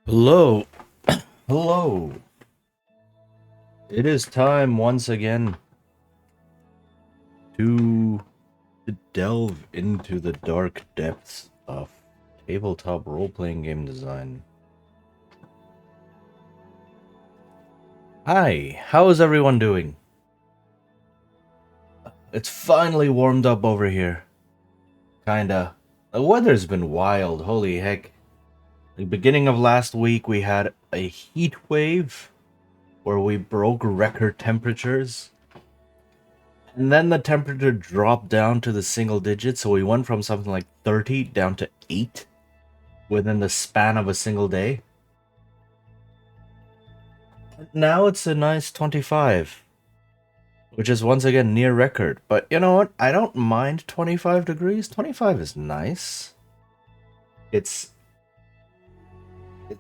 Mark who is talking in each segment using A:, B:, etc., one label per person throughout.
A: Hello. Hello. It is time once again to delve into the dark depths of tabletop role-playing game design. Hi, how is everyone doing? It's finally warmed up over here. Kinda. The weather's been wild, holy heck. The beginning of last week we had a heat wave where we broke record temperatures. And then the temperature dropped down to the single digits, so we went from something like 30 down to 8 within the span of a single day. Now it's a nice 25, which is once again near record. But you know what? I don't mind 25 degrees. 25 is nice. It's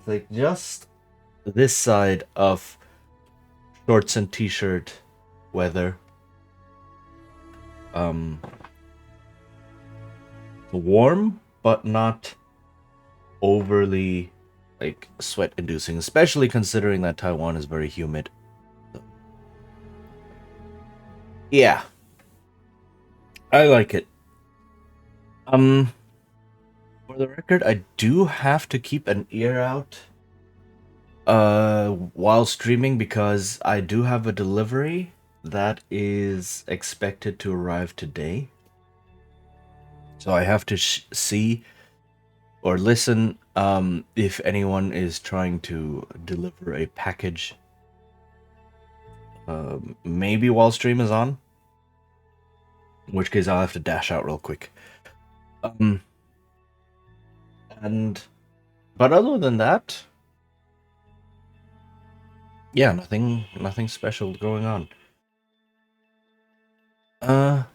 A: like just this side of shorts and t-shirt weather. Warm, but not overly like sweat inducing, especially considering that Taiwan is very humid. Yeah, I like it. Um, for the record, I do have to keep an ear out while streaming because I do have a delivery that is expected to arrive today. So I have to see or listen if anyone is trying to deliver a package. Maybe while stream is on. In which case I'll have to dash out real quick. Um, and but other than that, yeah, nothing special going on.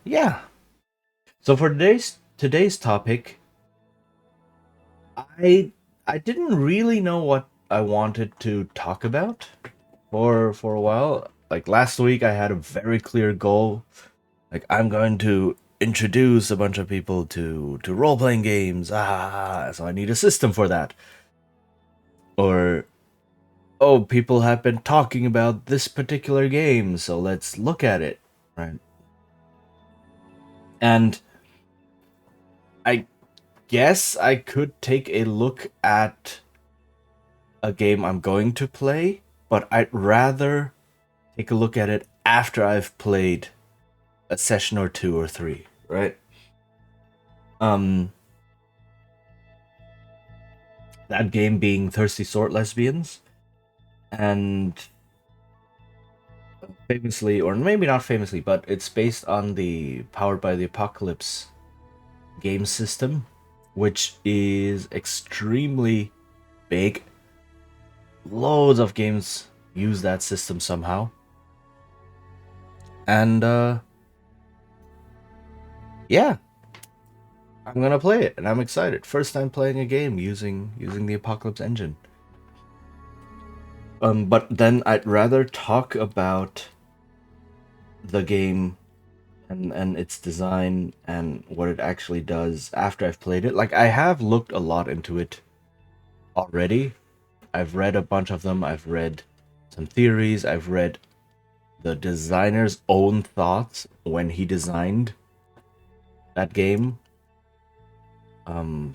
A: Yeah. So for today's topic, I I didn't really know what I wanted to talk about for a while. Like last week I had a very clear goal. Like I'm going to introduce a bunch of people to role-playing games. So I need a system for that. Or oh, people have been talking about this particular game, so let's look at it, right? And I guess I could take a look at a game I'm going to play, but I'd rather take a look at it after I've played a session or two or three, right? Um, that game being Thirsty Sword Lesbians, and famously, or maybe not famously, but it's based on the Powered by the Apocalypse game system, which is extremely big. Loads of games use that system somehow. And yeah, I'm gonna play it and I'm excited. First time playing a game using the Apocalypse engine. But then I'd rather talk about the game and its design and what it actually does after I've played it. Like I have looked a lot into it already. I've read a bunch of them. I've read some theories. I've read the designer's own thoughts when he designed that game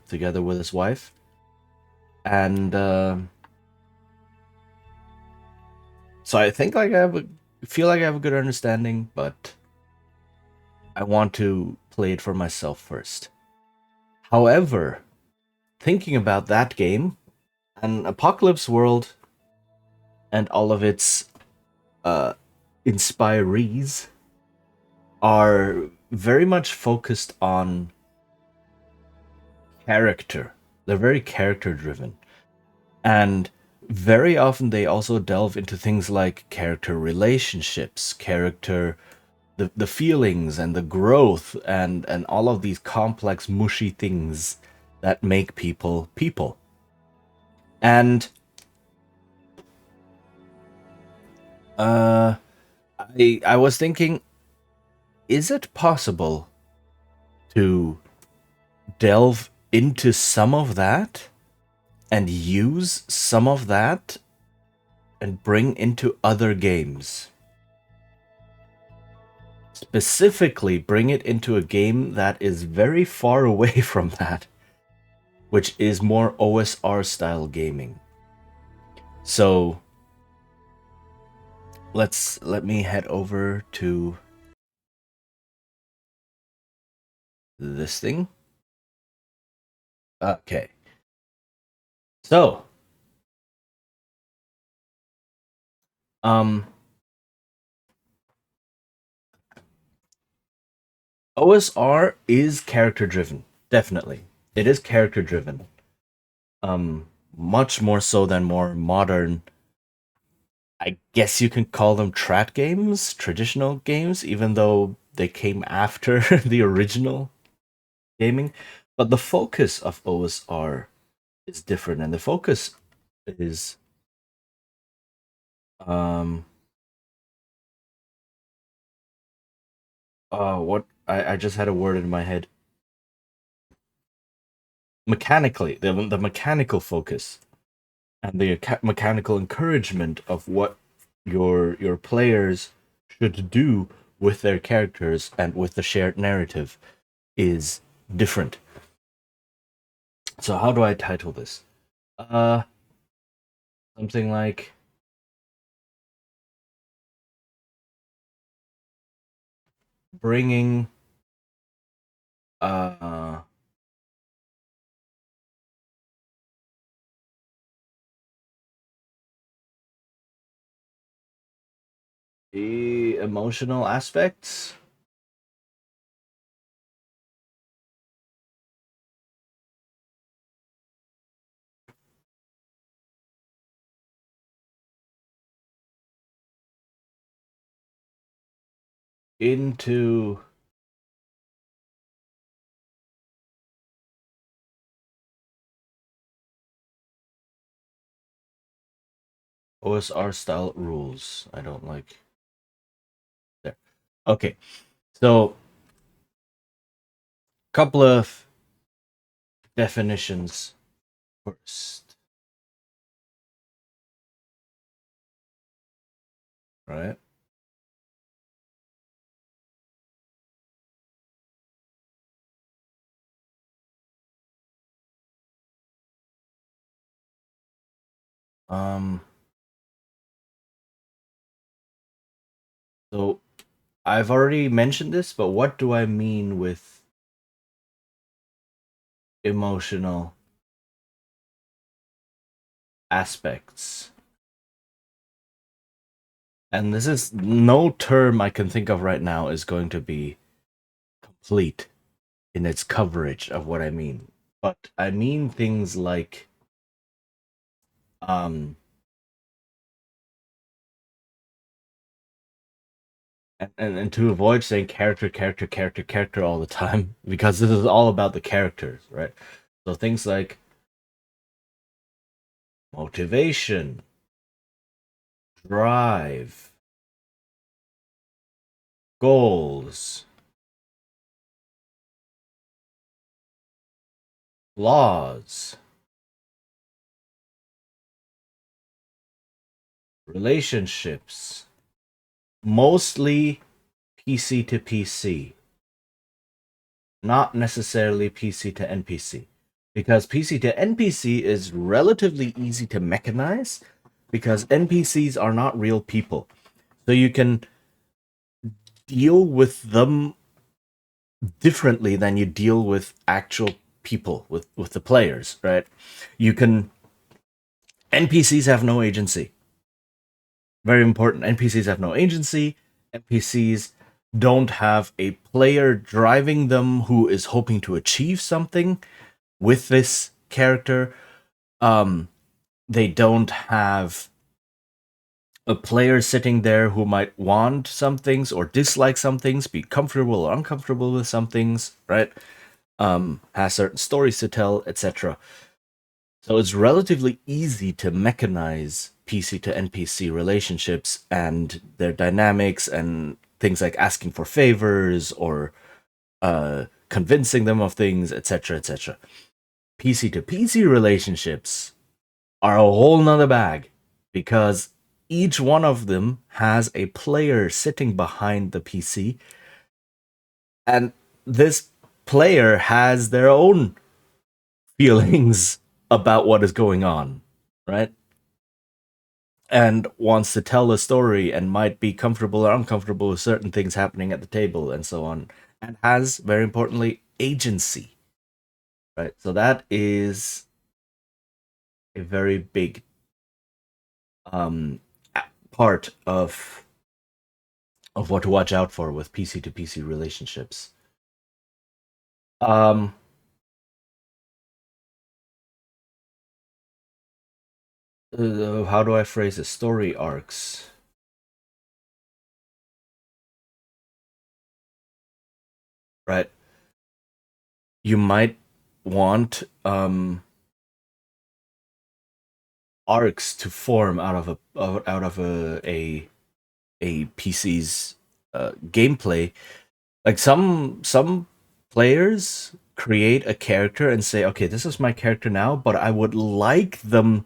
A: together with his wife. And so I think like feel like I have a good understanding, but I want to play it for myself first. However, thinking about that game and Apocalypse World and all of its uh, inspirees are very much focused on character. They're very character driven. And very often they also delve into things like character relationships, character the feelings and the growth and all of these complex mushy things that make people people. And I was thinking, is it possible to delve into some of that and use some of that and bring into other games. Specifically, bring it into a game that is very far away from that, which is more OSR style gaming. So let me head over to this thing. Okay. So, um OSR is character driven. Definitely. It is character driven. Much more so than more modern, I guess you can call them strat games, traditional games, even though they came after the original gaming. But the focus of OSR is different, and the focus is um what I just had a word in my head. Mechanically, the mechanical focus and the mechanical encouragement of what your players should do with their characters and with the shared narrative is different. So how do I title this? Uh, Something like bringing uh the emotional aspects into OSR style rules. I don't like there. Okay, so couple of definitions first, right? Um, so I've already mentioned this, but what do I mean with emotional aspects? And this is no term I can think of right now is going to be complete in its coverage of what I mean. But I mean things like um and to avoid saying character all the time, because this is all about the characters, right? So things like motivation, drive, goals, flaws, relationships, mostly PC to PC, not necessarily PC to NPC. Because PC to NPC is relatively easy to mechanize because NPCs are not real people. So you can deal with them differently than you deal with actual people, with the players, right? You can NPCs have no agency. Very important. NPCs have no agency. NPCs don't have a player driving them who is hoping to achieve something with this character. Um, they don't have a player sitting there who might want some things or dislike some things, be comfortable or uncomfortable with some things, right? Has certain stories to tell, etc. So it's relatively easy to mechanize PC to NPC relationships and their dynamics and things like asking for favors or convincing them of things, etc., etc. PC to PC relationships are a whole nother bag because each one of them has a player sitting behind the PC, and this player has their own feelings about what is going on, right? And wants to tell a story and might be comfortable or uncomfortable with certain things happening at the table and so on, and has, very importantly, agency, right? So that is a very big um, part of what to watch out for with PC to PC relationships. Um, how do I phrase it? Story arcs, right? You might want arcs to form out of a PC's gameplay. Like some players create a character and say, okay, this is my character now, but I would like them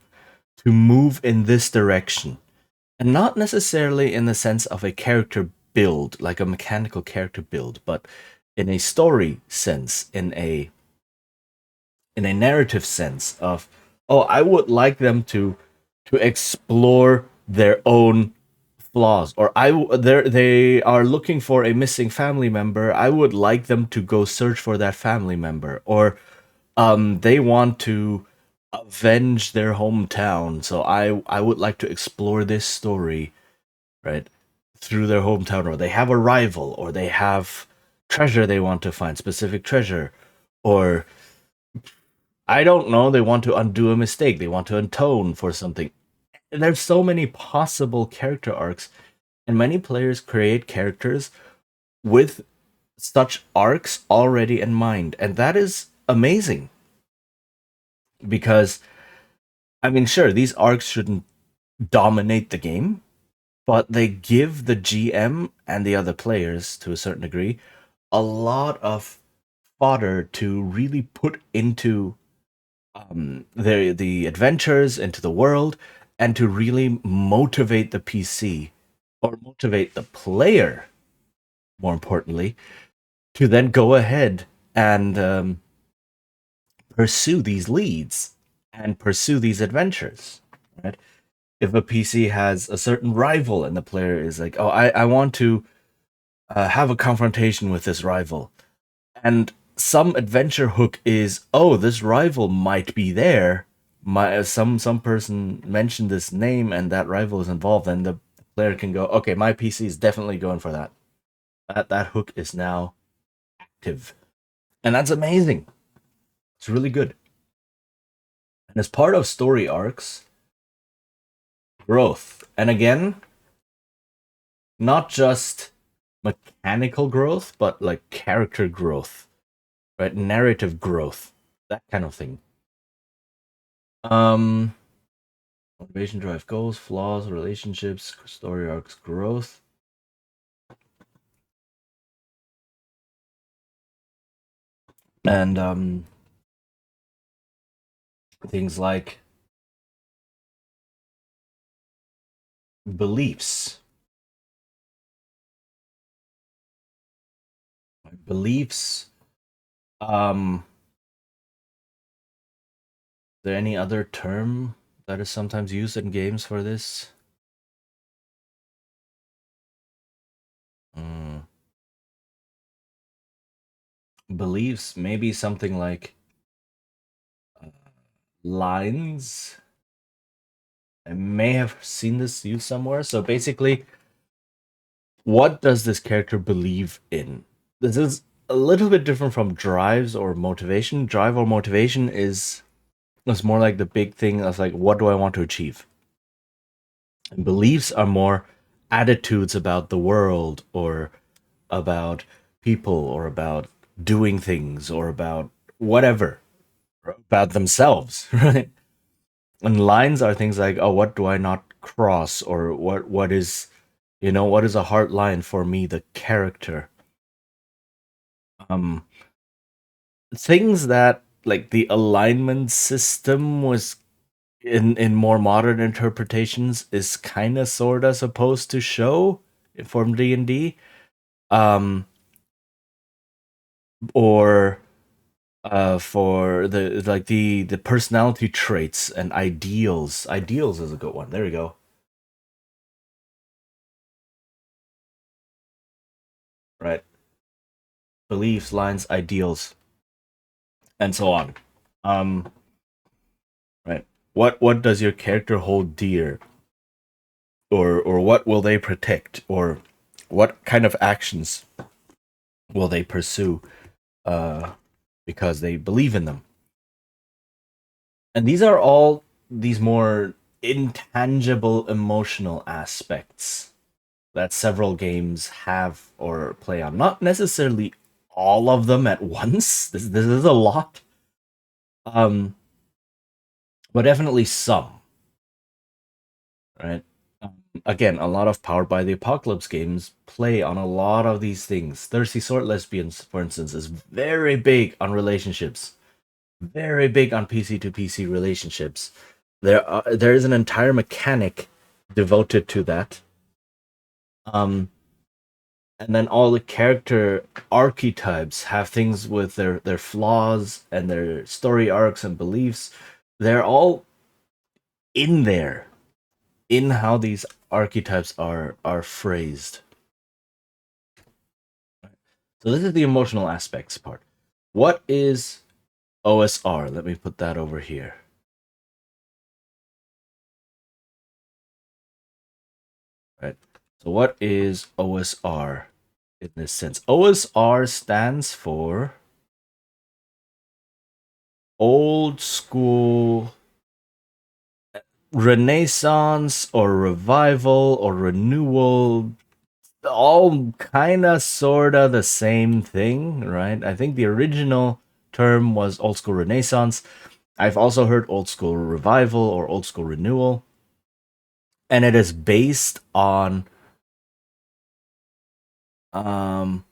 A: to move in this direction. And not necessarily in the sense of a character build, like a mechanical character build, but in a story sense, in a narrative sense of, oh, I would like them to explore their own flaws, or they are looking for a missing family member. I would like them to go search for that family member, or they want to avenge their hometown. So I would like to explore this story, right, through their hometown, or they have a rival, or they have treasure they want to find, specific treasure, or I don't know, they want to undo a mistake, they want to atone for something. There's so many possible character arcs, and many players create characters with such arcs already in mind, and that is amazing because I mean, sure, these arcs shouldn't dominate the game, but they give the GM and the other players, to a certain degree, a lot of fodder to really put into the adventures, into the world, and to really motivate the PC or motivate the player, more importantly, to then go ahead and pursue these leads and pursue these adventures. Right? If a PC has a certain rival and the player is like, "Oh, I want to have a confrontation with this rival," and some adventure hook is, "Oh, this rival might be there." Some person mentioned this name and that rival is involved, and the player can go, "Okay, my PC is definitely going for that." That hook is now active, and that's amazing. It's really good. And as part of story arcs, growth, and again, not just mechanical growth, but like character growth, right? Narrative growth, that kind of thing. Um, Motivation, drive, goals, flaws, relationships, story arcs, growth, and things like beliefs. Beliefs. Is there any other term that is sometimes used in games for this? Mm. Beliefs, maybe something like uh, lines. I may have seen this used somewhere. So basically, what does this character believe in? This is a little bit different from drives or motivation. Drive or motivation is more like the big thing of like, what do I want to achieve? And beliefs are more attitudes about the world or about people or about doing things or about whatever, about themselves, right? And lines are things like, oh, what do I not cross, or what is, what is a hard line for me, the character. Um, Things that like the alignment system was in more modern interpretations is kind of sort of supposed to show from D&D, um or for the like the personality traits and ideals. Ideals is a good one. There you go. Right. Beliefs, lines, ideals, and so on. Um right. What does your character hold dear, or what will they protect, or what kind of actions will they pursue uh because they believe in them? And these are all these more intangible emotional aspects that several games have or play on. Not necessarily all of them at once. This is a lot. Um, but definitely some, right? Again, a lot of Powered by the Apocalypse games play on a lot of these things. Thirsty Sword Lesbians, for instance, is very big on relationships. Very big on PC to PC relationships. There is an entire mechanic devoted to that. Um, and then all the character archetypes have things with their flaws and their story arcs and beliefs. They're all in there in how these archetypes are phrased. So this is the emotional aspects part. What is OSR? Let me put that over here. Right. So what is OSR in this sense? OSR stands for old school renaissance or revival or renewal, all kind of sort of the same thing, right? I think the original term was old school renaissance. I've also heard old school revival or old school renewal, and it is based on um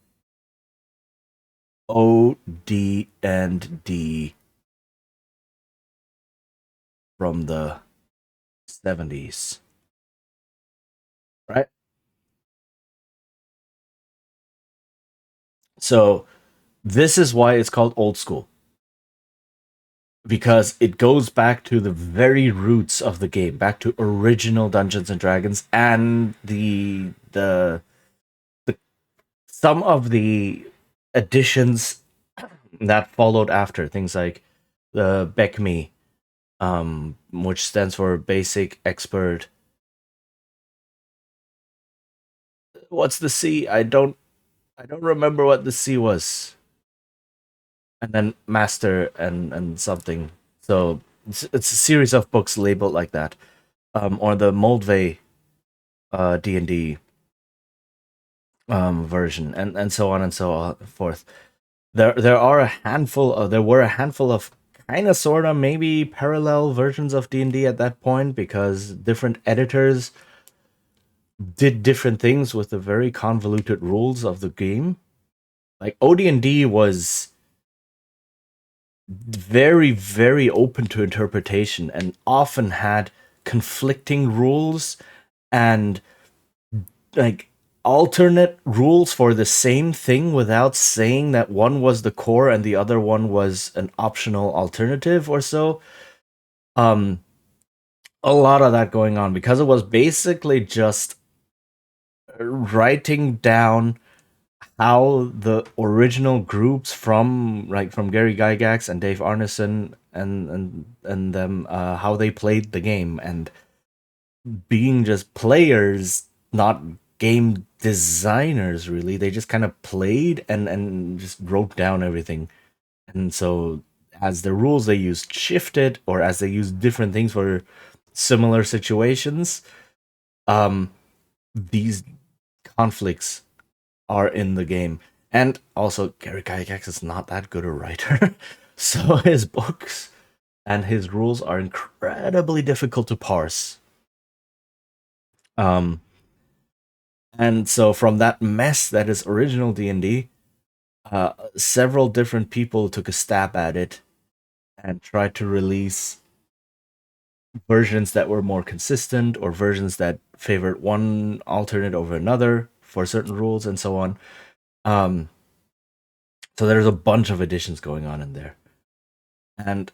A: OD and D from the 70s, right? So this is why it's called old school, because it goes back to the very roots of the game, back to original Dungeons and Dragons, and the some of the additions that followed after, things like the BECMI, which stands for Basic Expert. What's the C? I don't remember what the C was. And then Master and something. So it's a series of books labeled like that. Or the Moldvay D&D version, and so on and so forth. There were a handful of kind of sort of maybe parallel versions of D&D at that point, because different editors did different things with the very convoluted rules of the game. Like OD&D was very open to interpretation and often had conflicting rules and like alternate rules for the same thing without saying that one was the core and the other one was an optional alternative or so. Um, a lot of that going on because it was basically just writing down how the original groups from Gary Gygax and Dave Arneson and them, how they played the game, and being just players, not game designers really. They just kind of played and just wrote down everything. And so as the rules they used shifted, or as they used different things for similar situations, um these conflicts are in the game. And also Gary Gygax is not that good a writer. So his books and his rules are incredibly difficult to parse. Um and so from that mess that is original D&D, several different people took a stab at it and tried to release versions that were more consistent or versions that favored one alternate over another for certain rules and so on. Um, so there's a bunch of additions going on in there, and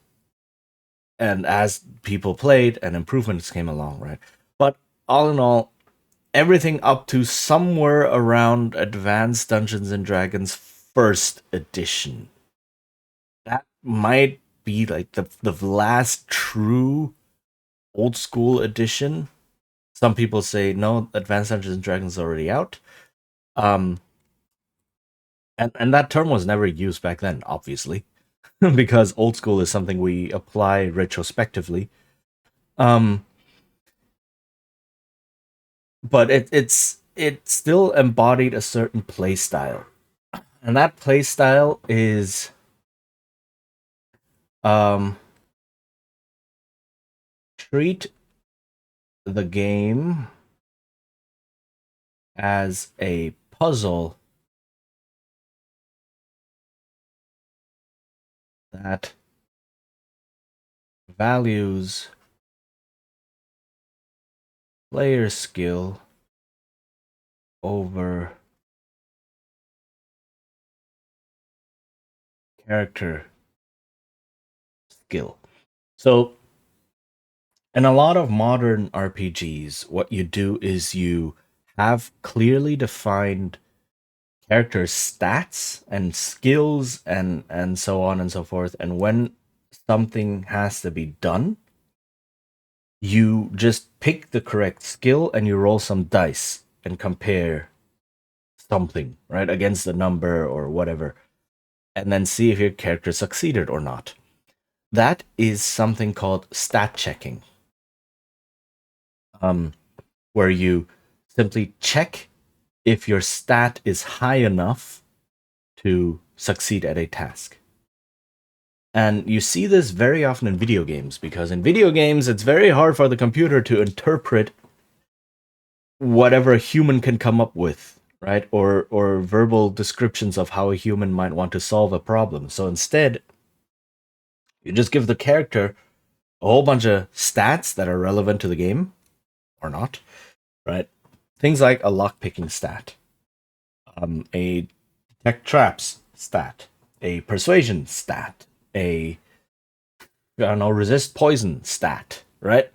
A: as people played and improvements came along, right? But all in all, everything up to somewhere around Advanced Dungeons and Dragons first edition. That might be like the last true old school edition. Some people say no, Advanced Dungeons and Dragons is already out. Um, and that term was never used back then, obviously, because old school is something we apply retrospectively. Um, but it still embodied a certain play style, and that play style is um, treat the game as a puzzle that values player skill over character skill. So, in a lot of modern RPGs, what you do is you have clearly defined character stats and skills and so on and so forth. And when something has to be done, you just pick the correct skill and you roll some dice and compare something, right, against the number or whatever, and then see if your character succeeded or not. That is something called stat checking, um, where you simply check if your stat is high enough to succeed at a task. And you see this very often in video games, because in video games, it's very hard for the computer to interpret whatever a human can come up with, right? Or verbal descriptions of how a human might want to solve a problem. So instead, you just give the character a whole bunch of stats that are relevant to the game or not, right? Things like a lockpicking stat, a detect traps stat, a persuasion stat, a I don't know, resist poison stat, right?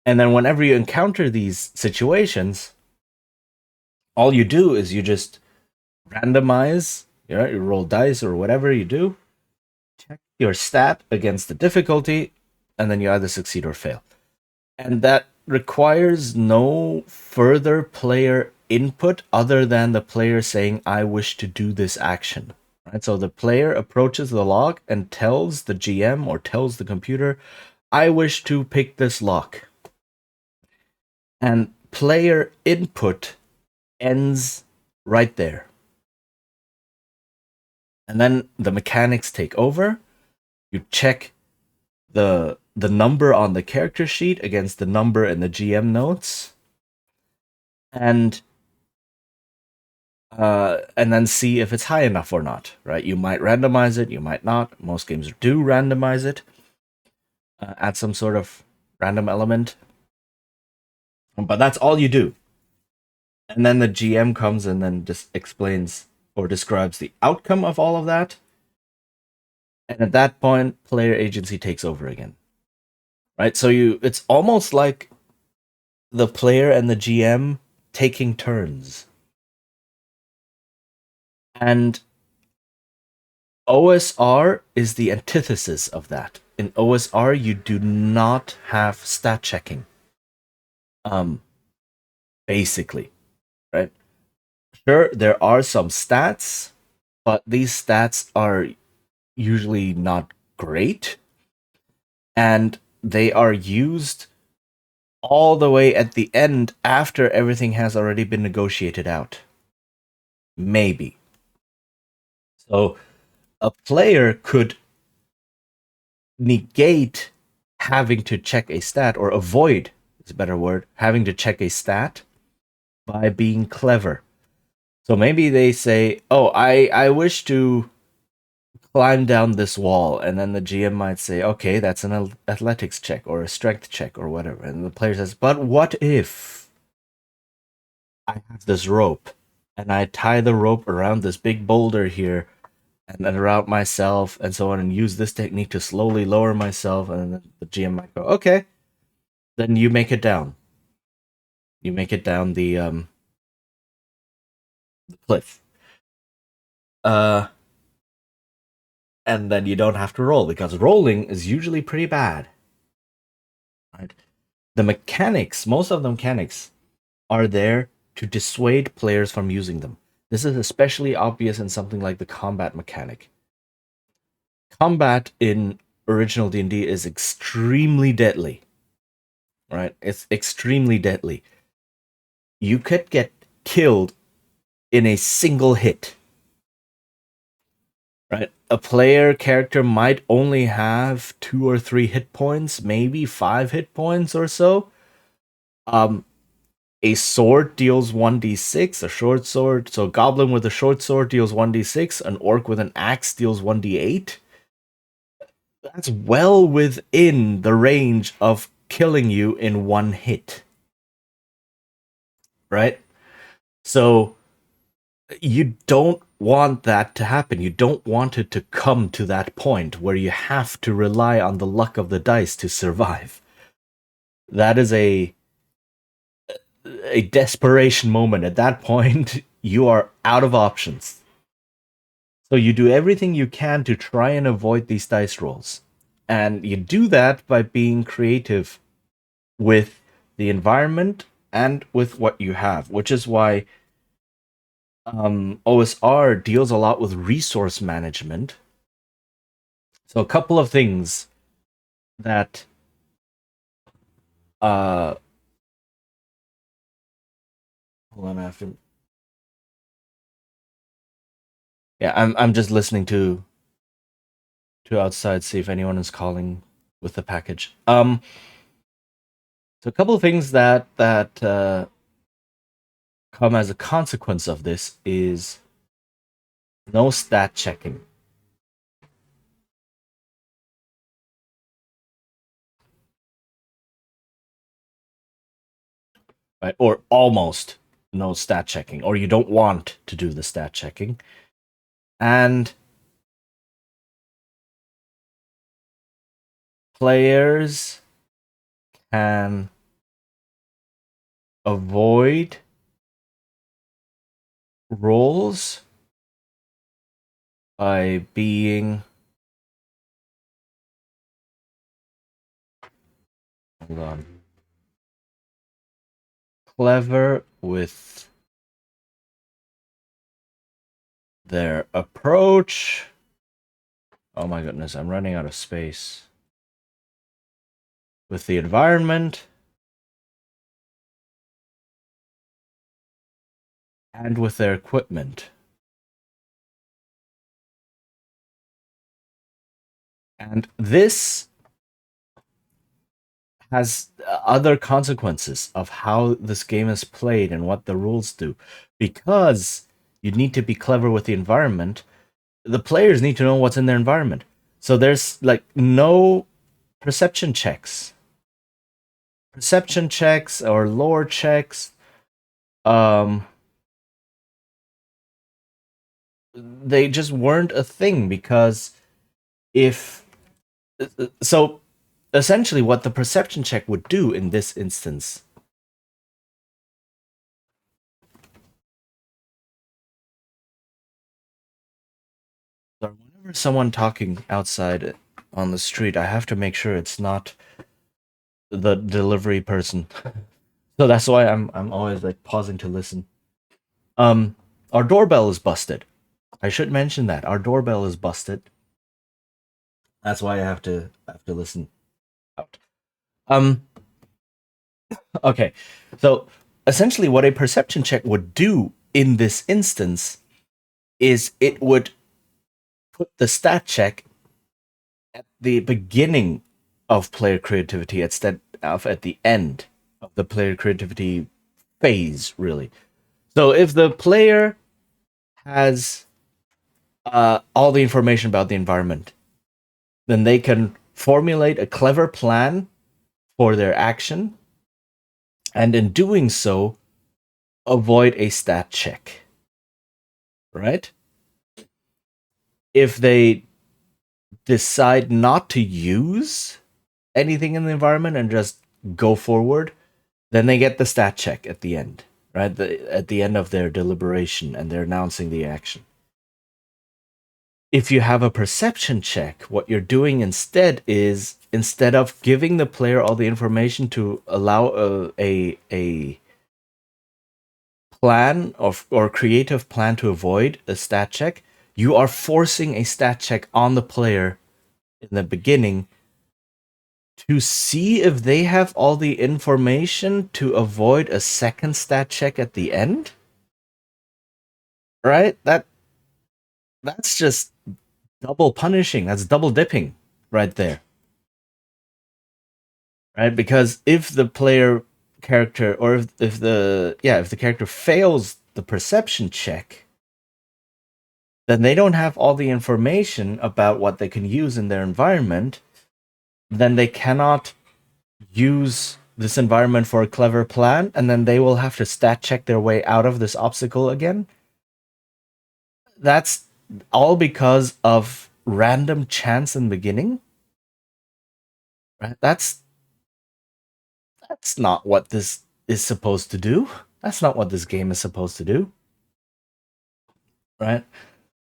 A: And then whenever you encounter these situations, all you do is you just randomize, you roll dice or whatever you do, check your stat against the difficulty, and then you either succeed or fail. And that requires no further player input other than the player saying, I wish to do this action. Right? So the player approaches the log and tells the GM or tells the computer, I wish to pick this lock. And player input ends right there. And then the mechanics take over. You check the number on the character sheet against the number in the GM notes, and then see if it's high enough or not. Right? You might randomize it, you might not. Most games do randomize it, add some sort of random element, but that's all you do. And then the GM comes and then just explains or describes the outcome of all of that. And at that point, player agency takes over again. Right? So it's almost like the player and the GM taking turns. And OSR is the antithesis of that. In OSR, you do not have stat checking. Basically, right? Sure, there are some stats, but these stats are usually not great, and they are used all the way at the end after everything has already been negotiated out. Maybe. So a player could negate having to check a stat, or avoid, is a better word, having to check a stat by being clever. So maybe they say, oh, I wish to climb down this wall, and then the GM might say, okay, that's an athletics check or a strength check or whatever. And the player says, but what if I have this rope and I tie the rope around this big boulder here and then around myself and so on, and use this technique to slowly lower myself? And then the GM might go, okay, then you make it down. You make it down the cliff. And then you don't have to roll, because rolling is usually pretty bad. Right? The mechanics, most of the mechanics, are there to dissuade players from using them. This is especially obvious in something like the combat mechanic. Combat in original D&D is extremely deadly. Right? It's extremely deadly. You could get killed in a single hit. Right? A player character might only have 2 or 3 hit points, maybe 5 hit points or so. A sword deals 1d6, a short sword. So a goblin with a short sword deals 1d6, an orc with an axe deals 1d8. That's well within the range of killing you in one hit. Right? So you don't want that to happen. You don't want it to come to that point where you have to rely on the luck of the dice to survive. That is a desperation moment. At that point, you are out of options. So you do everything you can to try and avoid these dice rolls. And you do that by being creative with the environment and with what you have, which is why OSR deals a lot with resource management. So a couple of things that hold on, I have to. Yeah, I'm just listening to outside, see if anyone is calling with the package. So a couple of things that come as a consequence of this is no stat checking. Right? Or almost no stat checking, or you don't want to do the stat checking. And players can avoid rolls by being, hold on, clever with their approach. Oh my goodness, I'm running out of space. With the environment and with their equipment. And this has other consequences of how this game is played and what the rules do. Because you need to be clever with the environment, the players need to know what's in their environment. So there's like no perception checks. Perception checks or lore checks. They just weren't a thing, because if so, essentially what the perception check would do in this instance, so whenever someone talking outside on the street, I have to make sure it's not the delivery person. So that's why I'm always like pausing to listen. Our doorbell is busted. I should mention that our doorbell is busted. That's why I have to listen out. Okay, so essentially, what a perception check would do in this instance is it would put the stat check at the beginning of player creativity instead of at the end of the player creativity phase, really. So if the player has all the information about the environment. Then they can formulate a clever plan for their action, and in doing so, avoid a stat check. Right? If they decide not to use anything in the environment and just go forward, then they get the stat check at the end, right? At the end of their deliberation, and they're announcing the action. If you have a perception check, what you're doing instead is, instead of giving the player all the information to allow a plan or creative plan to avoid a stat check, you are forcing a stat check on the player in the beginning to see if they have all the information to avoid a second stat check at the end. Right? That's just double punishing. That's double dipping right there. Right? Because if the player character, or if the character fails the perception check, then they don't have all the information about what they can use in their environment. Then they cannot use this environment for a clever plan, and then they will have to stat check their way out of this obstacle again. That's all because of random chance in the beginning. Right? That's not what this is supposed to do. That's not what this game is supposed to do. Right?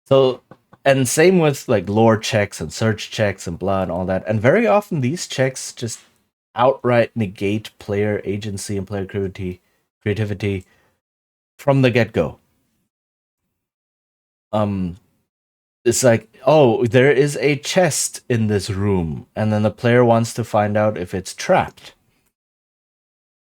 A: So, and same with like lore checks and search checks and blah and all that. And very often these checks just outright negate player agency and player creativity from the get-go. It's like, oh, there is a chest in this room, and then the player wants to find out if it's trapped.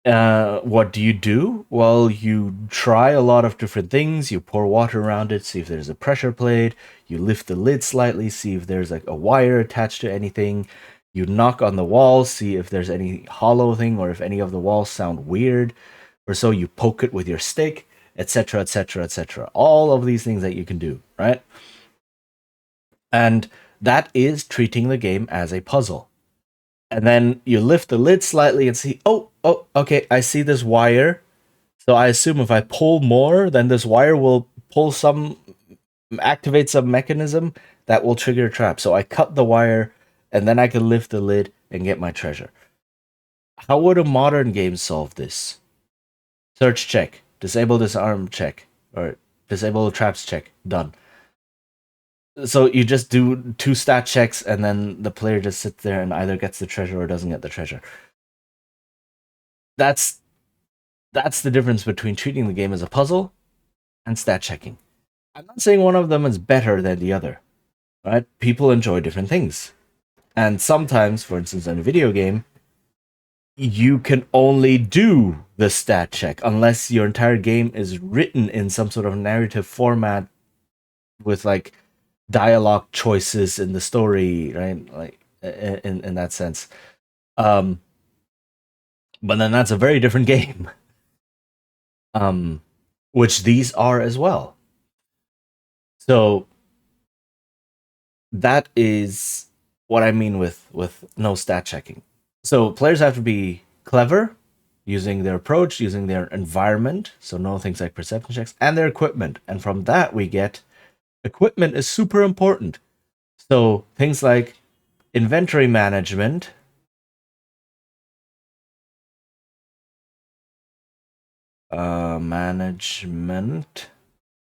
A: What do you do? Well, you try a lot of different things. You pour water around it, see if there's a pressure plate. You lift the lid slightly, see if there's like a wire attached to anything. You knock on the walls, see if there's any hollow thing or if any of the walls sound weird. Or so you poke it with your stick, etc., etc., etc. All of these things that you can do, right? And that is treating the game as a puzzle. And then you lift the lid slightly and see, oh, okay, I see this wire. So I assume if I pull more, then this wire will activate some mechanism that will trigger a trap. So I cut the wire, and then I can lift the lid and get my treasure. How would a modern game solve this? Search check, disable disarm check, or disable traps check, done. So you just do 2 stat checks, and then the player just sits there and either gets the treasure or doesn't get the treasure. That's the difference between treating the game as a puzzle and stat checking. I'm not saying one of them is better than the other, right? People enjoy different things. And sometimes, for instance, in a video game, you can only do the stat check unless your entire game is written in some sort of narrative format with like dialogue choices in the story, right? Like in that sense. But then that's a very different game. Which these are as well. So that is what I mean with no stat checking. So players have to be clever, using their approach, using their environment, so no things like perception checks, and their equipment. And from that we get equipment is super important. So things like inventory management,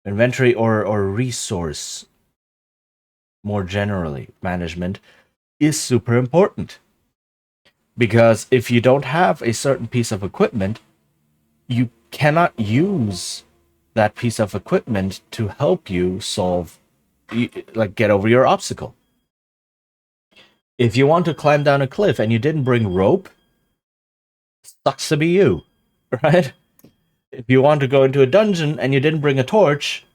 A: inventory or resource, more generally, management is super important. Because if you don't have a certain piece of equipment, you cannot use that piece of equipment to help you get over your obstacle. If you want to climb down a cliff and you didn't bring rope, sucks to be you, right? If you want to go into a dungeon and you didn't bring a torch,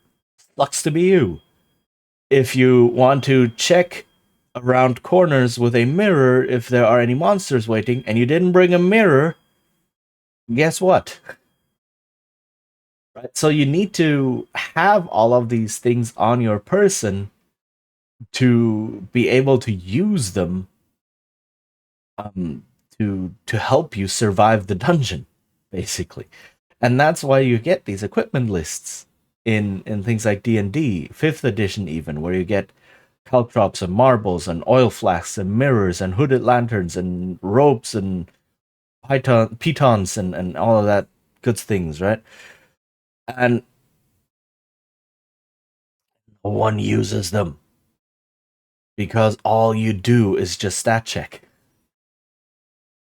A: sucks to be you. If you want to check around corners with a mirror if there are any monsters waiting and you didn't bring a mirror, guess what? Right? So you need to have all of these things on your person to be able to use them um, to help you survive the dungeon, basically. And that's why you get these equipment lists in things like D&D, 5th edition even, where you get caltrops and marbles and oil flasks and mirrors and hooded lanterns and ropes and pitons and all of that good things, right? And no one uses them because all you do is just stat check.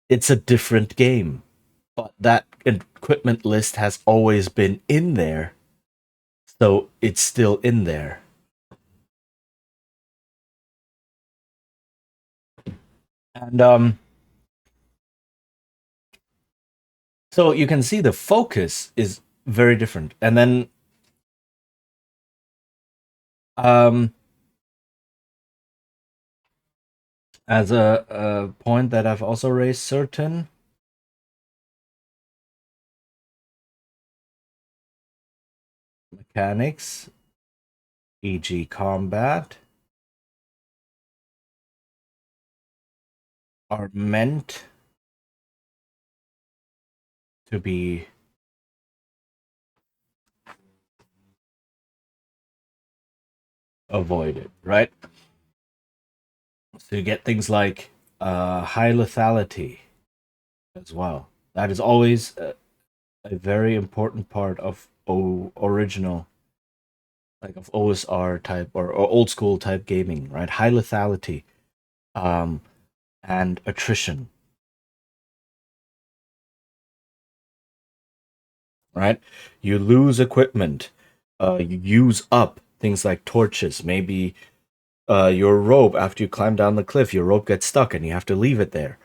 A: It's a different game, but that equipment list has always been in there, so it's still in there. And so you can see the focus is very different. And then um as a point that I've also raised, certain mechanics, e.g. combat, are meant to be avoided, right? So you get things like high lethality as well. That is always a very important part of original, like of OSR type or old school type gaming, right? High lethality, um, and attrition, right? You lose equipment, you use up things like torches, maybe your rope after you climb down the cliff, your rope gets stuck and you have to leave it there.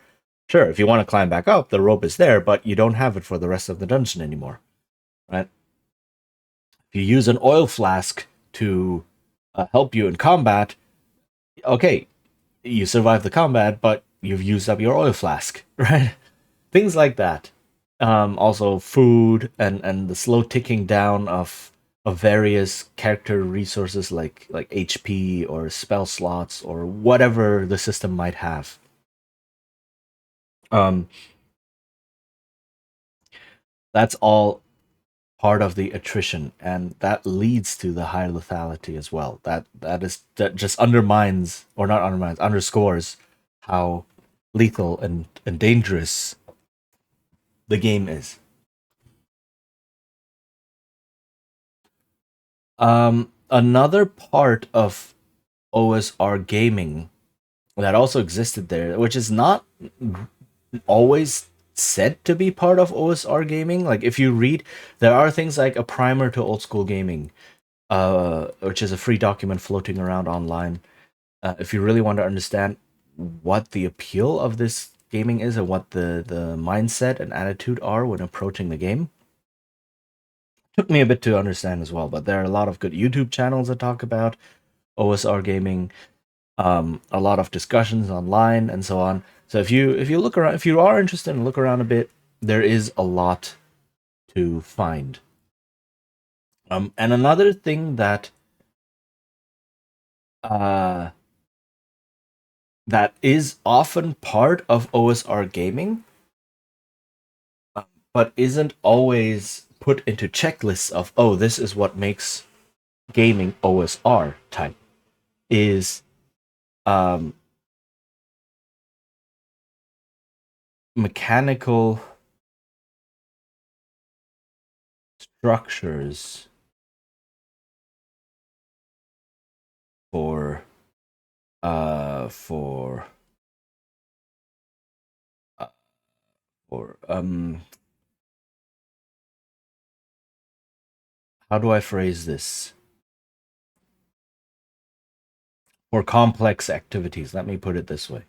A: Sure, if you want to climb back up, the rope is there, but you don't have it for the rest of the dungeon anymore, right? If you use an oil flask to help you in combat, okay, you survive the combat, but you've used up your oil flask, right? Things like that. Also, food and the slow ticking down of various character resources like HP or spell slots or whatever the system might have. Um, that's all part of the attrition, and that leads to the high lethality as well. That just undermines, or not undermines, underscores how lethal and dangerous the game is. Another part of OSR gaming that also existed there, which is not always said to be part of OSR gaming. Like if you read, there are things like a primer to old school gaming, which is a free document floating around online. If you really want to understand what the appeal of this gaming is and what the mindset and attitude are when approaching the game, took me a bit to understand as well. But there are a lot of good YouTube channels that talk about OSR gaming, a lot of discussions online and so on. So if you look around, if you are interested and look around a bit, there is a lot to find. And another thing uh, that is often part of OSR gaming, but isn't always put into checklists of, oh, this is what makes gaming OSR type, is um, mechanical structures for for uh, for how do I phrase this? For complex activities. Let me put it this way.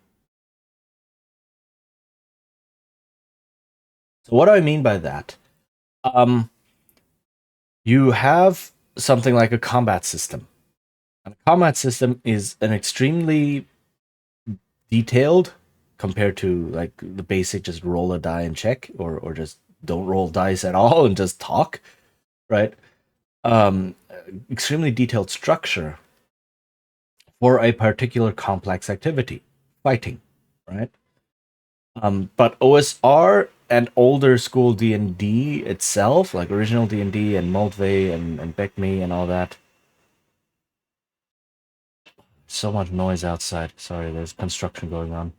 A: So what do I mean by that? Um, you have something like a combat system. And a combat system is an extremely detailed compared to like the basic just roll a die and check or just don't roll dice at all and just talk, right? Um, extremely detailed structure for a particular complex activity, fighting, right? But OSR and older school D&D itself, like original D&D and Moldvay and Beckme and all that. So much noise outside. Sorry, there's construction going on.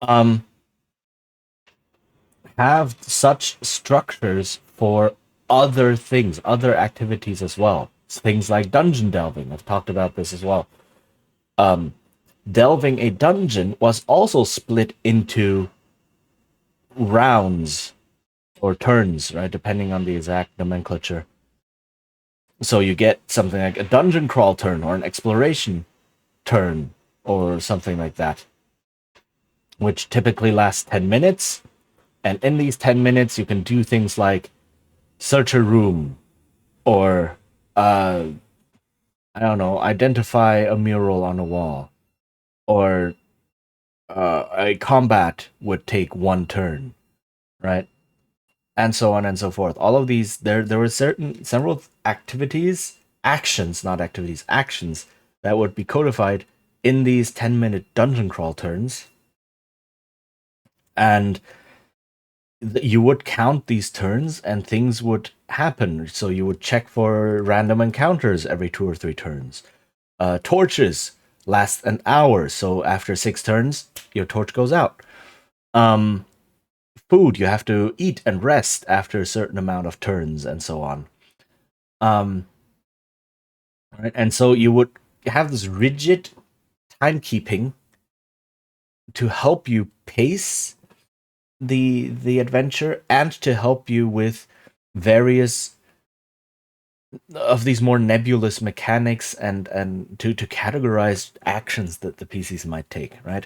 A: Um, have such structures for other things, other activities as well. Things like dungeon delving. I've talked about this as well. Delving a dungeon was also split into rounds or turns, right? Depending on the exact nomenclature. So you get something like a dungeon crawl turn or an exploration turn or something like that, which typically lasts 10 minutes. And in these 10 minutes, you can do things like search a room or, I don't know, identify a mural on a wall, or a combat would take one turn, right? And so on and so forth. All of these, there were several activities, actions, not activities, actions that would be codified in these 10-minute dungeon crawl turns. And you would count these turns and things would happen. So you would check for random encounters every 2 or 3 turns. Torches last an hour, so after 6 turns, your torch goes out. Food, you have to eat and rest after a certain amount of turns, and so on. Right? And so you would have this rigid timekeeping to help you pace the adventure and to help you with various of these more nebulous mechanics and to categorize actions that the PCs might take, right?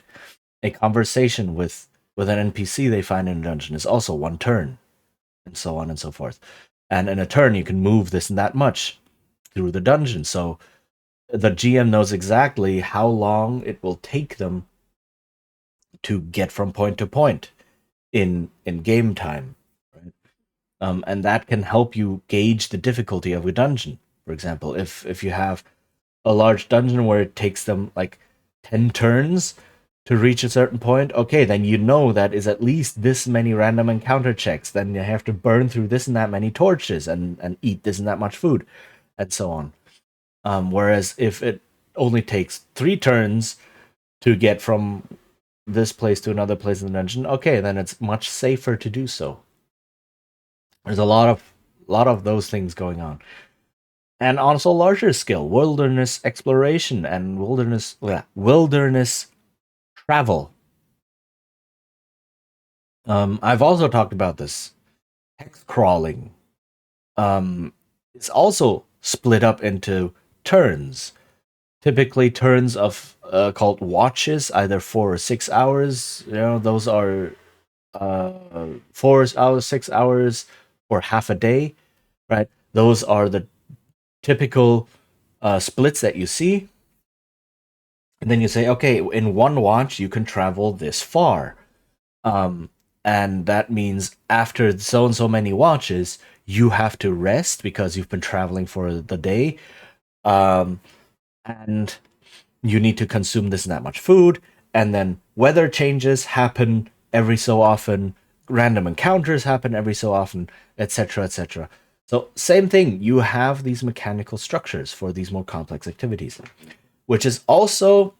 A: A conversation with an NPC they find in a dungeon is also one turn, and so on and so forth. And in a turn, you can move this and that much through the dungeon. So the GM knows exactly how long it will take them to get from point to point in game time, right? And that can help you gauge the difficulty of a dungeon. For example, if you have a large dungeon where it takes them like 10 turns to reach a certain point, okay, then you know that is at least this many random encounter checks. Then you have to burn through this and that many torches and eat this and that much food, and so on. Whereas if it only takes 3 turns to get from this place to another place in the dungeon, okay, then it's much safer to do so. There's a lot of those things going on. And also larger scale, wilderness exploration and wilderness travel. I've also talked about this. Hex crawling. It's also split up into turns. Typically turns of called watches, either 4 or 6 hours. You know, those are 4 hours, 6 hours, or half a day, right? Those are the typical splits that you see. And then you say, okay, in one watch, you can travel this far. And that means after so and so many watches, you have to rest because you've been traveling for the day. And you need to consume this and that much food. And then weather changes happen every so often. Random encounters happen every so often, etc., etc. So same thing, you have these mechanical structures for these more complex activities, which is also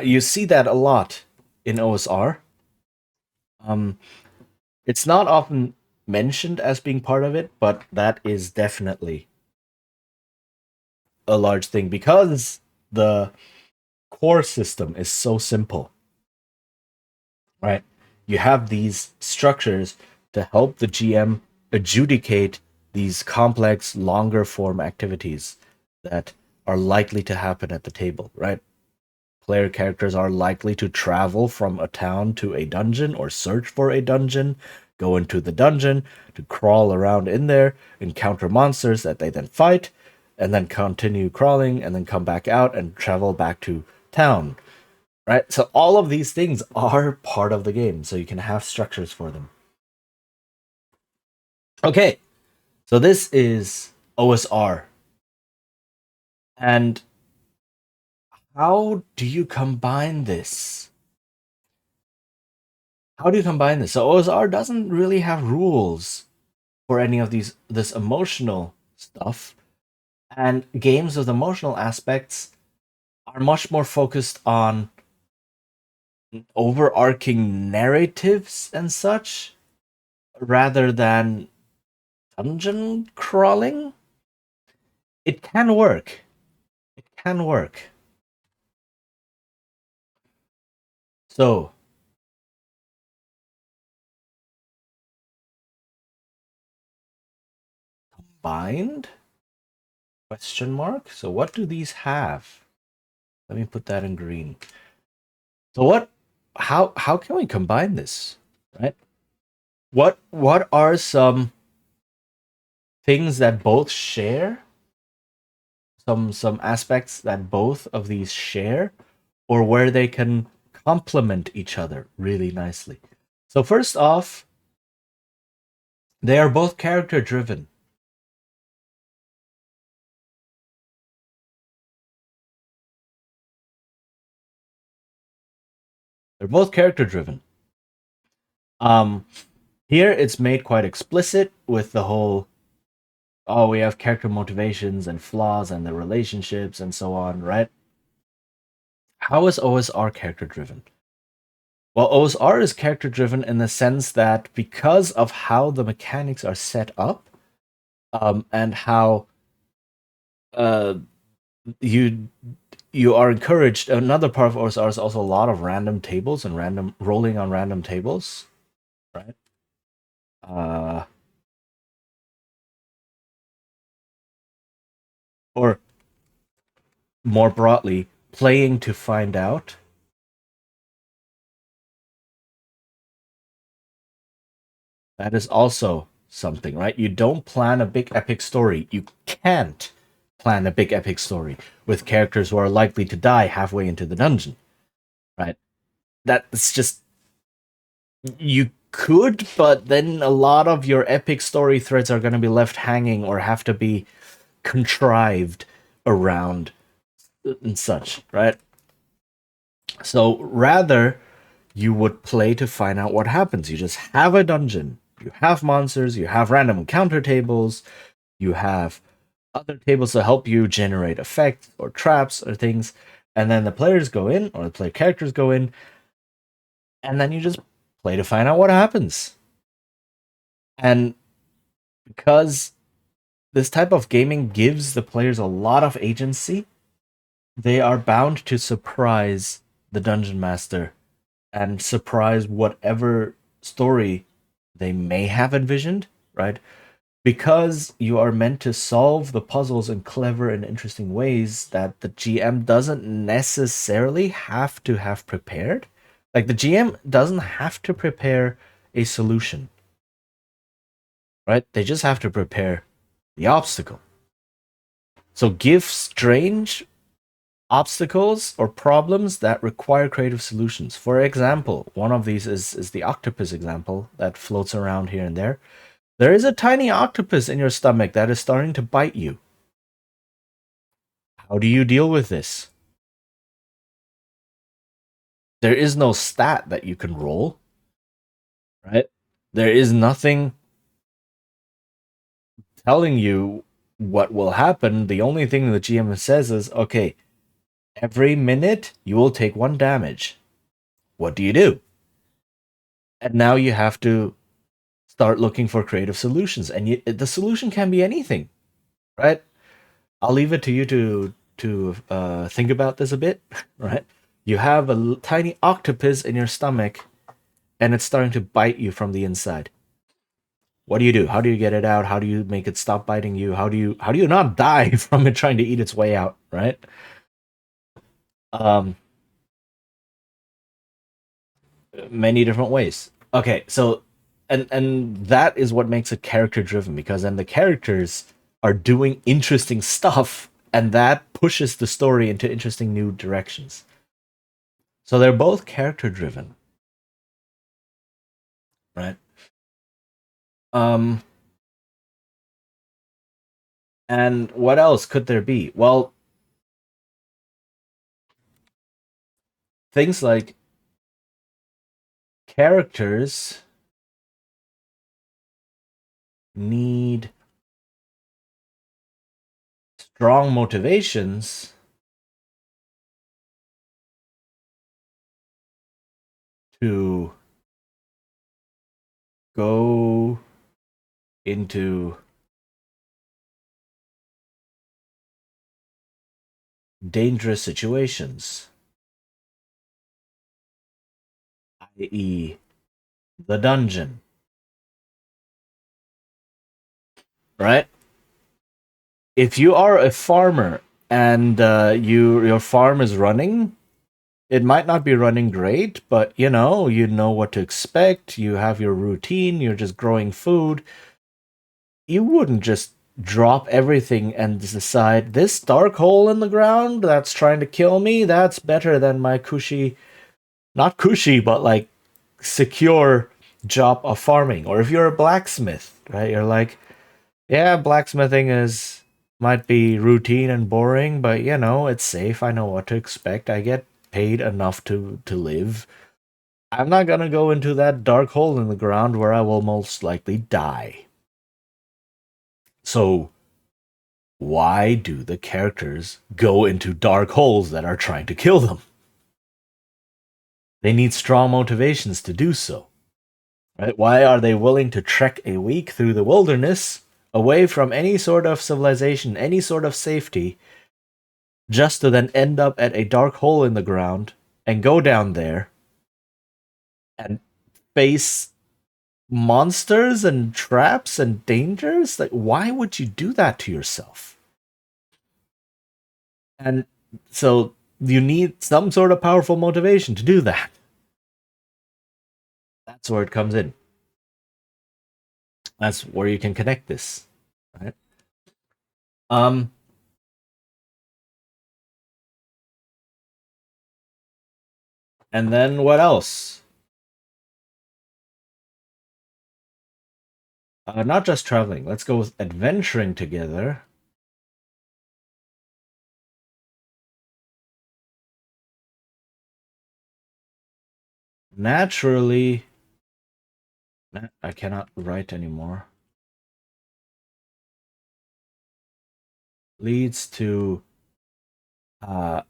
A: you see that a lot in OSR. It's not often mentioned as being part of it, but that is definitely a large thing because the core system is so simple, right? You have these structures to help the GM adjudicate these complex, longer form activities that are likely to happen at the table, right? Player characters are likely to travel from a town to a dungeon or search for a dungeon, go into the dungeon to crawl around in there, encounter monsters that they then fight, and then continue crawling and then come back out and travel back to town. Right? So all of these things are part of the game, so you can have structures for them. Okay, so this is OSR. And how do you combine this? How do you combine this? So OSR doesn't really have rules for any of this emotional stuff, and games with emotional aspects are much more focused on overarching narratives and such rather than dungeon crawling. It can work. It can work. So, bind? Question mark? So what do these have? Let me put that in green. So what how can we combine this? Right? What are some things that both share? Some aspects that both of these share, or where they can complement each other really nicely. So first off, they are both character driven. They're both character driven. Um, Here it's made quite explicit with the whole oh, we have character motivations and flaws and the relationships and so on, right? How is OSR character driven? Well, OSR is character driven in the sense that because of how the mechanics are set up, and how uh, you you are encouraged. Another part of OSR is also a lot of random tables and random rolling on random tables, right? Uh, or more broadly, playing to find out. That is also something, right? You don't plan a big epic story. You can't plan a big epic story with characters who are likely to die halfway into the dungeon, right? That's just you could, but then a lot of your epic story threads are going to be left hanging or have to be contrived around and such, right? So rather, you would play to find out what happens. You just have a dungeon, you have monsters, you have random encounter tables, you have other tables to help you generate effects or traps or things, and then the players go in or the player characters go in, and then you just play to find out what happens. And because this type of gaming gives the players a lot of agency, they are bound to surprise the dungeon master and surprise whatever story they may have envisioned, right? Because you are meant to solve the puzzles in clever and interesting ways that the GM doesn't necessarily have to have prepared. Like the GM doesn't have to prepare a solution, right? They just have to prepare the obstacle. So give strange obstacles or problems that require creative solutions. For example, one of these is the octopus example that floats around here and there. There is a tiny octopus in your stomach that is starting to bite you. How do you deal with this? There is no stat that you can roll, right? There is nothing telling you what will happen. The only thing the GM says is, okay, every minute you will take 1 damage. What do you do? And now you have to start looking for creative solutions. And the solution can be anything, right? I'll leave it to you to think about this a bit, right? You have a tiny octopus in your stomach, and it's starting to bite you from the inside. What do you do? How do you get it out? How do you make it stop biting you? How do you not die from it trying to eat its way out? Right? Um, Many different ways. Okay, so and that is what makes it character driven because then the characters are doing interesting stuff, and that pushes the story into interesting new directions. So they're both character driven, right? Um, and what else could there be? Well, things like characters need strong motivations to go into dangerous situations, i.e., the dungeon, right? If you are a farmer and your farm is running, it might not be running great, but you know what to expect. You have your routine. You're just growing food. You wouldn't just drop everything and decide this dark hole in the ground that's trying to kill me. That's better than my cushy, not cushy, but like secure job of farming. Or if you're a blacksmith, right? You're like, yeah, blacksmithing is might be routine and boring, but it's safe. I know what to expect. I get paid enough to live. I'm not gonna go into that dark hole in the ground where I will most likely die. So why do the characters go into dark holes that are trying to kill them? They need strong motivations to do so. Right? Why are they willing to trek a week through the wilderness away from any sort of civilization, any sort of safety, just to then end up at a dark hole in the ground and go down there and face monsters and traps and dangers? Like, why would you do that to yourself? And so you need some sort of powerful motivation to do that. That's where it comes in. That's where you can connect this, right? Um, and then what else? Not just traveling. Let's go with adventuring together. Naturally, I cannot write anymore. Leads to uh,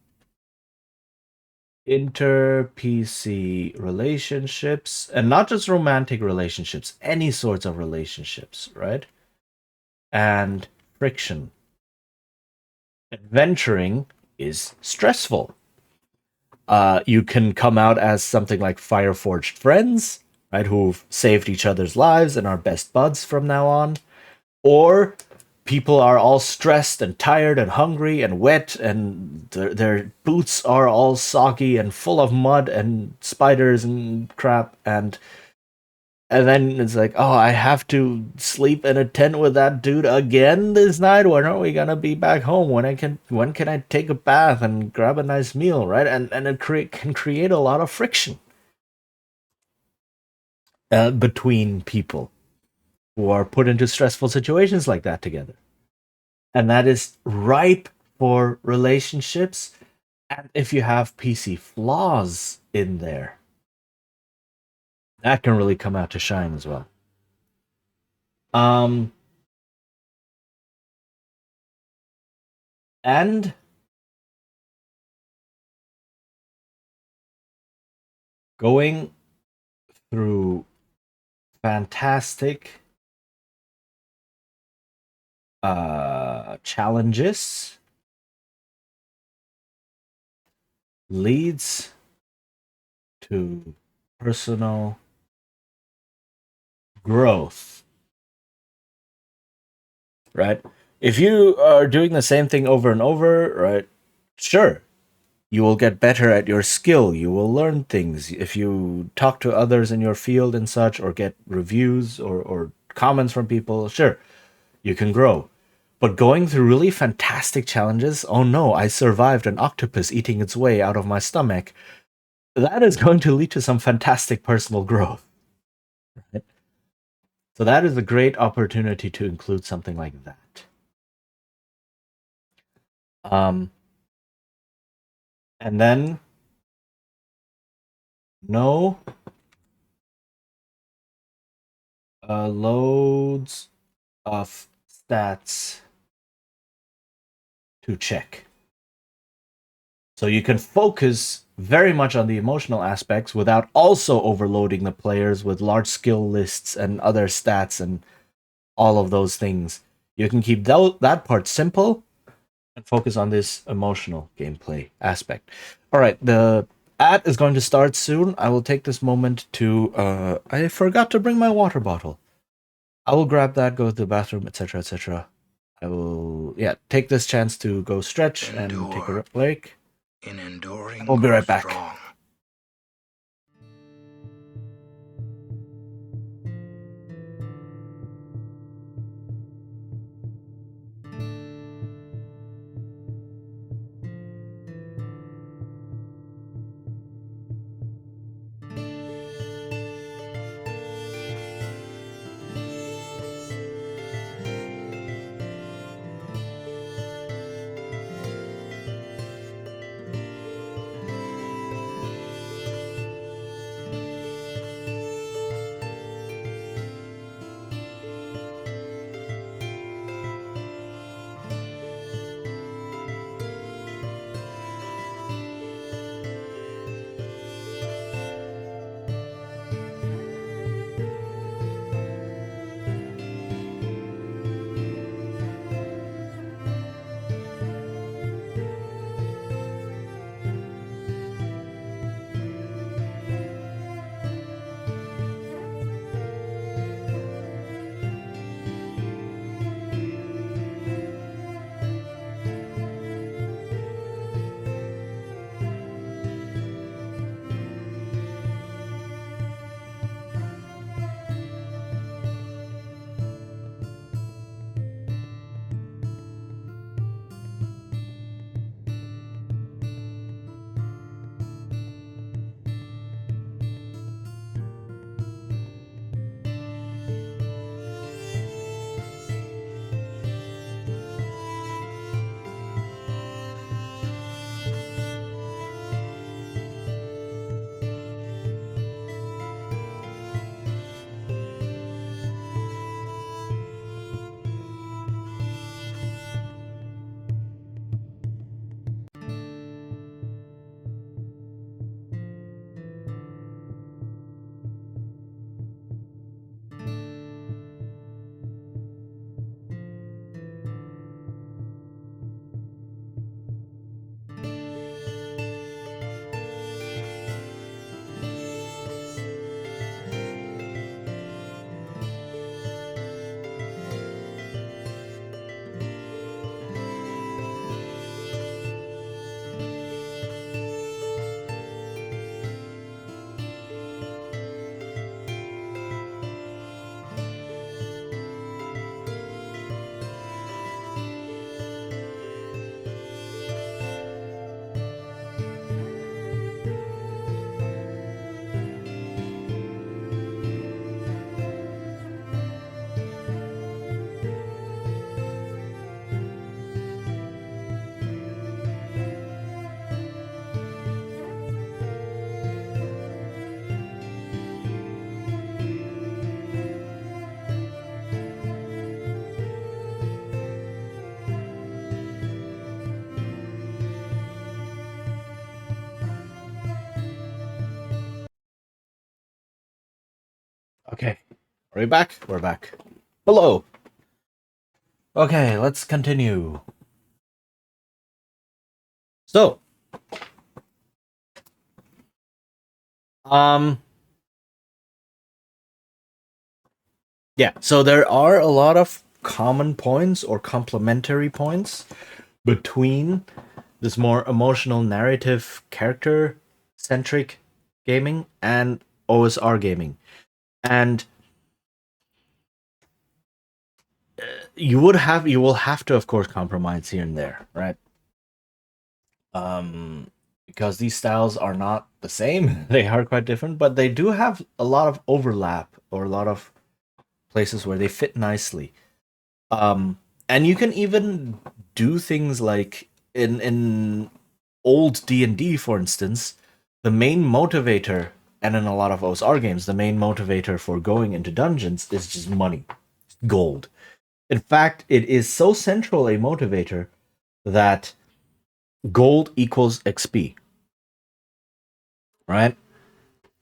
A: inter PC relationships, and not just romantic relationships, any sorts of relationships, right? And friction. Adventuring is stressful. You can come out as something like Fireforged friends, right? Who've saved each other's lives and are best buds from now on. Or people are all stressed and tired and hungry and wet, and their boots are all soggy and full of mud and spiders and crap, and then it's like, oh, I have to sleep in a tent with that dude again this night. When are we gonna be back home? When can I take a bath and grab a nice meal, right? And it can create a lot of friction between people who are put into stressful situations like that together, and that is ripe for relationships. And if you have PC flaws in there, that can really come out to shine as well. Um, and going through fantastic challenges leads to personal growth, right? If you are doing the same thing over and over, right? Sure, you will get better at your skill. You will learn things. If you talk to others in your field and such, or get reviews or comments from people, sure, you can grow. But going through really fantastic challenges, oh no, I survived an octopus eating its way out of my stomach. That is going to lead to some fantastic personal growth. Right? So that is a great opportunity to include something like that. Um, and then no loads of stats to check. So you can focus very much on the emotional aspects without also overloading the players with large skill lists and other stats and all of those things. You can keep that part simple and focus on this emotional gameplay aspect. All right, the ad is going to start soon. I will take this moment to. I forgot to bring my water bottle. I will grab that, go to the bathroom, etc., etc. I will, take this chance to go stretch and take a break.
B: In enduring,
A: We'll be right back.
B: strong.
A: Okay. Are we back? We're back. Hello. Okay, let's continue. So, um, so there are a lot of common points or complementary points between this more emotional narrative character centric gaming and OSR gaming. And you will have to, of course, compromise here and there, right? Because these styles are not the same. They are quite different, but they do have a lot of overlap or a lot of places where they fit nicely. And you can even do things like in old D&D, for instance, the main motivator and in a lot of OSR games, the main motivator for going into dungeons is just money, gold. In fact, it is so central a motivator that gold equals XP, right?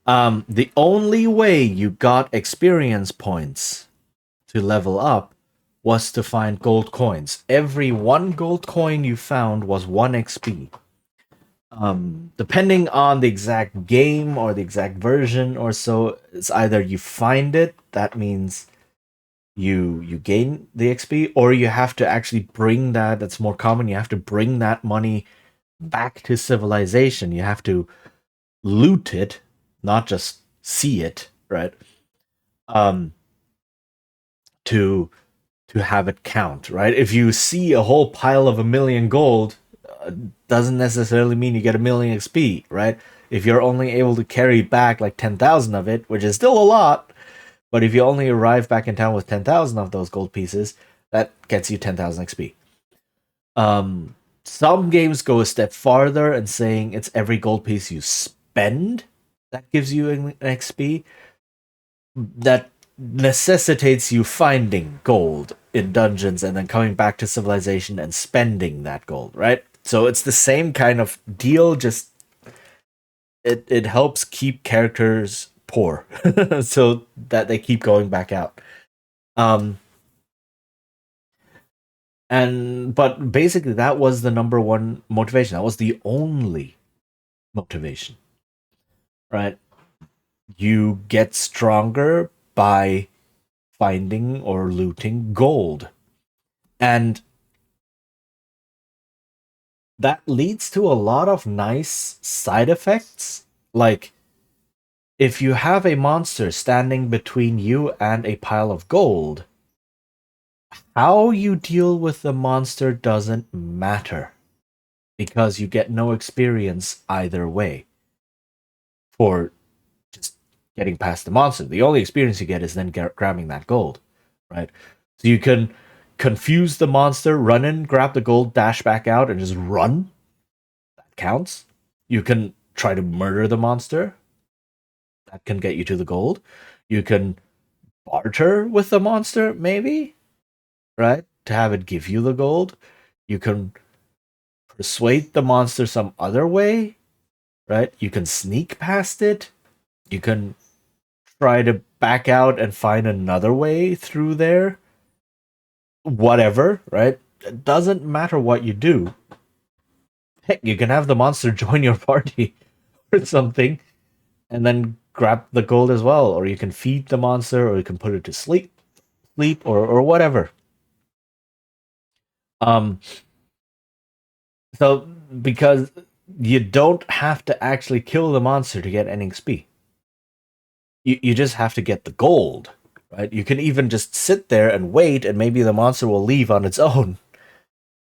A: The only way you got experience points to level up was to find gold coins. Every one gold coin you found was 1 XP. Depending on the exact game or the exact version or so, it's either you find it, that means you gain the XP, or you have to actually bring that. That's more common. You have to bring that money back to civilization. You have to loot it, not just see it, right? Um, to have it count, right? If you see a whole pile of 1,000,000 gold, doesn't necessarily mean you get 1,000,000 XP, right? If you're only able to carry back like 10,000 of it, which is still a lot, but if you only arrive back in town with 10,000 of those gold pieces, that gets you 10,000 XP. Some games go a step farther and saying it's every gold piece you spend that gives you an XP. That necessitates you finding gold in dungeons and then coming back to civilization and spending that gold, right? So it's the same kind of deal, just it helps keep characters poor so that they keep going back out. But basically that was the number one motivation. That was the only motivation, right? You get stronger by finding or looting gold. And that leads to a lot of nice side effects. Like, if you have a monster standing between you and a pile of gold, how you deal with the monster doesn't matter because you get no experience either way for just getting past the monster. The only experience you get is then grabbing that gold, right? So you can confuse the monster, run in, grab the gold, dash back out, and just run. That counts. You can try to murder the monster. That can get you to the gold. You can barter with the monster, maybe, right? To have it give you the gold. You can persuade the monster some other way, right? You can sneak past it. You can try to back out and find another way through there. Whatever, right? It doesn't matter what you do. Heck, you can have the monster join your party or something and then grab the gold as well. Or you can feed the monster, or you can put it to sleep, or whatever. Um, so because you don't have to actually kill the monster to get an XP. You just have to get the gold, right? You can even just sit there and wait, and maybe the monster will leave on its own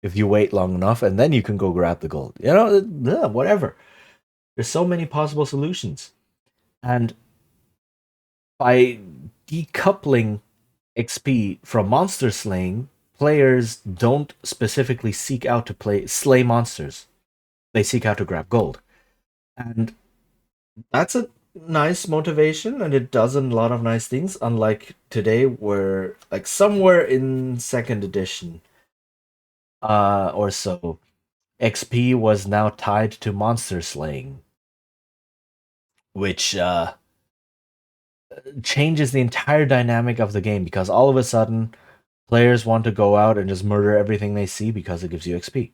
A: if you wait long enough, and then you can go grab the gold. You know, whatever. There's so many possible solutions. And by decoupling XP from monster slaying, players don't specifically seek out to slay monsters. They seek out to grab gold. And that's a nice motivation, and it does a lot of nice things, unlike today where like somewhere in second edition or so, XP was now tied to monster slaying, which changes the entire dynamic of the game because all of a sudden players want to go out and just murder everything they see because it gives you XP.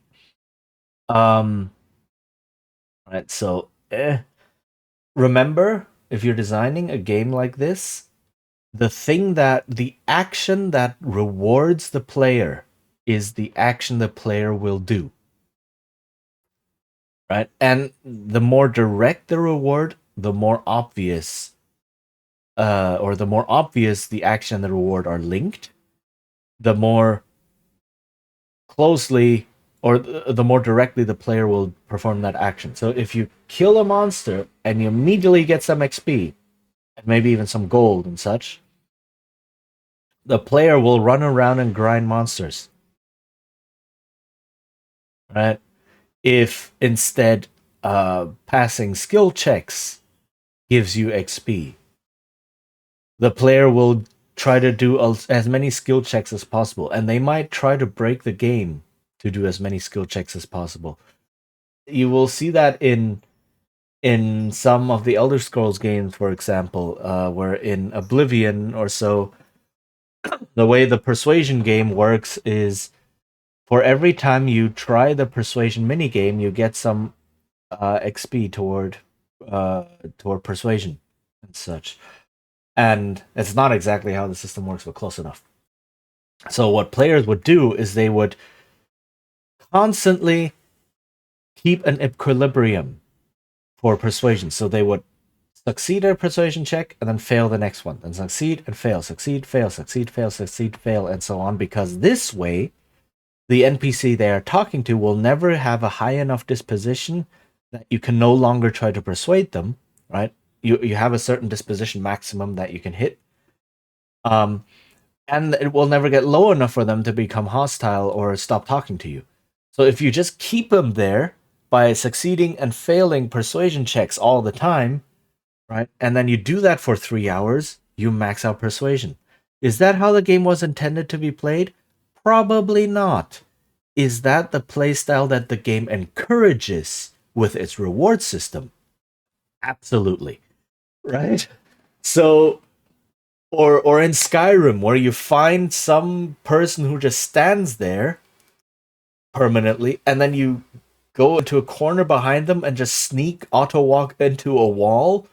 A: Right, so remember, if you're designing a game like this, the action that rewards the player is the action the player will do. Right? And the more direct the reward, the more obvious or the more obvious the action and the reward are linked, the more closely or the more directly the player will perform that action. So if you kill a monster and you immediately get some XP, and maybe even some gold and such, the player will run around and grind monsters. Right? If instead passing skill checks gives you XP. The player will try to do as many skill checks as possible, and they might try to break the game to do as many skill checks as possible. You will see that in some of the Elder Scrolls games, for example, where in Oblivion or so, the way the persuasion game works is for every time you try the persuasion minigame, you get some XP toward persuasion and such. And it's not exactly how the system works, but close enough. So what players would do is they would constantly keep an equilibrium for persuasion. So they would succeed at a persuasion check and then fail the next one, then succeed and fail, succeed, fail, succeed, fail, succeed, fail, and so on. Because this way, the NPC they are talking to will never have a high enough disposition that you can no longer try to persuade them, right? You have a certain disposition maximum that you can hit. And it will never get low enough for them to become hostile or stop talking to you. So if you just keep them there by succeeding and failing persuasion checks all the time, right? And then you do that for 3 hours, you max out persuasion. Is that how the game was intended to be played? Probably not. Is that the playstyle that the game encourages with its reward system? Absolutely. Right? So or in Skyrim where you find some person who just stands there permanently and then you go into a corner behind them and just sneak auto walk into a wall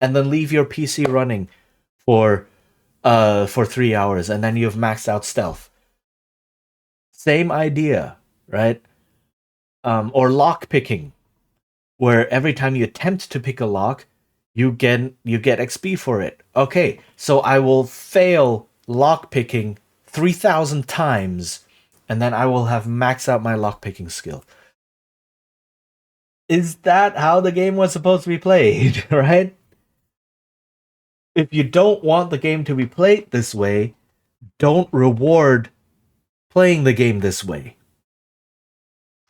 A: and then leave your PC running for 3 hours and then you've maxed out stealth. Same idea, right? Or lock picking, where every time you attempt to pick a lock, you get XP for it. Okay, so I will fail lock picking 3,000 times, and then I will have maxed out my lock picking skill. Is that how the game was supposed to be played, right? If you don't want the game to be played this way, don't reward playing the game this way.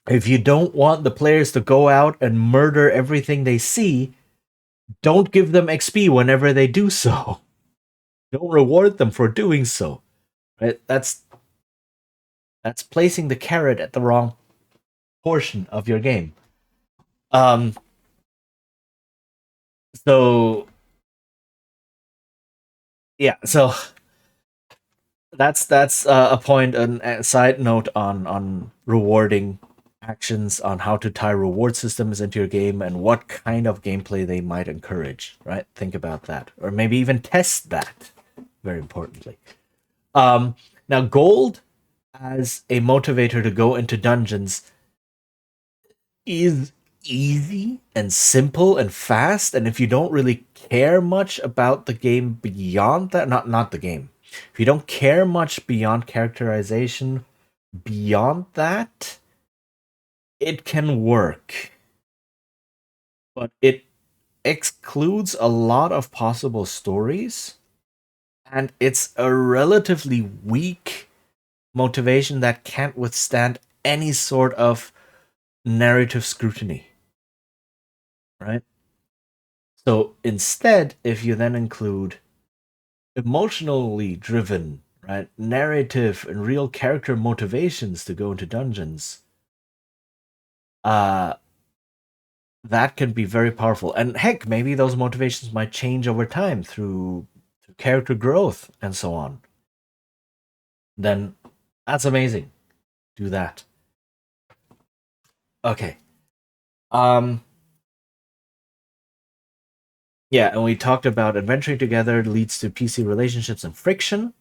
A: If you don't want the players to go out and murder everything they see, don't give them XP whenever they do so. Don't reward them for doing so. Right? That's placing the carrot at the wrong portion of your game. So yeah, so that's a point, and a side note on rewarding actions, on how to tie reward systems into your game and what kind of gameplay they might encourage, right? Think about that, or maybe even test that, very importantly. Now gold as a motivator to go into dungeons is easy and simple and fast, and if you don't really care much about the game beyond that, not the game, if you don't care much beyond characterization beyond that, it can work, but it excludes a lot of possible stories, and it's a relatively weak motivation that can't withstand any sort of narrative scrutiny, right? So instead, if you then include emotionally driven, right, narrative and real character motivations to go into dungeons, that can be very powerful. And heck, maybe those motivations might change over time through character growth and so on. Then that's amazing. Do that. Okay. Yeah, and we talked about adventuring together leads to PC relationships and friction,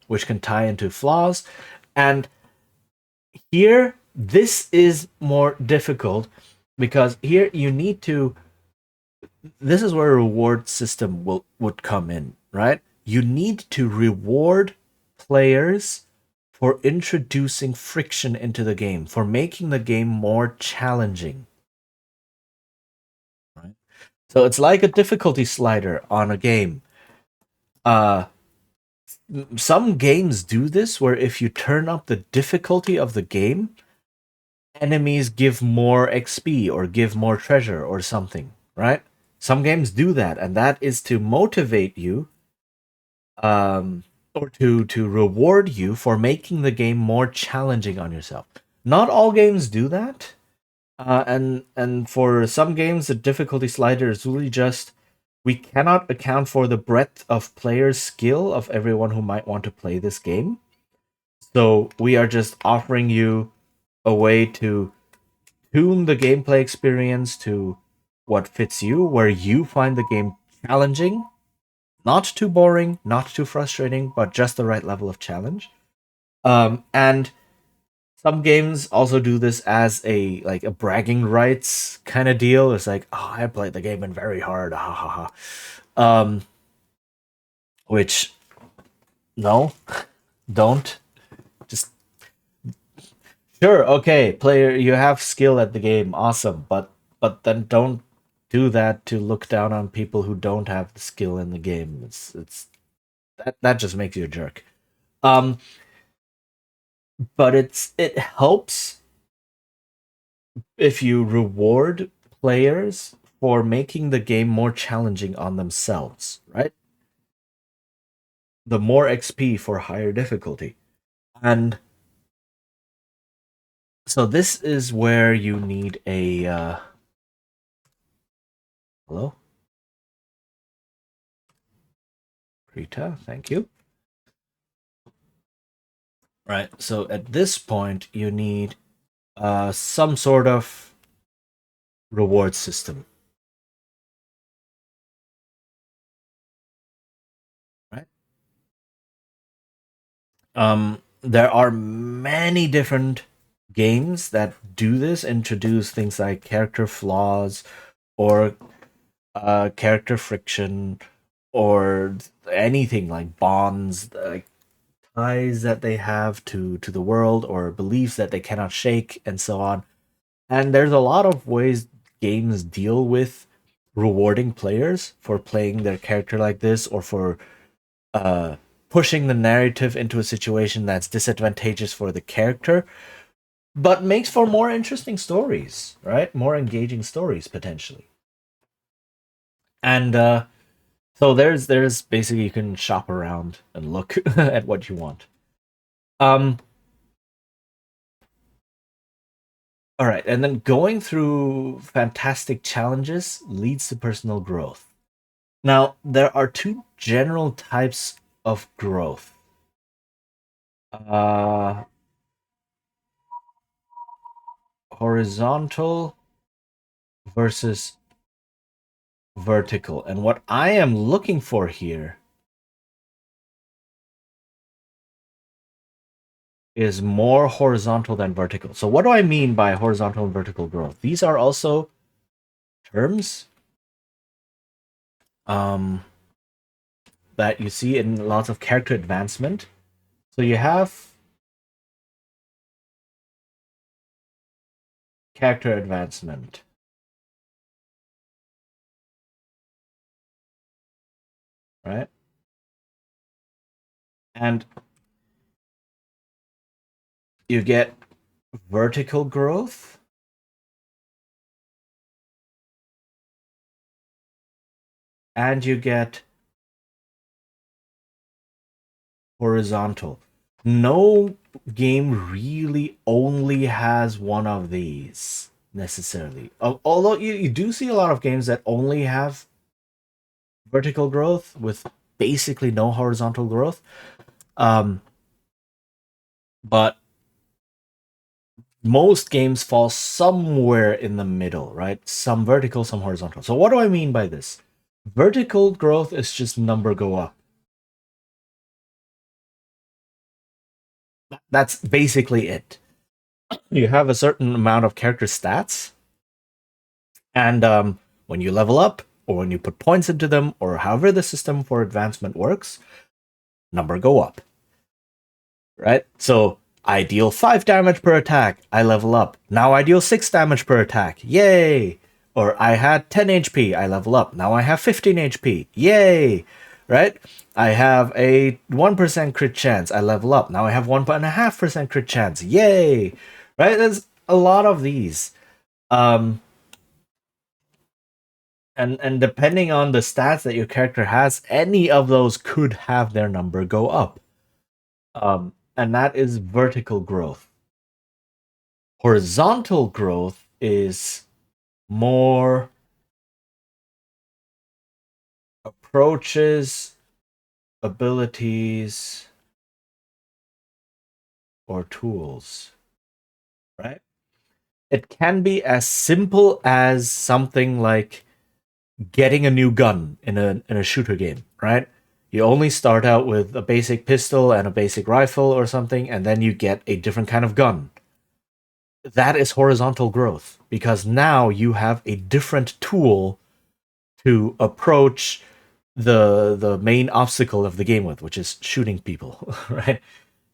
A: which can tie into flaws. And here, this is more difficult because here you need to. This is where a reward system would come in, right? You need to reward players for introducing friction into the game, for making the game more challenging. Right? So it's like a difficulty slider on a game. Some games do this where if you turn up the difficulty of the game, enemies give more XP or give more treasure or something, right? Some games do that, and that is to motivate you, or to reward you for making the game more challenging on yourself. Not all games do that, and for some games, the difficulty slider is really just we cannot account for the breadth of players' skill of everyone who might want to play this game. So we are just offering you a way to tune the gameplay experience to what fits you, where you find the game challenging, not too boring, not too frustrating, but just the right level of challenge. And some games also do this as a bragging rights kind of deal. It's like, oh, I played the game and very hard, ha ha ha. Which no, don't. Just sure, okay, player, you have skill at the game, awesome, but then don't do that to look down on people who don't have the skill in the game. It's that just makes you a jerk. Um, but it helps if you reward players for making the game more challenging on themselves, right? The more XP for higher difficulty. And so this is where you need a hello? Rita, thank you. Right. So at this point you need some sort of reward system. Right? There are many different games that do this, introduce things like character flaws or character friction or anything like bonds, like ties that they have to the world or beliefs that they cannot shake and so on. And there's a lot of ways games deal with rewarding players for playing their character like this or for uh, pushing the narrative into a situation that's disadvantageous for the character, but makes for more interesting stories, right? More engaging stories potentially. And so there's basically you can shop around and look at what you want. Um, all right, and then going through fantastic challenges leads to personal growth. Now, there are two general types of growth. Uh, Horizontal versus vertical. And what I am looking for here is more horizontal than vertical. So what do I mean by horizontal and vertical growth? These are also terms um, that you see in lots of character advancement. So you have character advancement, right? And you get vertical growth and you get horizontal. No game really only has one of these necessarily. Although you do see a lot of games that only have vertical growth with basically no horizontal growth. Um, but most games fall somewhere in the middle, right? Some vertical, some horizontal. So what do I mean by this? Vertical growth is just number go up. That's basically it. You have a certain amount of character stats, and when you level up, or when you put points into them, or however the system for advancement works, number go up. Right? So I deal 5 damage per attack, I level up. Now I deal 6 damage per attack. Yay! Or I had 10 HP, I level up. Now I have 15 HP. Yay! Right? I have a 1% crit chance, I level up. Now I have 1.5% crit chance. Yay! Right? There's a lot of these. Um, And depending on the stats that your character has, any of those could have their number go up. And that is vertical growth. Horizontal growth is more approaches, abilities, or tools, right? It can be as simple as something like getting a new gun in a shooter game, right? You only start out with a basic pistol and a basic rifle or something, and then you get a different kind of gun. That is horizontal growth because now you have a different tool to approach the main obstacle of the game with, which is shooting people, right?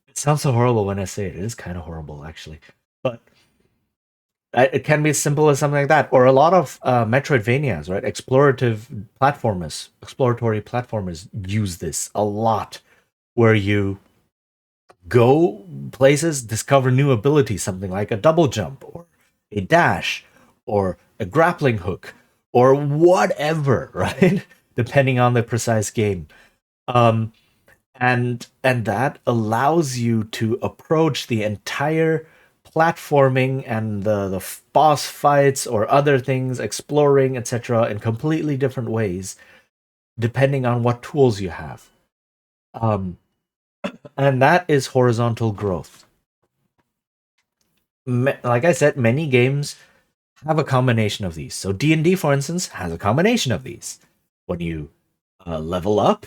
A: It sounds so horrible when I say it. It is kind of horrible, actually. But it can be as simple as something like that, or a lot of Metroidvanias, right? Exploratory platformers use this a lot, where you go places, discover new abilities, something like a double jump, or a dash, or a grappling hook, or whatever, right? Depending on the precise game. Um, and that allows you to approach the entire platforming and the boss fights or other things, exploring, etc., in completely different ways, depending on what tools you have. Um, and that is horizontal growth. Like I said, many games have a combination of these. So D&D, for instance, has a combination of these. When you level up,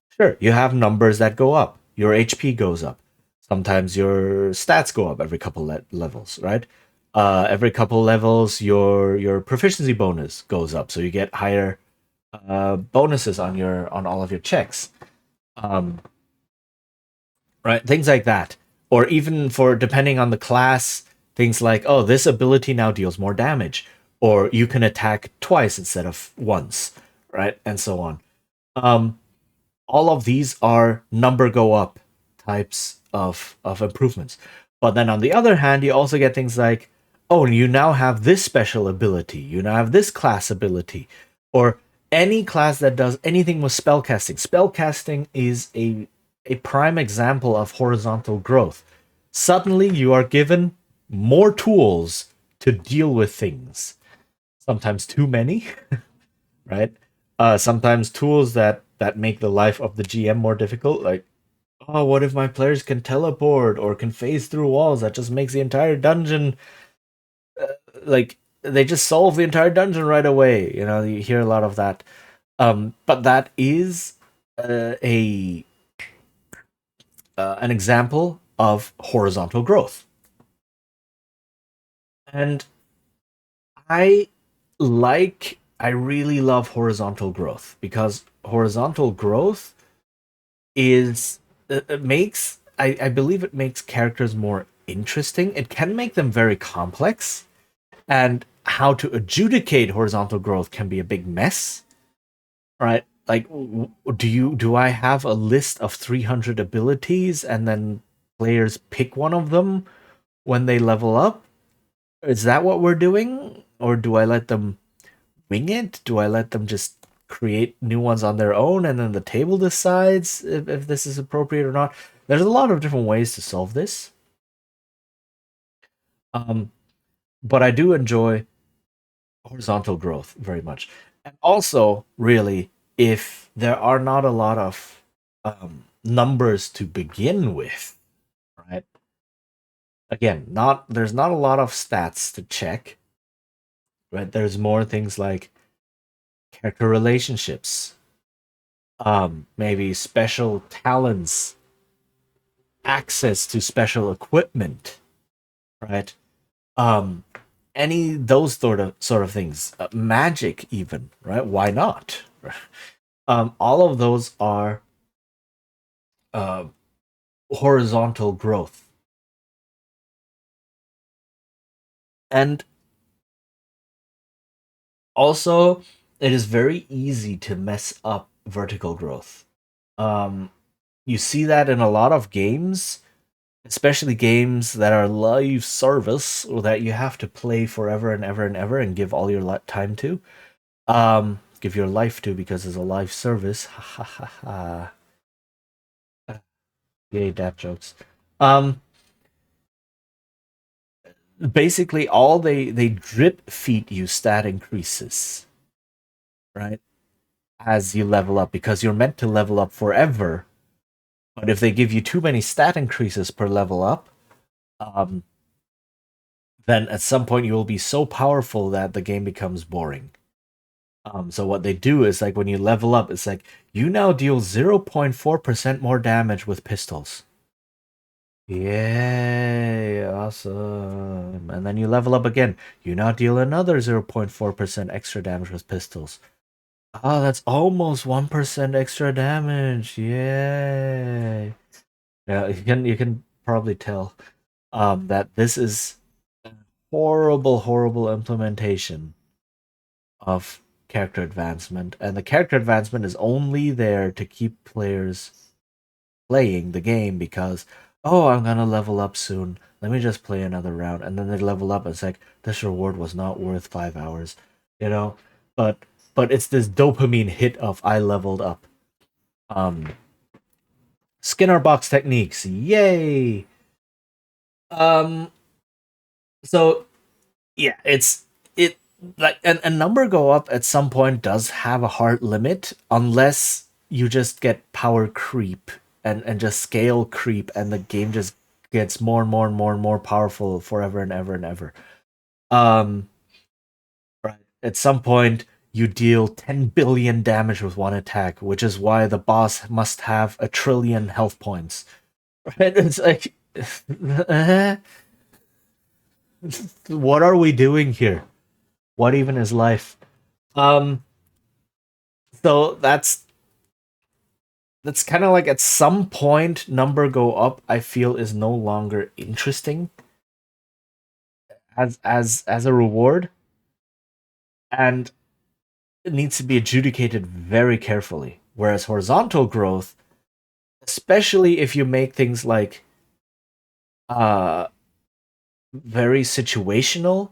A: sure, you have numbers that go up. Your HP goes up. Sometimes your stats go up every couple levels, right? Every couple levels, your proficiency bonus goes up, so you get higher bonuses on all of your checks, um, right? Things like that, or even for depending on the class, things like this ability now deals more damage, or you can attack twice instead of once, right? And so on. Um, all of these are number go up types of improvements. But then on the other hand, you also get things like, oh, you now have this special ability, you now have this class ability, or any class that does anything with spellcasting. Spellcasting is a prime example of horizontal growth. Suddenly you are given more tools to deal with things. Sometimes too many, right? Sometimes tools that make the life of the GM more difficult, like what if my players can teleport or can phase through walls? That just makes the entire dungeon like they just solve the entire dungeon right away. You know, you hear a lot of that. But that is a an example of horizontal growth, and I I really love horizontal growth because horizontal growth is it makes I believe it makes characters more interesting. It can make them very complex, and how to adjudicate horizontal growth can be a big mess, right? Like, do I have a list of 300 abilities and then players pick one of them when they level up? Is that what we're doing, or do I let them wing it? Do I let them just create new ones on their own and then the table decides if this is appropriate or not? There's a lot of different ways to solve this. Um, but I do enjoy horizontal growth very much. And also, really, if there are not a lot of numbers to begin with, right? Again, not there's not a lot of stats to check, right? There's more things like character relationships, maybe special talents, access to special equipment, right? Um, any those sort of things, magic even, right? Why not? All of those are uh, horizontal growth, and also it is very easy to mess up vertical growth. Um, you see that in a lot of games, especially games that are live service or that you have to play forever and ever and ever and give all your time to. Give your life to because it's a life service. Ha ha ha ha. Yay, dad jokes. Um, Basically, all they drip feed you stat increases, right? As you level up because you're meant to level up forever. But if they give you too many stat increases per level up, um, then at some point you will be so powerful that the game becomes boring. So what they do is like when you level up, it's like you now deal 0.4% more damage with pistols. Yay, awesome. And then you level up again. You now deal another 0.4% extra damage with pistols. Oh, that's almost 1% extra damage. Yay. Yeah, you can probably tell that this is a horrible implementation of character advancement, and the character advancement is only there to keep players playing the game because oh, I'm gonna level up soon. Let me just play another round, and then they level up. And it's like this reward was not worth 5 hours, you know. But it's this dopamine hit of I leveled up. Um, Skinner box techniques, yay! Um, so yeah, it like a number go up at some point does have a hard limit unless you just get power creep and just scale creep and the game just gets more and more and more and more powerful forever and ever and ever. Um right. At some point you deal 10 billion damage with one attack, which is why the boss must have a trillion health points. Right? It's like what are we doing here? What even is life? Um, so that's kind of like at some point number go up. I feel is no longer interesting as a reward, and it needs to be adjudicated very carefully. Whereas horizontal growth, especially if you make things like uh very situational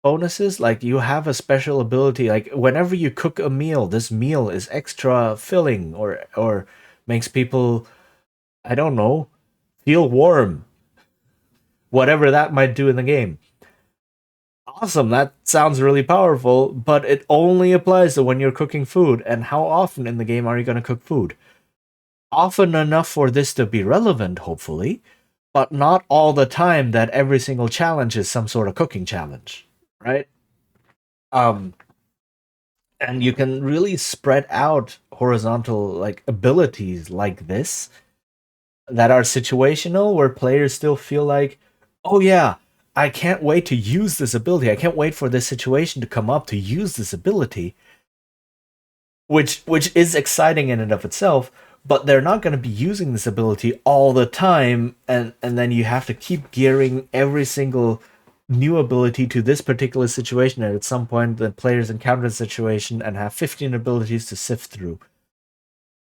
A: bonuses, like you have a special ability, like whenever you cook a meal, this meal is extra filling or makes people I don't know feel warm, whatever that might do in the game. Awesome, that sounds really powerful, but it only applies to when you're cooking food. And how often in the game are you going to cook food? Often enough for this to be relevant, hopefully, but not all the time that every single challenge is some sort of cooking challenge, right? Um, and you can really spread out horizontal like abilities like this that are situational where players still feel like, oh yeah, I can't wait to use this ability. I can't wait for this situation to come up to use this ability, which is exciting in and of itself. But they're not going to be using this ability all the time, and then you have to keep gearing every single new ability to this particular situation. And at some point, the players encounter a situation and have 15 abilities to sift through.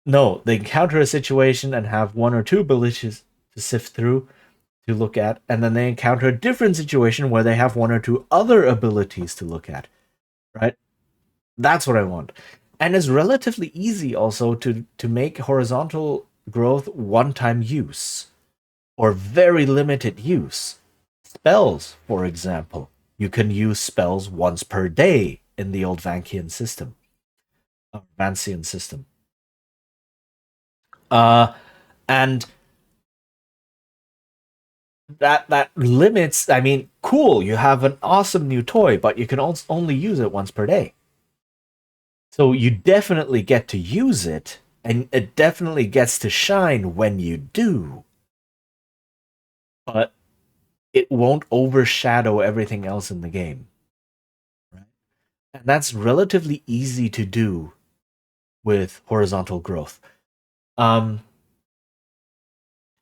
A: No, they encounter a situation and have one or two abilities to sift through to look at, and then they encounter a different situation where they have one or two other abilities to look at, right? That's what I want. And it's relatively easy also to make horizontal growth one-time use or very limited use. Spells, for example. You can use spells once per day in the old Vankian system, Vancian system. Uh, and that limits. I mean, cool. You have an awesome new toy, but you can only use it once per day. So you definitely get to use it, and it definitely gets to shine when you do. But it won't overshadow everything else in the game. Right? And that's relatively easy to do with horizontal growth. Um,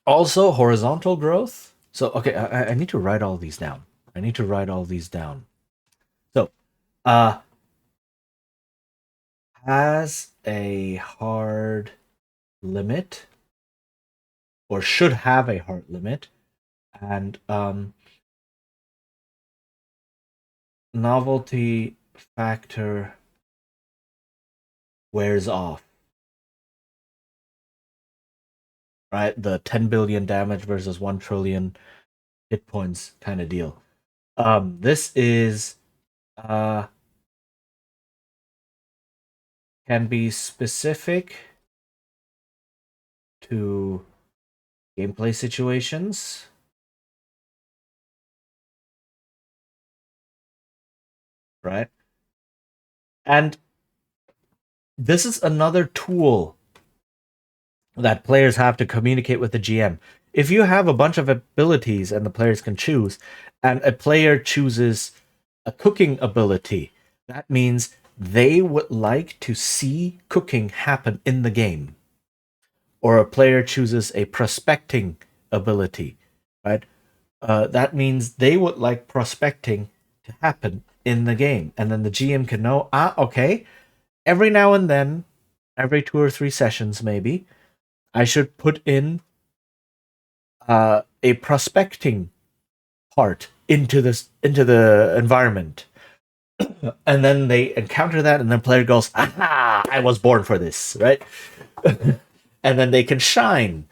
A: Also, horizontal growth. So, okay, I need to write all these down. I need to write all these down. So, uh, has a hard limit, or should have a hard limit, and novelty factor wears off, right? The 10 billion damage versus 1 trillion hit points kind of deal. This is uh can be specific to gameplay situations, right? And this is another tool that players have to communicate with the GM. If you have a bunch of abilities and the players can choose, and a player chooses a cooking ability, that means they would like to see cooking happen in the game. Or a player chooses a prospecting ability, right? That means they would like prospecting to happen in the game. And then the GM can know, okay, every now and then, every 2 or 3 sessions maybe, I should put in a prospecting part into the environment. And then they encounter that, and then player goes, "Aha! I was born for this," right? And then they can shine,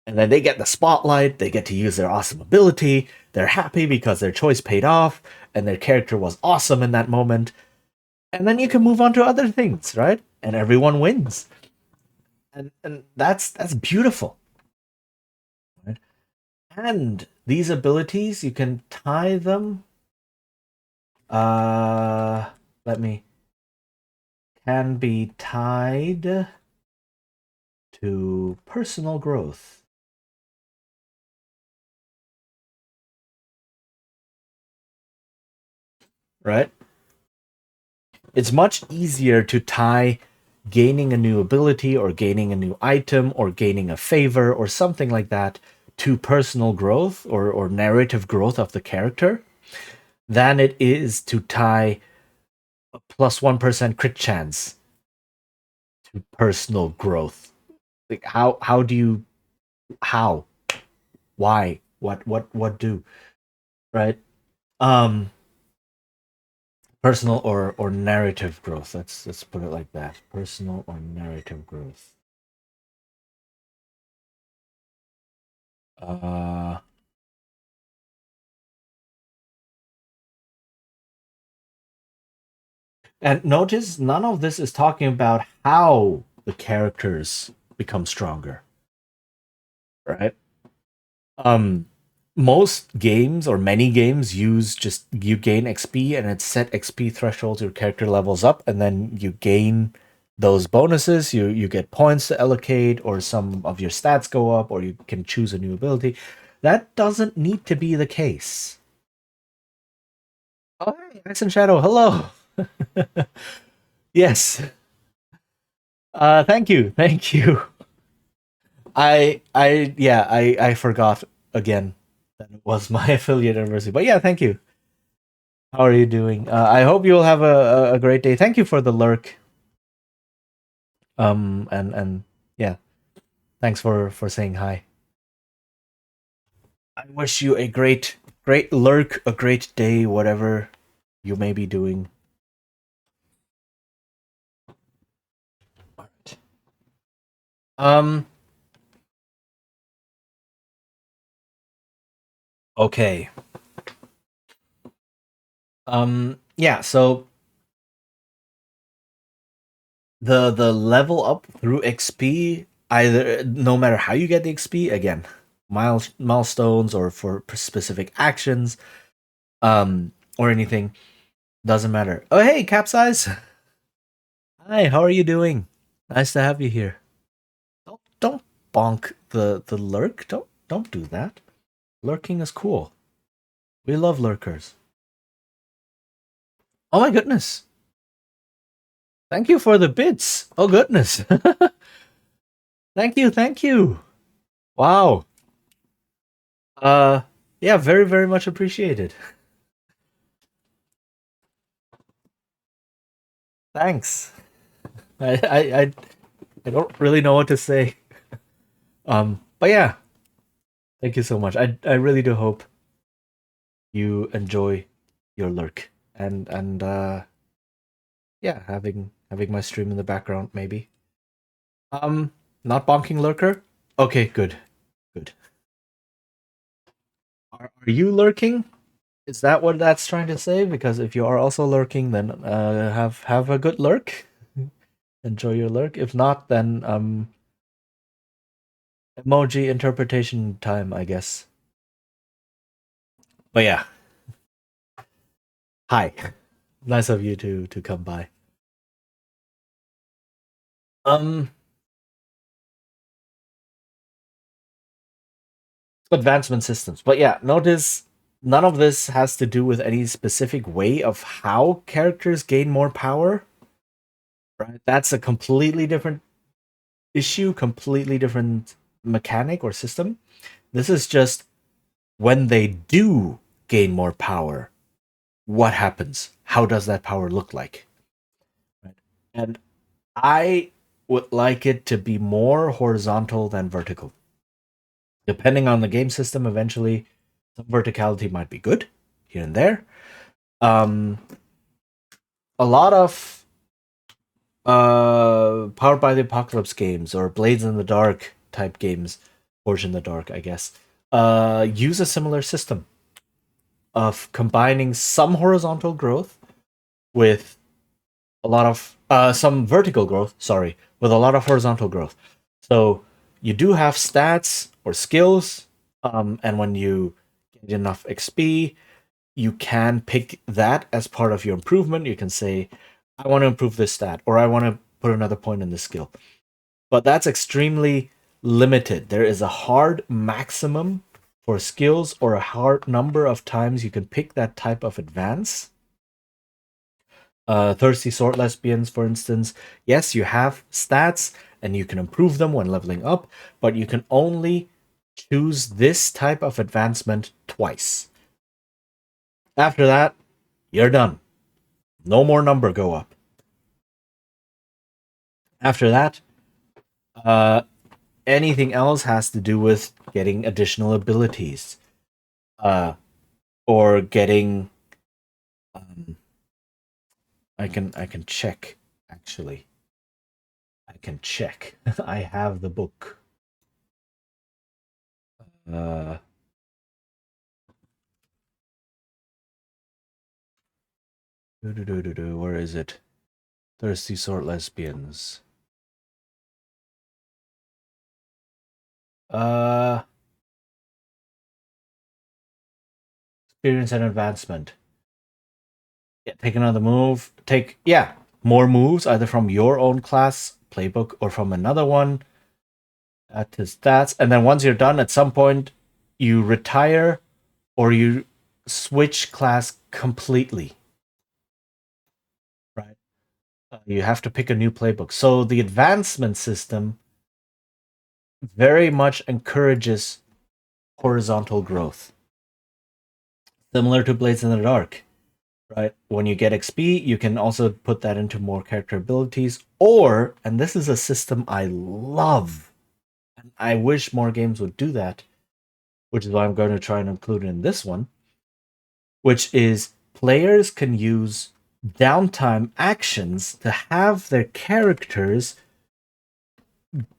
A: and then they get the spotlight. They get to use their awesome ability. They're happy because their choice paid off, and their character was awesome in that moment. And then you can move on to other things, right? And everyone wins, and that's beautiful. Right? And these abilities, you can tie them. Uh, let me can be tied to personal growth, right? It's much easier to tie gaining a new ability or gaining a new item or gaining a favor or something like that to personal growth or narrative growth of the character than it is to tie a plus 1% crit chance to personal growth. Like how do you how why what do, right? Um Personal or narrative growth. Let's put it like that. Personal or narrative growth. Uh and notice none of this is talking about how the characters become stronger, right? Um Most games or many games use just you gain XP and it's set XP thresholds, your character levels up, and then you gain those bonuses. You get points to allocate, or some of your stats go up, or you can choose a new ability. That doesn't need to be the case. Oh, hey, Ice and Shadow, hello. Yes. Thank you, thank you. I forgot again that it was my affiliate anniversary, but yeah, thank you. How are you doing? I hope you'll have a great day. Thank you for the lurk. And yeah, thanks for saying hi. I wish you a great lurk, a great day, whatever you may be doing. All right. Um. Okay. Yeah. So the level up through XP, either no matter how you get the XP, again, milestones or for specific actions, or anything, doesn't matter. Oh, hey, Capsize. Hi, how are you doing? Nice to have you here. Don't bonk the lurk. Don't do that. Lurking is cool. We love lurkers. Oh my goodness. Thank you for the bits. Oh goodness. Thank you, thank you. Wow. Uh yeah, very much appreciated. Thanks. I don't really know what to say. But yeah, thank you so much. I really do hope you enjoy your lurk. And yeah, having my stream in the background, maybe. Not bonking lurker. Okay, good, good. Are you lurking? Is that what that's trying to say? Because if you are also lurking, then have a good lurk. Enjoy your lurk. If not, then emoji interpretation time, I guess. But yeah, hi. Nice of you to come by. Um, Advancement systems. But yeah, notice none of this has to do with any specific way of how characters gain more power. Right? That's a completely different issue, completely different mechanic or system. This is just when they do gain more power, what happens? How does that power look like? Right? And I would like it to be more horizontal than vertical. Depending on the game system, eventually some verticality might be good here and there. Um, a lot of Powered by the Apocalypse games or Blades in the Dark type games, Forge in the Dark, I guess, use a similar system of combining some horizontal growth with a lot of some vertical growth, sorry, with a lot of horizontal growth. So you do have stats or skills, and when you get enough XP, you can pick that as part of your improvement. You can say, I want to improve this stat, or I want to put another point in this skill. But that's extremely limited. There is a hard maximum for skills or a hard number of times you can pick that type of advance. Thirsty Sword Lesbians, for instance, yes, you have stats and you can improve them when leveling up, but you can only choose this type of advancement twice. After that, you're done. No more number go up. After that, uh, anything else has to do with getting additional abilities, or getting. Um, I can check actually. I can check. I have the book. Uh, where is it? Thirsty Sword Lesbians. Uh, Experience and advancement. Yeah, take another move. More moves either from your own class playbook or from another one. Add to stats, and then once you're done, at some point, you retire or you switch class completely. Right? You have to pick a new playbook. So the advancement system very much encourages horizontal growth, similar to Blades in the Dark. Right? When you get XP, you can also put that into more character abilities. Or, and this is a system I love, and I wish more games would do that, which is why I'm going to try and include it in this one, which is players can use downtime actions to have their characters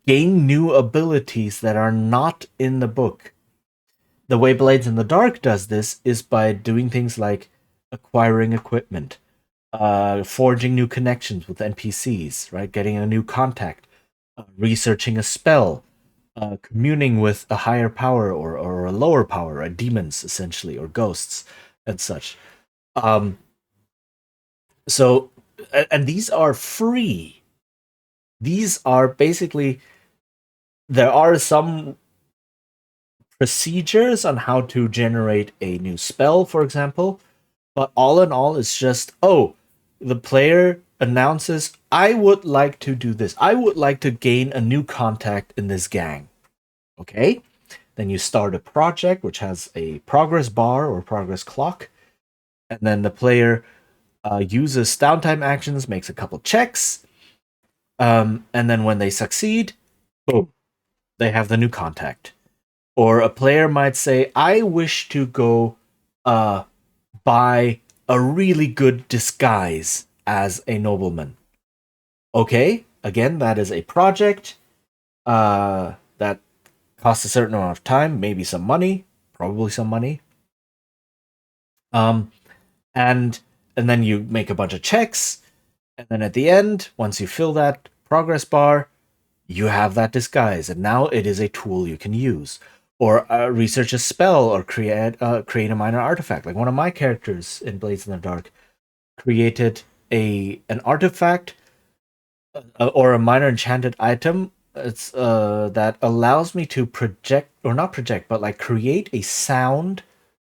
A: gain new abilities that are not in the book. The way Blades in the Dark does this is by doing things like acquiring equipment, forging new connections with NPCs, right? Getting a new contact, researching a spell, communing with a higher power or a lower power, right? Demons essentially, or ghosts and such. Um, so, and these are free. These are basically, there are some procedures on how to generate a new spell, for example, but all in all, it's just, oh, the player announces, I would like to do this. I would like to gain a new contact in this gang. Okay? Then you start a project which has a progress bar or progress clock. And then the player uses downtime actions, makes a couple checks. And then when they succeed, boom, they have the new contact. Or a player might say, I wish to go buy a really good disguise as a nobleman. Okay, again, that is a project that costs a certain amount of time, maybe some money, probably some money. Um, and and then you make a bunch of checks, and then at the end, once you fill that progress bar, you have that disguise, and now it is a tool you can use, or research a spell, or create a minor artifact. Like one of my characters in Blades in the Dark created a an artifact or a minor enchanted item. It's that allows me to project, or not project, but like create a sound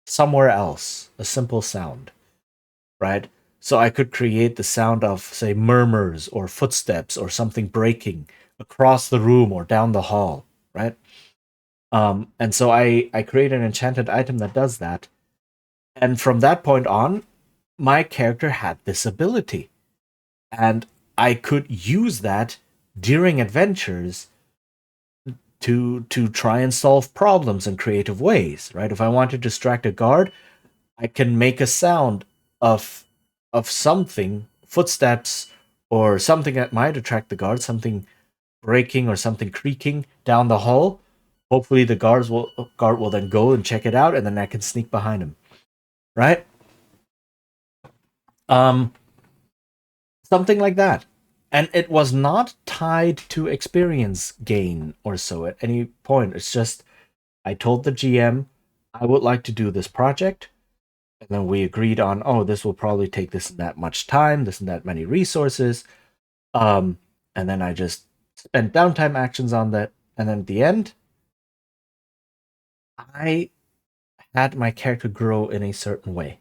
A: somewhere else, a simple sound, right? So I could create the sound of, say, murmurs or footsteps or something breaking across the room or down the hall, right? And so I create an enchanted item that does that, and from that point on, my character had this ability, and I could use that during adventures to try and solve problems in creative ways, right? If I want to distract a guard, I can make a sound of something, footsteps or something that might attract the guard, something breaking or something creaking down the hall. Hopefully the guard will then go and check it out, and then I can sneak behind him, right? Um, Something like that. And it was not tied to experience gain or so at any point. It's just I told the GM I would like to do this project, and then we agreed on, oh, this will probably take this and that much time, this and that many resources. Um, and then I just spent downtime actions on that, and then at the end, I had my character grow in a certain way.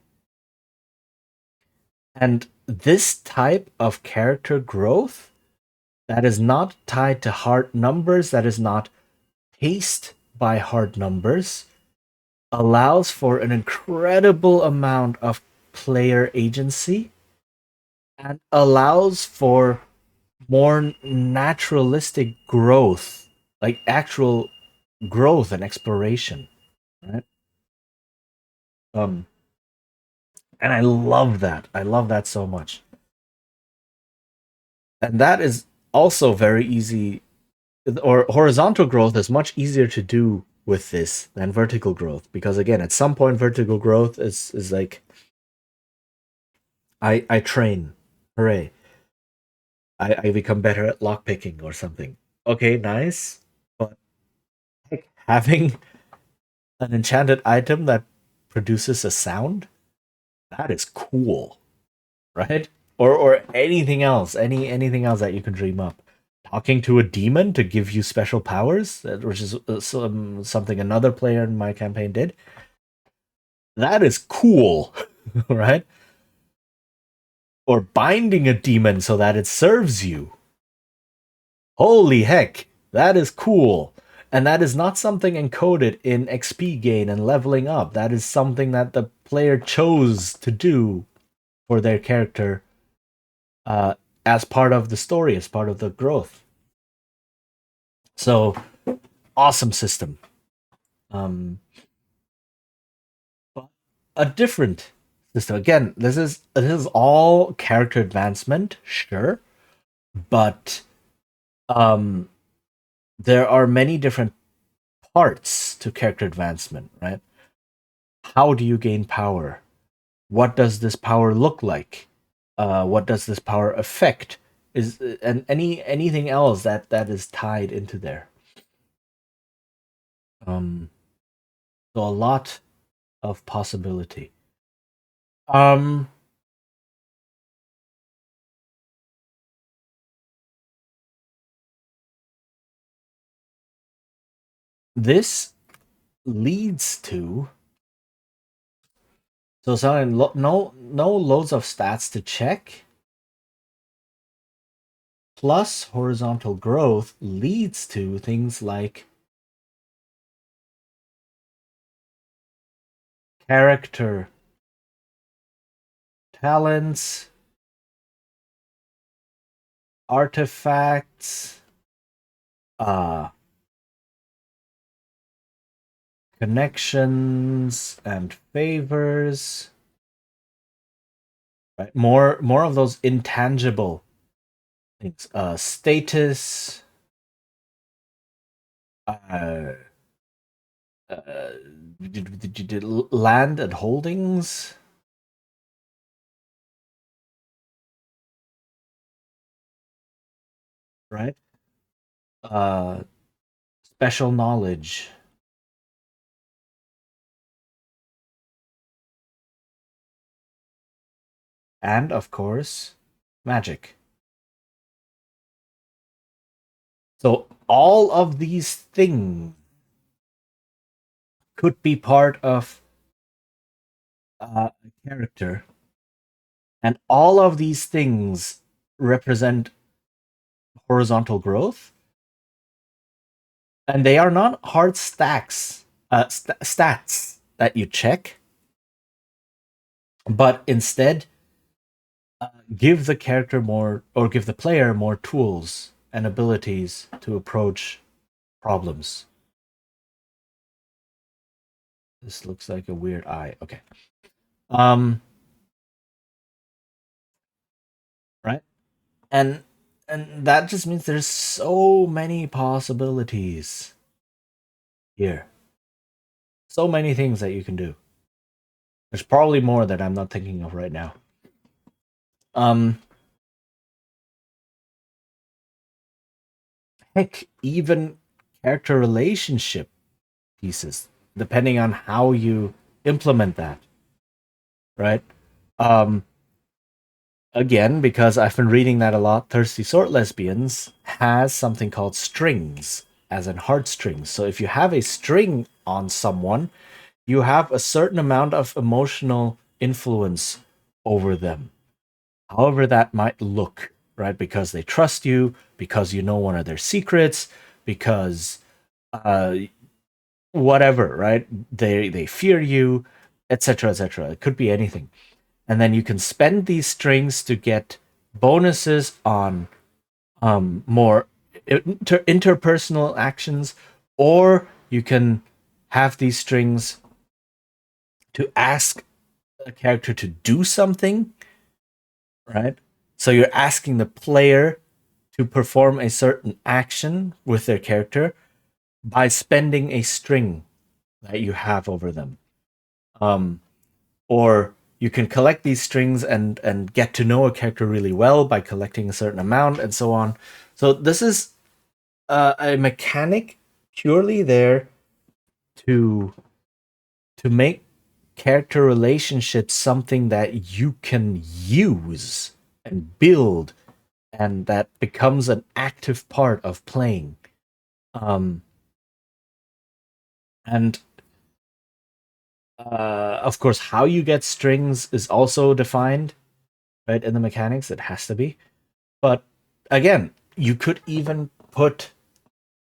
A: And this type of character growth that is not tied to hard numbers, that is not paced by hard numbers, allows for an incredible amount of player agency and allows for more naturalistic growth, like actual growth and exploration, right? Um, and I love that. I love that so much. And that is also very easy, or horizontal growth is much easier to do with this than vertical growth, because again, at some point vertical growth is like I train. Hooray. I become better at lockpicking or something. Okay, nice. But like, having an enchanted item that produces a sound, that is cool, right? Or anything else, anything else that you can dream up. Talking to a demon to give you special powers, which is something another player in my campaign did. That is cool, right? Or binding a demon so that it serves you. Holy heck, that is cool. And that is not something encoded in XP gain and leveling up. That is something that the player chose to do for their character uh, as part of the story, as part of the growth. So awesome system. Um, but a different system. Again, this is all character advancement, sure, but um, there are many different parts to character advancement, right? How do you gain power? What does this power look like? What does this power affect? Is and anything else that is tied into there. Um, so a lot of possibility. Um, this leads to something no loads of stats to check. Plus horizontal growth leads to things like character talents, artifacts, uh, connections, and favors. right? More of those intangible things. Status, uh, uh, land and holdings, right? Uh, special knowledge, and of course, magic. So all of these things could be part of a character, and all of these things represent horizontal growth, and they are not hard stats that you check, but instead give the character more or give the player more tools and abilities to approach problems. This looks like a weird eye. Okay. Um, right? And and that just means there's so many possibilities here. So many things that you can do. There's probably more that I'm not thinking of right now. Um, Heck, even character relationship pieces, depending on how you implement that, right? Um, Again, because I've been reading that a lot, Thirsty Sword Lesbians has something called strings, as in heartstrings. So if you have a string on someone, you have a certain amount of emotional influence over them. However, that might look, right? Because they trust you, because you know one of their secrets, because uh, whatever, right? They fear you, etc., etc. It could be anything, and then you can spend these strings to get bonuses on more interpersonal actions, or you can have these strings to ask a character to do something, right? So you're asking the player to perform a certain action with their character by spending a string that you have over them. Um, or you can collect these strings and get to know a character really well by collecting a certain amount and so on. So this is a mechanic purely there to make character relationships something that you can use and build, and that becomes an active part of playing. Um, and of course, how you get strings is also defined, right? In the mechanics, it has to be. But again, you could even put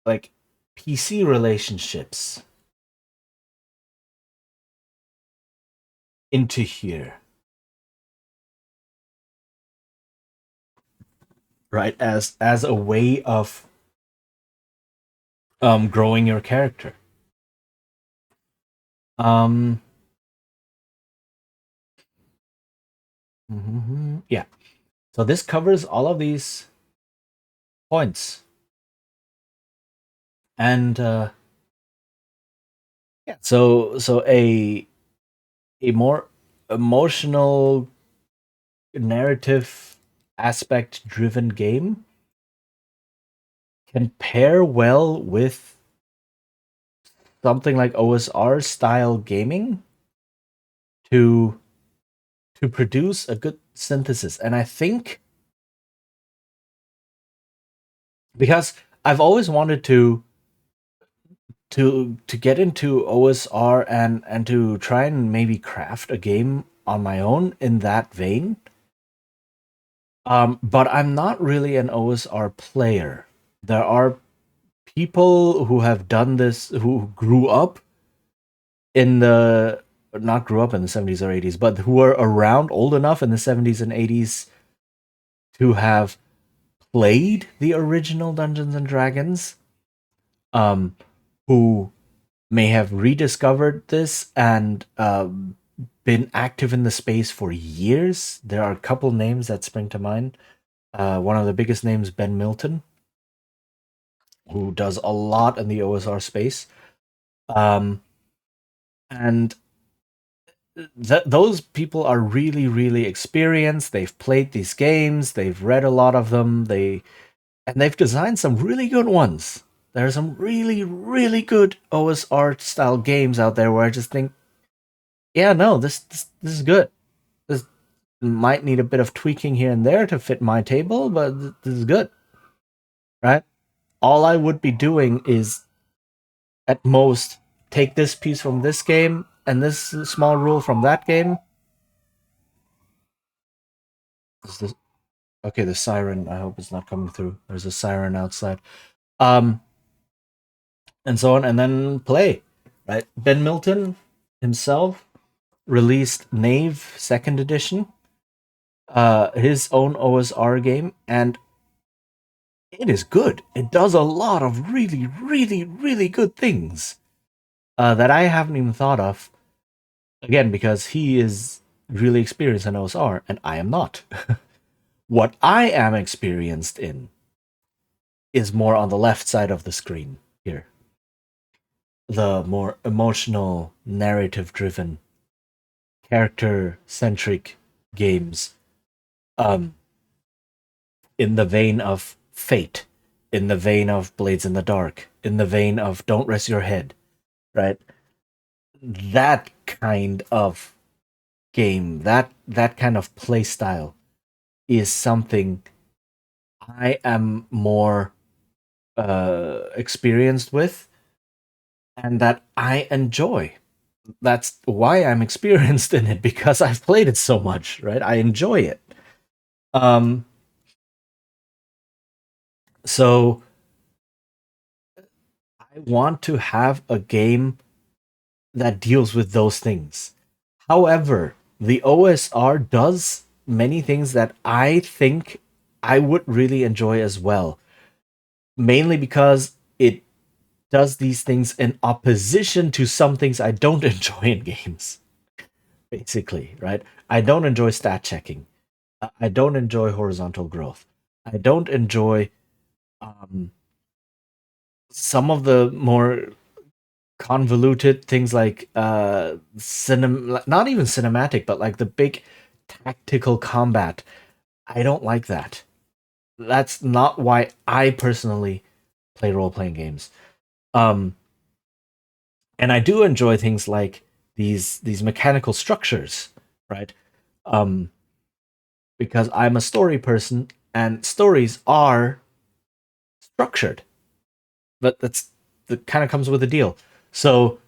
A: like PC relationships into here, right? As a way of growing your character. Um yeah. So this covers all of these points. And yeah, so a more emotional narrative aspect driven game can pair well with something like OSR style gaming to produce a good synthesis. And I think because I've always wanted to get into OSR and to try and maybe craft a game on my own in that vein. But I'm not really an OSR player. There are people who have done this who grew up in the not grew up in the 70s or 80s, but who were around old enough in the 70s and 80s to have played the original Dungeons and Dragons, who may have rediscovered this and been active in the space for years. There are a couple names that spring to mind. One of the biggest names, Ben Milton, who does a lot in the OSR space. Um, and those people are really, really experienced. They've played these games. They've read a lot of them. They've designed some really good ones. There are some really, really good OSR style games out there where I just think, yeah, no, this is good. This might need a bit of tweaking here and there to fit my table, but this is good, right? All I would be doing is, at most, take this piece from this game and this small rule from that game. Is this okay? The siren. I hope it's not coming through. There's a siren outside. Um, and so on, and then play. Right, Ben Milton himself released Knave Second Edition, his own OSR game, and it is good. It does a lot of really, really, really good things that I haven't even thought of. Again, because he is really experienced in OSR, and I am not. What I am experienced in is more on the left side of the screen here. The more emotional, narrative driven, character centric games. In the vein of Fate, in the vein of Blades in the Dark, in the vein of Don't Rest Your Head, right? That kind of game, that kind of play style is something I am more experienced with and that I enjoy. That's why I'm experienced in it, because I've played it so much, right? I enjoy it. Um, so I want to have a game that deals with those things. However, the OSR does many things that I think I would really enjoy as well. Mainly because it does these things in opposition to some things I don't enjoy in games. Basically, right? I don't enjoy stat checking. I don't enjoy horizontal growth. I don't enjoy um, some of the more convoluted things like not even cinematic, but like the big tactical combat. I don't like that. That's not why I personally play role playing games. Um, and I do enjoy things like these mechanical structures, right? Um, because I'm a story person, and stories are structured. But that kind of comes with a deal. So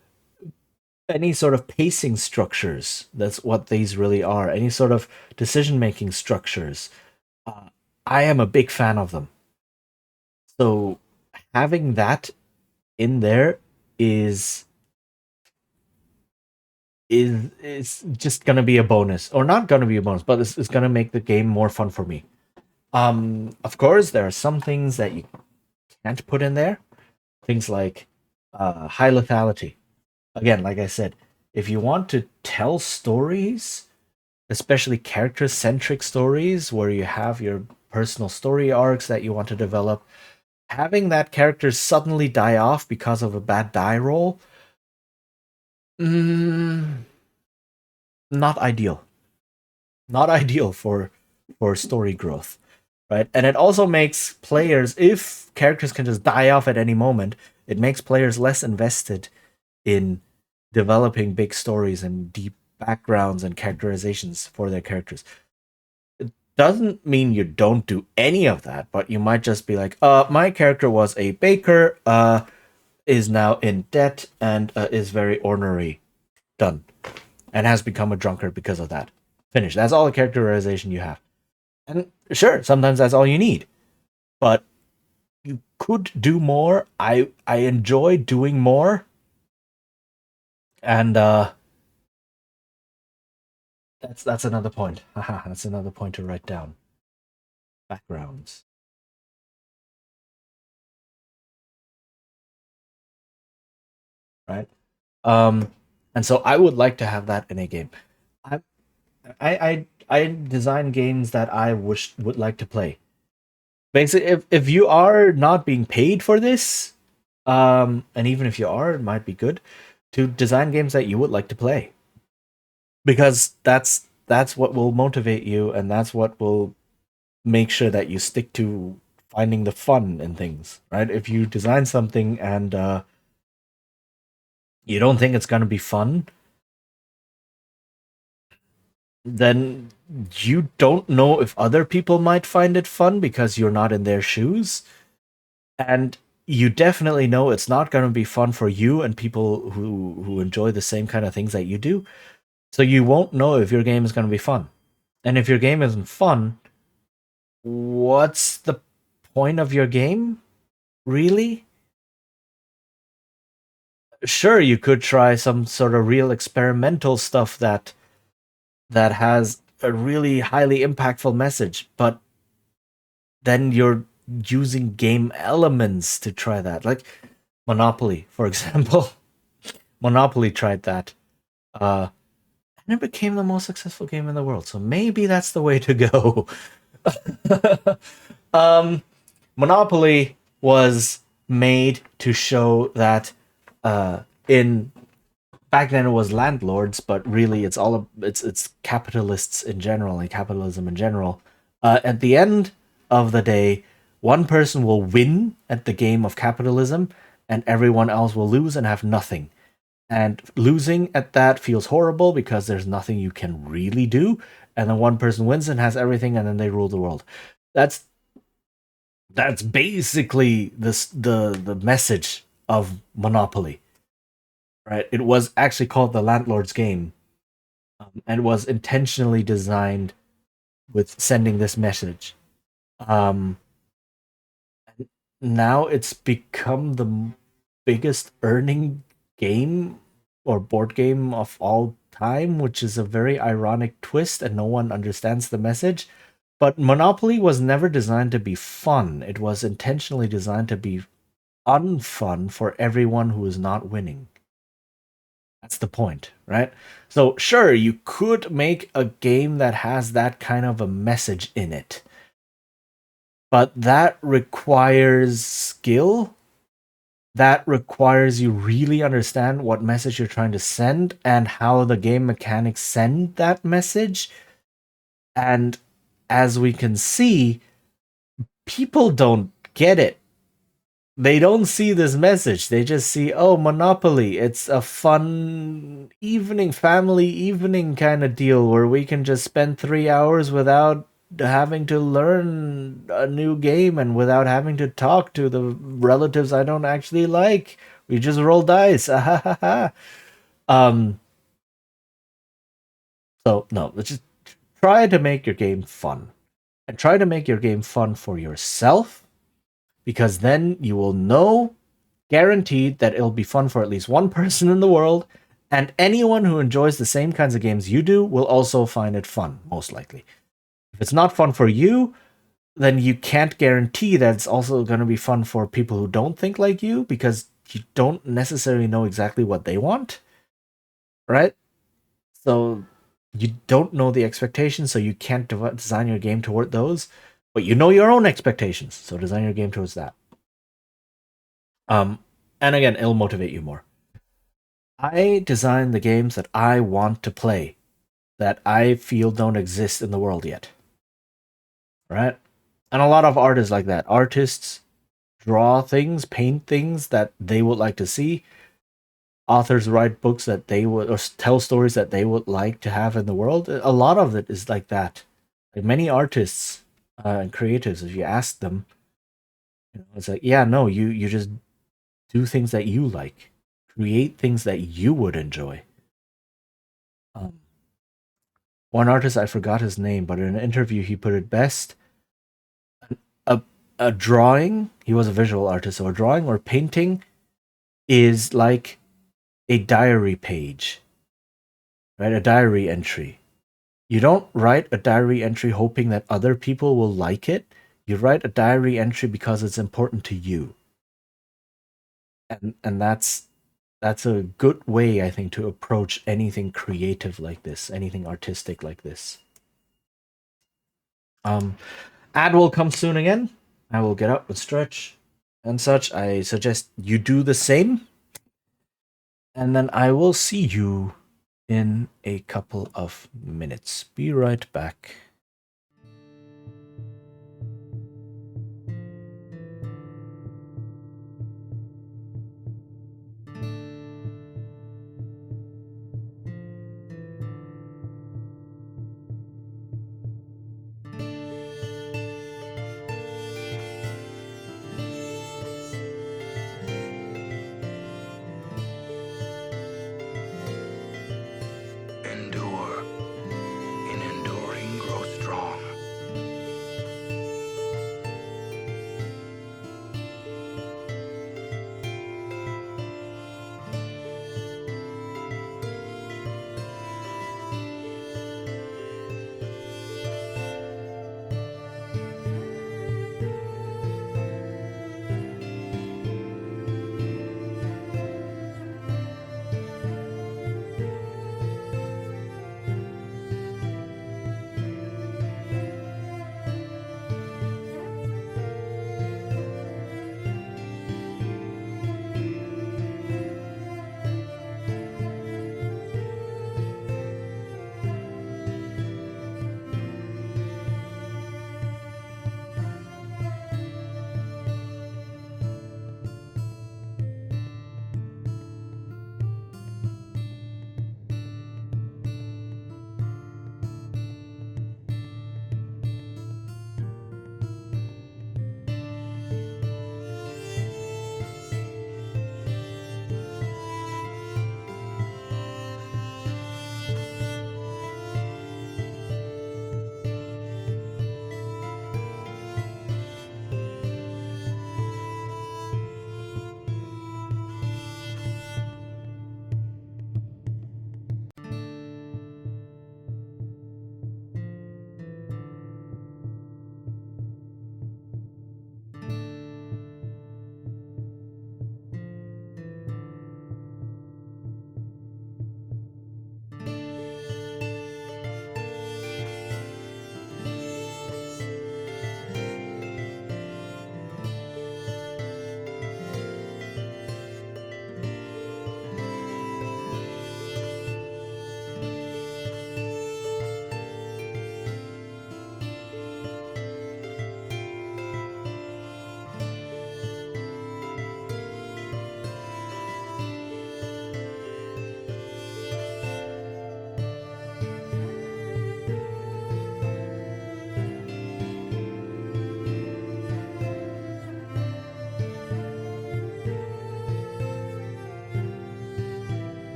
A: any sort of pacing structures, that's what these really are. Any sort of decision making structures, uh, I am a big fan of them. So having that in there is is just gonna be a bonus, or not gonna be a bonus, but it's gonna make the game more fun for me. Of course, there are some things that you can't put in there. Things like high lethality. Again, like I said, if you want to tell stories, especially character centric stories where you have your personal story arcs that you want to develop, having that character suddenly die off because of a bad die roll, mm, not ideal. Not ideal for story growth, right? And it also makes players, if characters can just die off at any moment, it makes players less invested in developing big stories and deep backgrounds and characterizations for their characters. It doesn't mean you don't do any of that, but you might just be like, my character was a baker, is now in debt, and is very ornery. Done. And has become a drunkard because of that. Finish. That's all the characterization you have. And sure, sometimes that's all you need. But you could do more. I enjoy doing more. And that's another point. Haha, that's another point to write down. Backgrounds. Right? And so I would like to have that in a game. I design games that I would like to play. Basically, if you are not being paid for this, and even if you are, it might be good to design games that you would like to play, because that's what will motivate you, and that's what will make sure that you stick to finding the fun in things, right? If you design something and you don't think it's going to be fun, then you don't know if other people might find it fun because you're not in their shoes. And you definitely know it's not going to be fun for you and people who enjoy the same kind of things that you do. So you won't know if your game is going to be fun. And if your game isn't fun, what's the point of your game? Really? Sure, you could try some sort of real experimental stuff that has a really highly impactful message, but then you're using game elements to try that. Like Monopoly, for example. Monopoly tried that. And it became the most successful game in the world. So maybe that's the way to go. um, Monopoly was made to show that in back then it was landlords, but really it's capitalists in general and capitalism in general. At the end of the day, one person will win at the game of capitalism, and everyone else will lose and have nothing. And losing at that feels horrible because there's nothing you can really do. And then one person wins and has everything, and then they rule the world. That's that's basically the message of Monopoly, right? It was actually called the Landlord's Game, and was intentionally designed with sending this message. Um, Now it's become the biggest earning game or board game of all time, which is a very ironic twist, and no one understands the message. But Monopoly was never designed to be fun. It was intentionally designed to be unfun for everyone who is not winning. That's the point, right? So, sure, you could make a game that has that kind of a message in it, but that requires skill. That requires you really understand what message you're trying to send and how the game mechanics send that message. And as we can see, people don't get it. They don't see this message. They just see, oh, Monopoly. It's a fun evening, family evening kind of deal where we can just spend 3 hours without having to learn a new game and without having to talk to the relatives I don't actually like. We just roll dice. um, so no, let's just try to make your game fun. And try to make your game fun for yourself, because then you will know guaranteed that it'll be fun for at least one person in the world, and anyone who enjoys the same kinds of games you do will also find it fun, most likely. If it's not fun for you, then you can't guarantee that it's also going to be fun for people who don't think like you, because you don't necessarily know exactly what they want, right? So you don't know the expectations, so you can't design your game toward those, but you know your own expectations, so design your game towards that. Um, and again, it'll motivate you more. I design the games that I want to play, that I feel don't exist in the world yet. Right? And a lot of art is like that. Artists draw things, paint things that they would like to see. Authors write books that they would, or tell stories that they would like to have in the world. A lot of it is like that. Like many artists and creatives, if you ask them, it's like, yeah, no, you just do things that you like, create things that you would enjoy. Um, One artist, I forgot his name, but in an interview he put it best. A a drawing, he was a visual artist, so a drawing or painting is like a diary page, right? A diary entry. You don't write a diary entry hoping that other people will like it. You write a diary entry because it's important to you. And that's that's a good way, I think, to approach anything creative like this, anything artistic like this. Um, ad will come soon again. I will get up and stretch and such. I suggest you do the same, and then I will see you in a couple of minutes. Be right back.
B: Endure. In enduring, grow strong.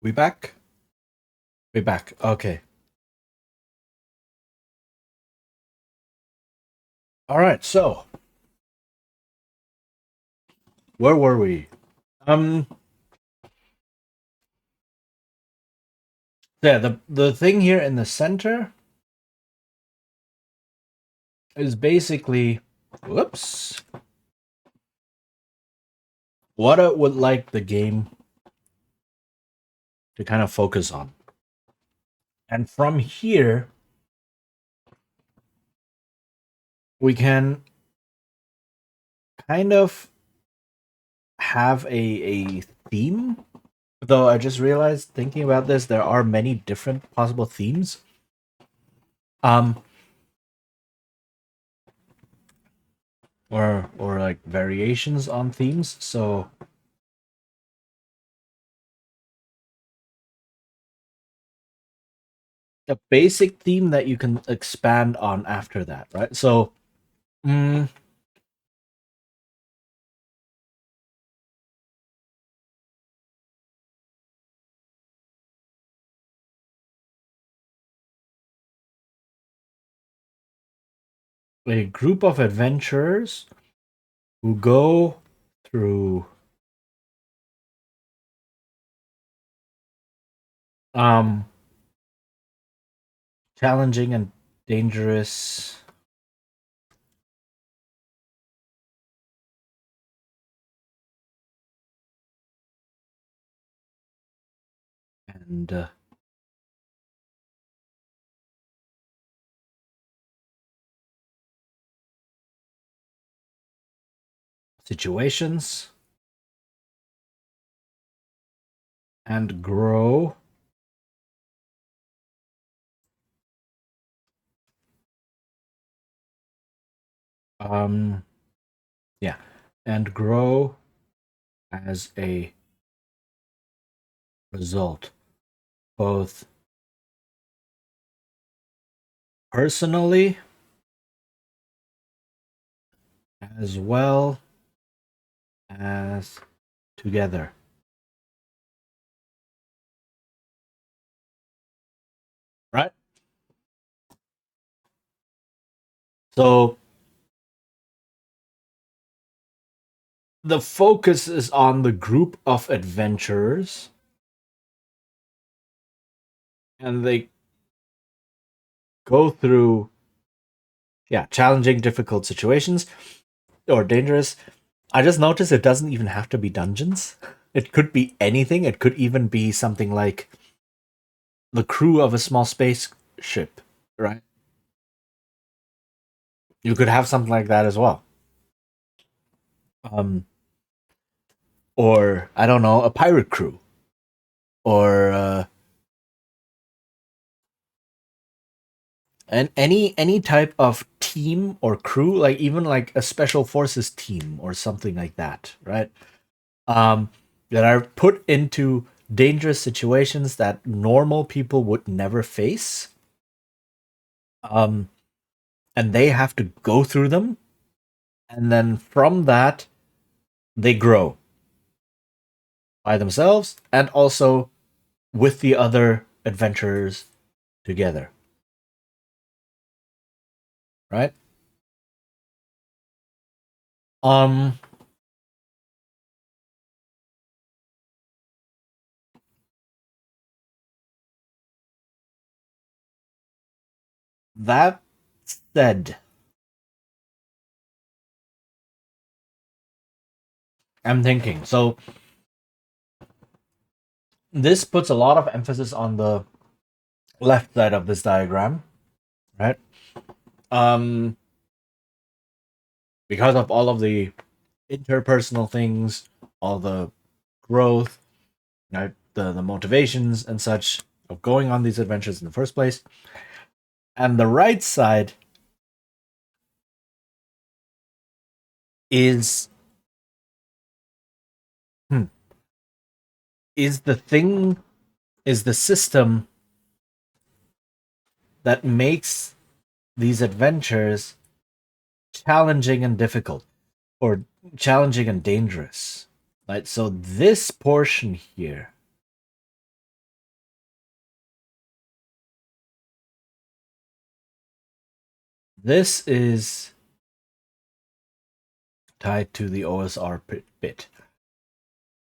A: We back? We back. Okay. All right. So, where were we? Um, yeah, the thing here in the center is basically, whoops, what I would like the game to kind of focus on. And from here, we can kind of have a theme Though I just realized thinking about this, there are many different possible themes. Um, or like variations on themes. So a basic theme that you can expand on after that, right? So mm, a group of adventurers who go through um challenging and dangerous and situations and grow um yeah and grow as a result, both personally as well as together, right? So the focus is on the group of adventurers, and they go through, yeah, challenging, difficult situations or dangerous. I just noticed it doesn't even have to be dungeons. It could be anything. It could even be something like the crew of a small spaceship, right? You could have something like that as well. Um, or I don't know, a pirate crew, or and any type of team or crew, like even like a special forces team or something like that, right? Um, that are put into dangerous situations that normal people would never face. Um, and they have to go through them, and then from that they grow by themselves and also with the other adventurers together, right? Um, that said, I'm thinking so. This puts a lot of emphasis on the left side of this diagram, right? Um, because of all of the interpersonal things, all the growth, right? The motivations and such of going on these adventures in the first place. And the right side is hmm, is the thing, is the system that makes these adventures challenging and difficult, or challenging and dangerous. Right? So this portion here, this is tied to the OSR bit.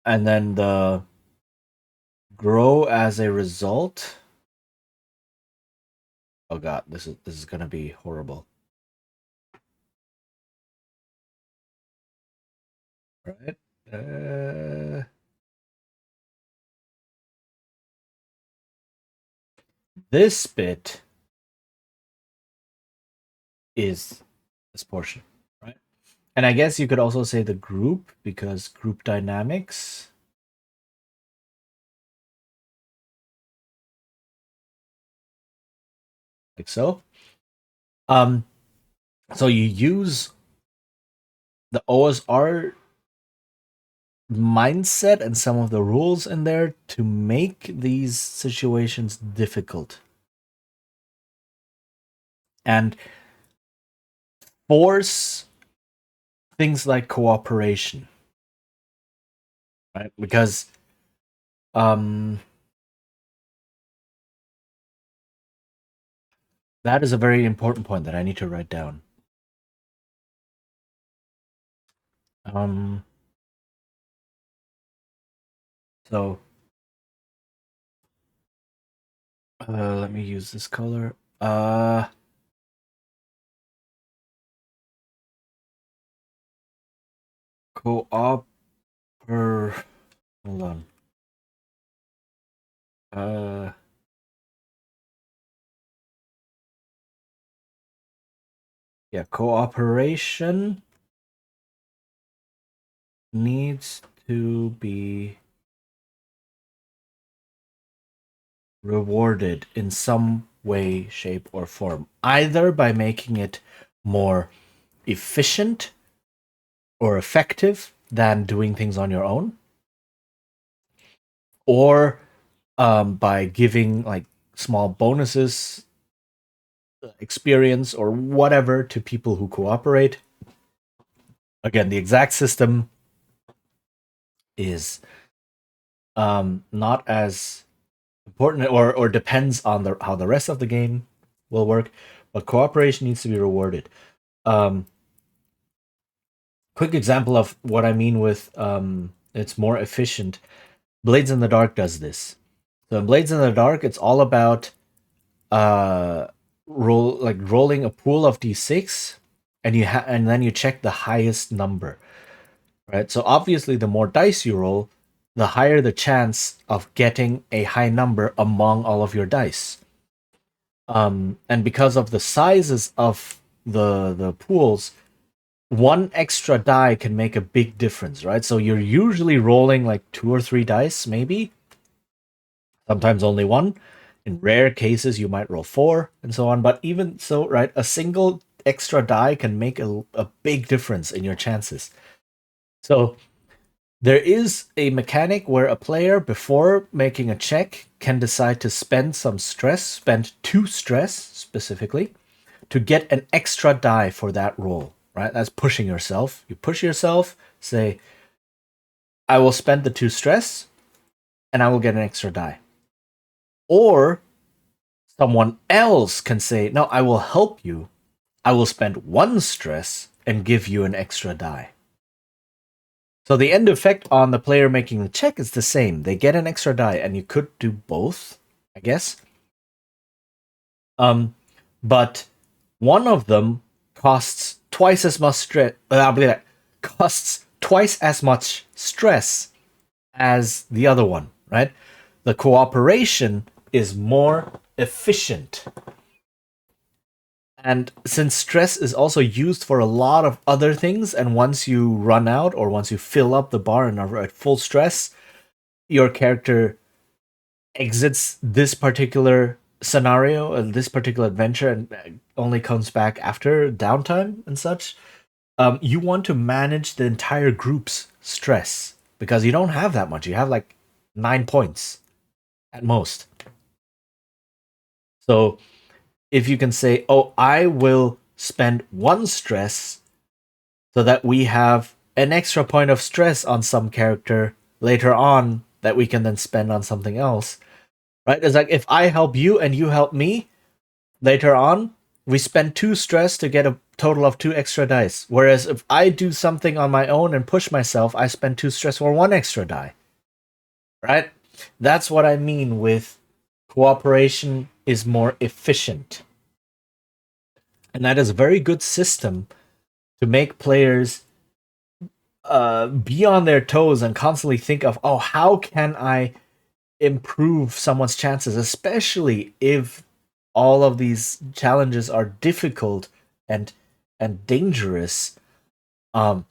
A: And then the grow as a result. Oh god, this is gonna be horrible. Right? Uh, this bit is this portion, right? And I guess you could also say the group, because group dynamics. like so. Um, so you use the OSR mindset and some of the rules in there to make these situations difficult and force things like cooperation, right? Because um, that is a very important point that I need to write down. Um, so let me use this color. Co-op or hold on. Uh, yeah, cooperation needs to be rewarded in some way, shape, or form, either by making it more efficient or effective than doing things on your own, or by giving like small bonuses, experience, or whatever to people who cooperate. Again, the exact system is not as important or depends on how the rest of the game will work, but cooperation needs to be rewarded. Um, quick example of what I mean with it's more efficient. Blades in the Dark does this. So in Blades in the Dark, it's all about uh rolling a pool of d6, and and then you check the highest number, right? So obviously the more dice you roll, the higher the chance of getting a high number among all of your dice. And because of the sizes of the pools, one extra die can make a big difference, right? So you're usually rolling like 2 or 3 dice, maybe, sometimes only one. In rare cases, you might roll 4 and so on. But even so, right, a single extra die can make a big difference in your chances. So there is a mechanic where a player, before making a check, can decide to spend 2 stress specifically, to get an extra die for that roll, right? That's pushing yourself. You push yourself, say, I will spend the 2 stress and I will get an extra die. Or someone else can say, no, I will help you. I will spend 1 stress and give you an extra die. So the end effect on the player making the check is the same. They get an extra die, and you could do both, I guess. But one of them costs twice as much stress. Costs twice as much stress as the other one, right? The cooperation is more efficient. And since stress is also used for a lot of other things, and once you run out or once you fill up the bar and are at full stress, your character exits this particular scenario and this particular adventure and only comes back after downtime and such. You want to manage the entire group's stress because you don't have that much. You have like 9 points at most. So if you can say, oh, I will spend 1 stress so that we have an extra point of stress on some character later on that we can then spend on something else, right? It's like if I help you and you help me later on, we spend 2 stress to get a total of 2 extra dice. Whereas if I do something on my own and push myself, I spend 2 stress for 1 extra die, right? That's what I mean with cooperation is more efficient. And that is a very good system to make players be on their toes and constantly think of, oh, how can I improve someone's chances, especially if all of these challenges are difficult and dangerous. Um,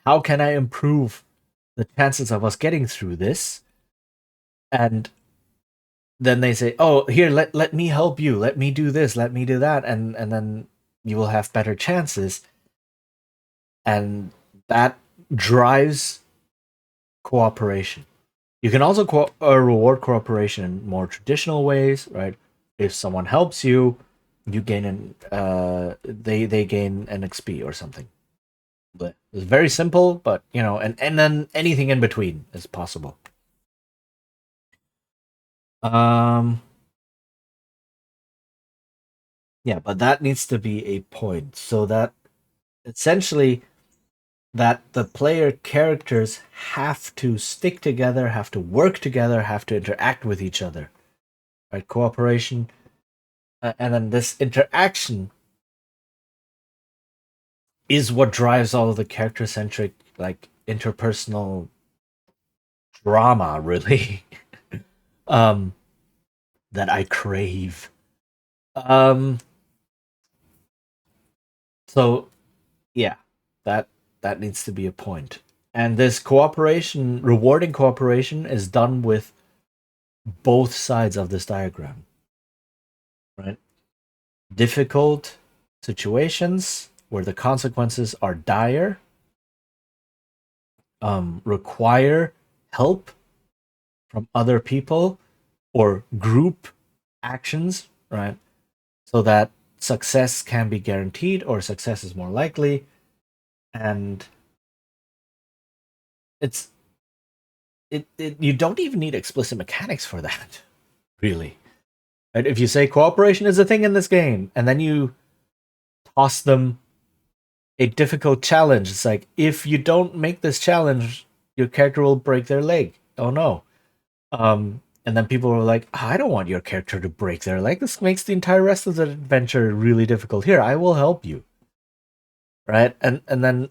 A: how can I improve the chances of us getting through this? And then they say, "Oh, here, let me help you. Let me do this. Let me do that," and then you will have better chances, and that drives cooperation. You can also reward cooperation in more traditional ways, right? If someone helps you, you gain they gain an XP or something. But it's very simple, but and then anything in between is possible. Um, yeah, but that needs to be a point so that essentially that the player characters have to stick together, have to work together, have to interact with each other. Right? Cooperation, and then this interaction is what drives all of the character centric, like interpersonal drama, really. um, that I crave. Um, so yeah, that that needs to be a point. And this cooperation, rewarding cooperation, is done with both sides of this diagram, right? Difficult situations where the consequences are dire, require help from other people or group actions, right? So that success can be guaranteed or success is more likely. And it's you don't even need explicit mechanics for that, really. Right? If you say cooperation is a thing in this game, and then you toss them a difficult challenge, it's like if you don't make this challenge, your character will break their leg. Oh no. And then people were like, I don't want your character to break their leg. This makes the entire rest of the adventure really difficult. Here, I will help you. Right? And then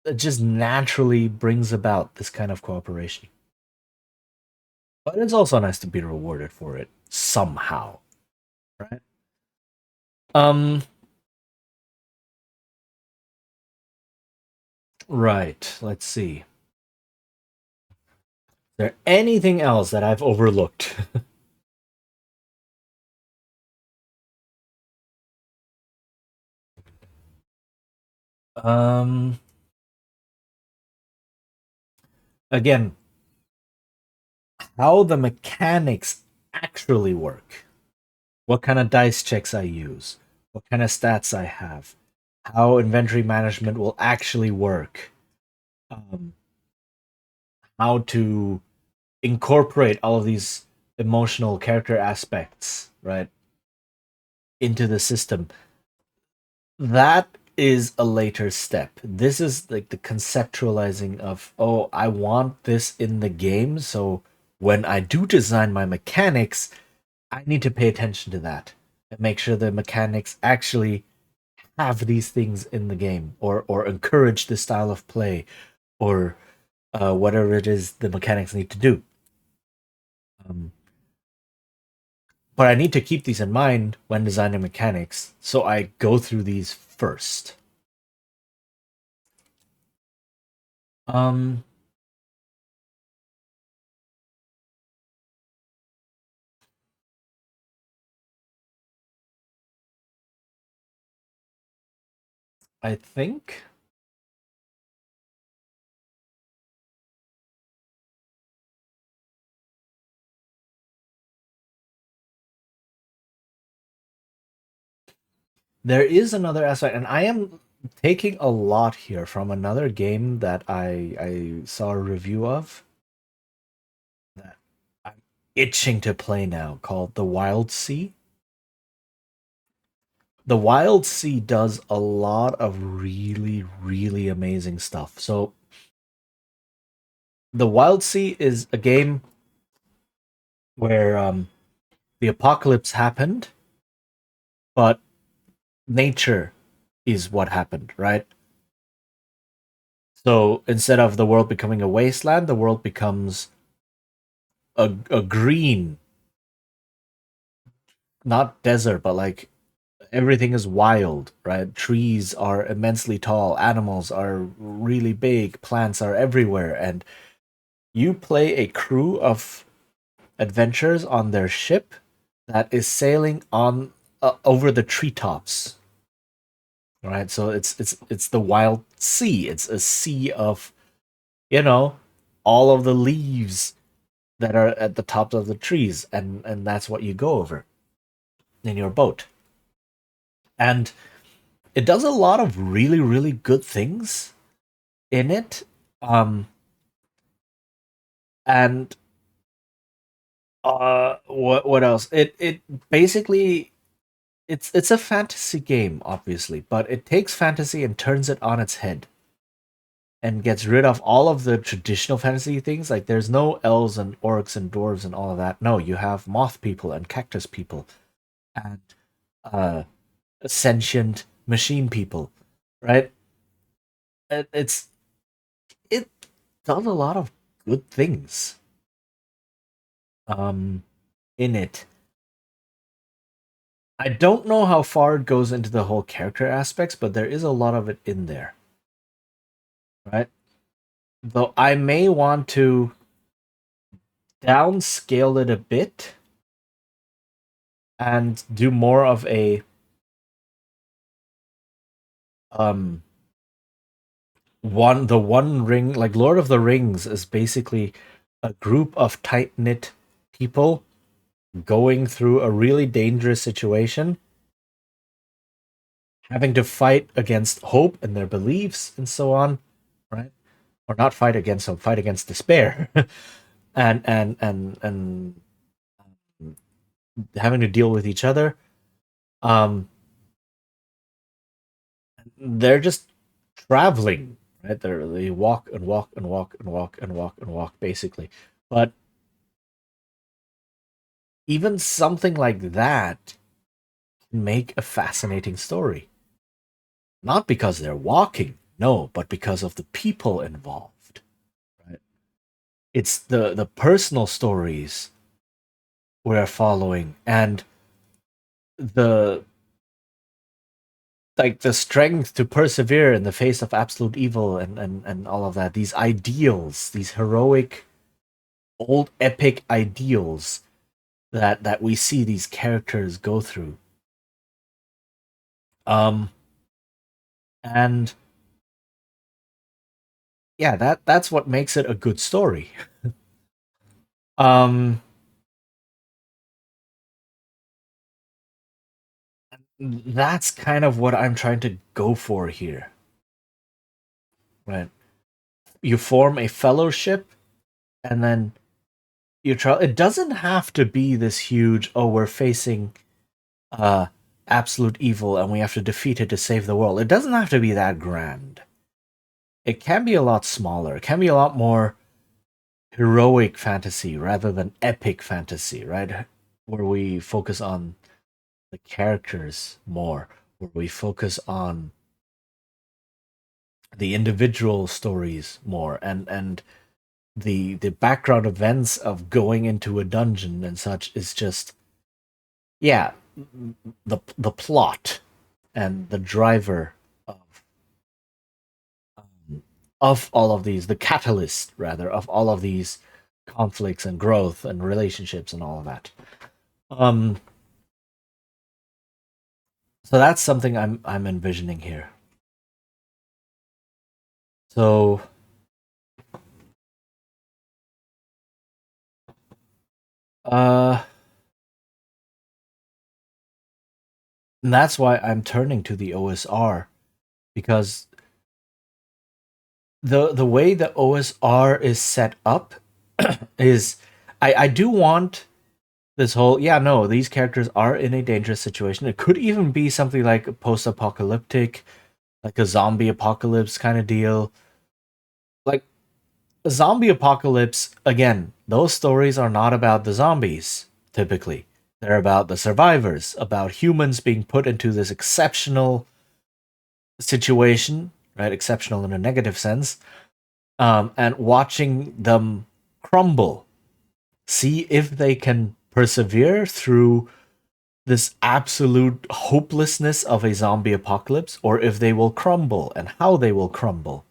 A: it just naturally brings about this kind of cooperation. But it's also nice to be rewarded for it somehow. Right? Um right. Let's see. Is there anything else that I've overlooked? um Again, how the mechanics actually work. What kind of dice checks I use, what kind of stats I have, how inventory management will actually work, um, how to incorporate all of these emotional character aspects, right, into the system. That is a later step. This is like the conceptualizing of, oh, I want this in the game, so when I do design my mechanics, I need to pay attention to that and make sure the mechanics actually have these things in the game or encourage this style of play or whatever it is the mechanics need to do. Um, but I need to keep these in mind when designing mechanics, so I go through these first. Um, I think there is another aspect, and I am taking a lot here from another game that I saw a review of that I'm itching to play now called The Wild Sea. The Wild Sea does a lot of really, really amazing stuff. So, The Wild Sea is a game where the apocalypse happened, but nature is what happened, right? So instead of the world becoming a wasteland, the world becomes a green, not desert, but like everything is wild, right? Trees are immensely tall, animals are really big, plants are everywhere, and you play a crew of adventures on their ship that is sailing on over the treetops. Right, so it's the wild sea. It's a sea of, you know, all of the leaves that are at the tops of the trees, and that's what you go over in your boat. And it does a lot of really really good things in it. And what else? It basically it's a fantasy game, obviously, but it takes fantasy and turns it on its head and gets rid of all of the traditional fantasy things. Like there's no elves and orcs and dwarves and all of that. No, you have moth people and cactus people and uh sentient machine people, right? It's it does a lot of good things um in it. I don't know how far it goes into the whole character aspects, but there is a lot of it in there, right? Though I may want to downscale it a bit and do more of a um one ring. Like Lord of the Rings is basically a group of tight knit people going through a really dangerous situation, having to fight against hope and their beliefs and so on, right? Or not fight against hope, fight against despair. And having to deal with each other. Um, they're just traveling, right? They walk and walk and walk and walk and walk and walk, basically. But even something like that can make a fascinating story. Not because they're walking, no, but because of the people involved. Right? It's the personal stories we're following and the like the strength to persevere in the face of absolute evil and all of that. These ideals, these heroic old epic ideals that we see these characters go through. Um and yeah, that's what makes it a good story. Um that's kind of what I'm trying to go for here. Right. You form a fellowship and then you try it doesn't have to be this huge, oh, we're facing uh absolute evil and we have to defeat it to save the world. It doesn't have to be that grand. It can be a lot smaller. It can be a lot more heroic fantasy rather than epic fantasy, right? Where we focus on the characters more, where we focus on the individual stories more and the background events of going into a dungeon and such is just yeah, the plot and the driver of all of these, the catalyst rather of all of these conflicts and growth and relationships and all of that. Um, so that's something I'm envisioning here. So uh and that's why I'm turning to the OSR because the way the OSR is set up is I do want this whole yeah no these characters are in a dangerous situation. It could even be something like post-apocalyptic, like a zombie apocalypse kind of deal. Like a zombie apocalypse again, those stories are not about the zombies typically. They're about the survivors, about humans being put into this exceptional situation, right? Exceptional in a negative sense, and watching them crumble. See if they can persevere through this absolute hopelessness of a zombie apocalypse, or if they will crumble and how they will crumble.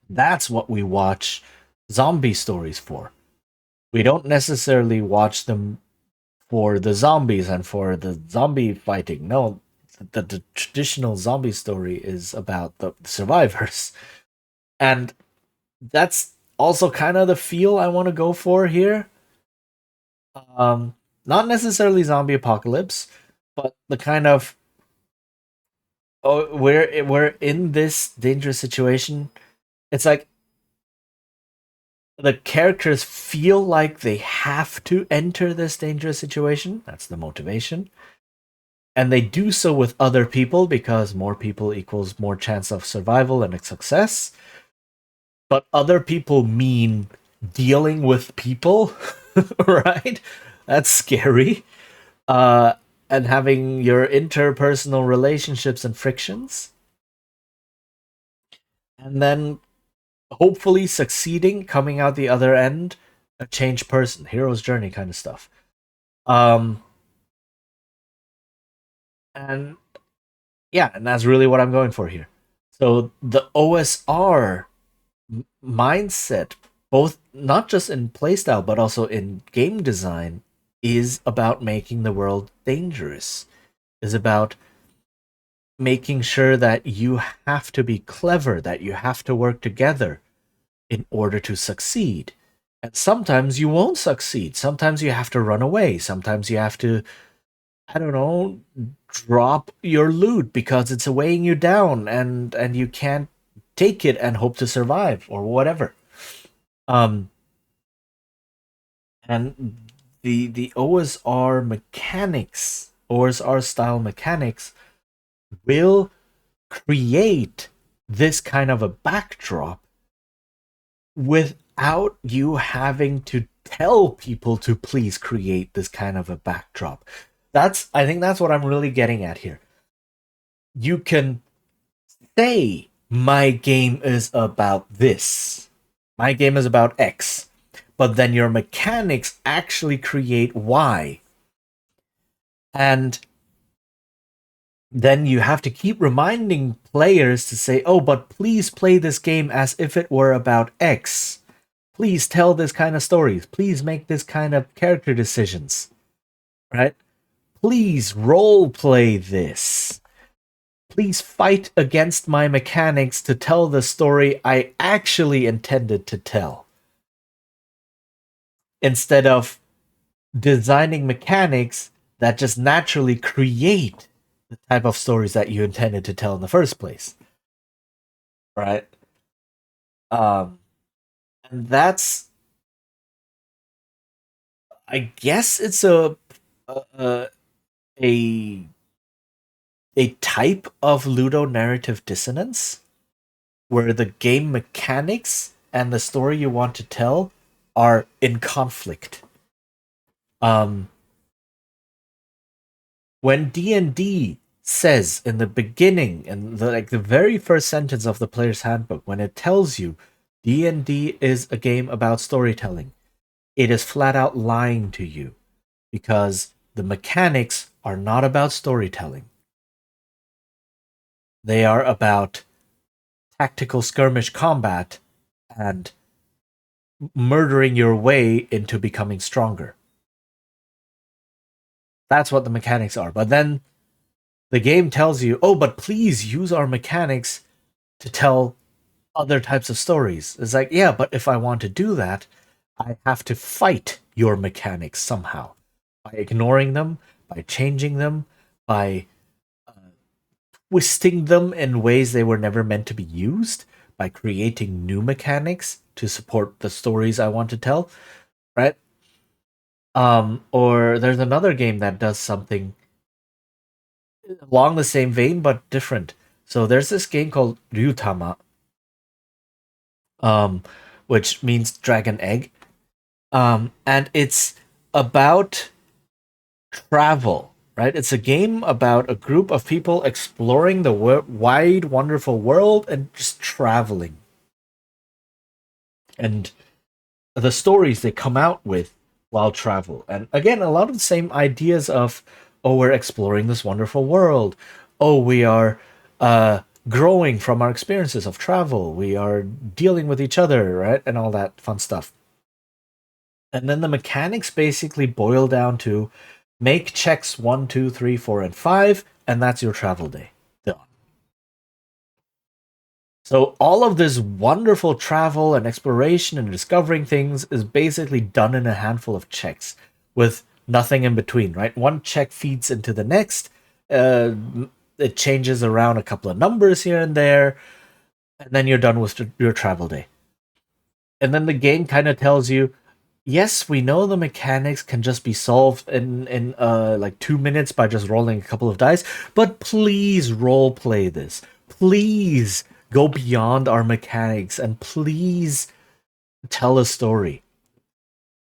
A: That's what we watch zombie stories for. We don't necessarily watch them for the zombies and for the zombie fighting. No, the traditional zombie story is about the survivors. And that's also kind of the feel I want to go for here. Um, Not necessarily zombie apocalypse, but the kind of, oh, we're in this dangerous situation. It's like the characters feel like they have to enter this dangerous situation. That's the motivation. And they do so with other people because more people equals more chance of survival and success. But other people mean dealing with people, right? That's scary. And having your interpersonal relationships and frictions. And then hopefully succeeding, coming out the other end, a changed person, hero's journey kind of stuff. Um, and yeah, and that's really what I'm going for here. So the OSR mindset, both not just in playstyle but also in game design, is about making the world dangerous. Is about making sure that you have to be clever, that you have to work together in order to succeed. And sometimes you won't succeed. Sometimes you have to run away. Sometimes you have to, I don't know, drop your loot because it's weighing you down and you can't take it and hope to survive or whatever. Um and the OSR mechanics, OSR style mechanics will create this kind of a backdrop without you having to tell people to please create this kind of a backdrop. I think that's what I'm really getting at here. You can say my game is about this. My game is about X. But then your mechanics actually create Y. And then you have to keep reminding players to say, oh, but please play this game as if it were about X. Please tell this kind of stories. Please make this kind of character decisions. Right? Please role play this. Please fight against my mechanics to tell the story I actually intended to tell. Instead of designing mechanics that just naturally create the type of stories that you intended to tell in the first place. Right? Um, and that's, I guess it's a a a type of ludonarrative dissonance where the game mechanics and the story you want to tell are in conflict. Um, when D&D says in the beginning, in the very first sentence of the player's handbook, when it tells you D&D is a game about storytelling, it is flat out lying to you because the mechanics are not about storytelling. They are about tactical skirmish combat and murdering your way into becoming stronger. That's what the mechanics are. But then the game tells you, oh, but please use our mechanics to tell other types of stories. It's like, yeah, but if I want to do that, I have to fight your mechanics somehow by ignoring them, by changing them, by twisting them in ways they were never meant to be used, by creating new mechanics to support the stories I want to tell, right? Or there's another game that does something along the same vein but different. So there's this game called Ryutama, um, which means dragon egg, and it's about travel. Right, it's a game about a group of people exploring the wide, wonderful world and just traveling, and the stories they come out with while travel. And again, a lot of the same ideas of, oh, we're exploring this wonderful world. Oh, we are growing from our experiences of travel. We are dealing with each other, right? And all that fun stuff. And then the mechanics basically boil down to make checks 1, 2, 3, 4, and 5, and that's your travel day. Done. So all of this wonderful travel and exploration and discovering things is basically done in a handful of checks with nothing in between, right? One check feeds into the next. It changes around a couple of numbers here and there, and then you're done with your travel day. And then the game kind of tells you, yes, we know the mechanics can just be solved in like 2 minutes by just rolling a couple of dice, but please role play this. Please go beyond our mechanics and please tell a story.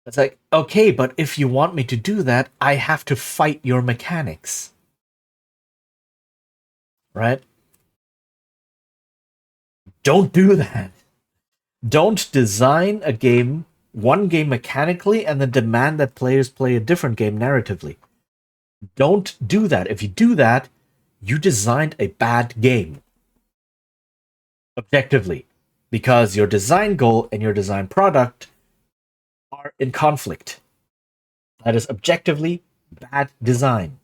A: It's like, okay, but if you want me to do that, I have to fight your mechanics. Right? Don't do that. Don't design a game, one game mechanically, and then demand that players play a different game narratively. Don't do that. If you do that, you designed a bad game. Objectively. Because your design goal and your design product are in conflict. That is objectively bad design.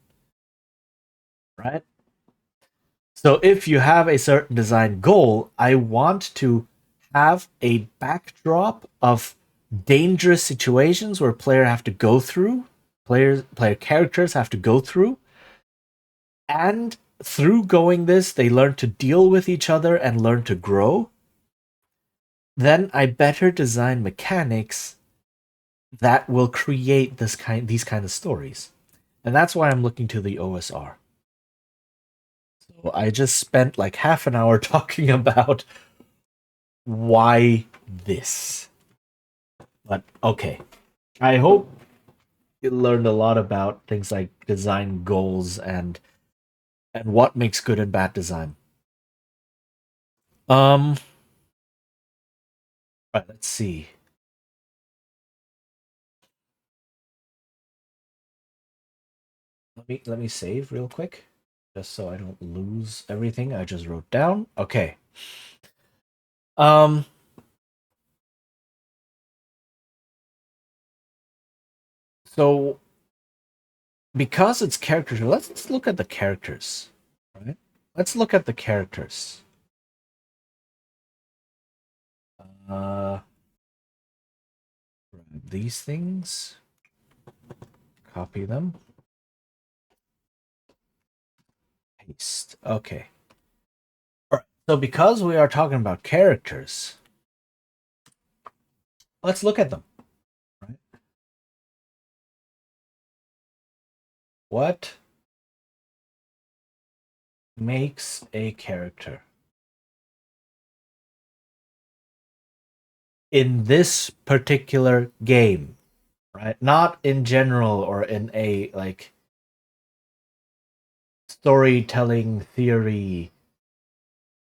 A: Right? So if you have a certain design goal, I want to have a backdrop of dangerous situations where player characters have to go through, and through going this, they learn to deal with each other and learn to grow. Then I better design mechanics that will create these kind of stories, and that's why I'm looking to the OSR. So I just spent like half an hour talking about why this. But okay, I hope you learned a lot about things like design goals and what makes good and bad design. Um, right, let's see. Let me save real quick, just so I don't lose everything I just wrote down. Okay. Um. So, because it's characters, let's look at the characters. Right. Let's look at the characters. Uh, grab these things. Copy them. Paste. Okay. All right. So because we are talking about characters, let's look at them. Right? What makes a character? In this particular game, right? Not in general or in a like storytelling theory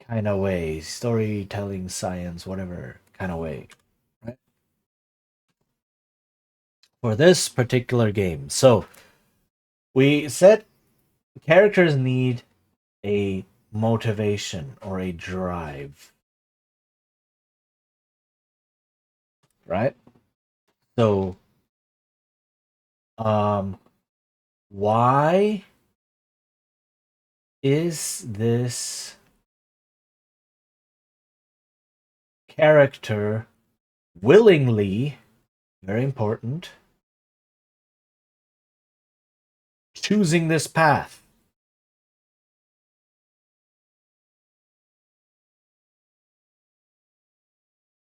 A: kind of way, storytelling science, whatever kind of way, right? For this particular game. So we said characters need a motivation or a drive, right? So why is this character willingly, very important, choosing this path?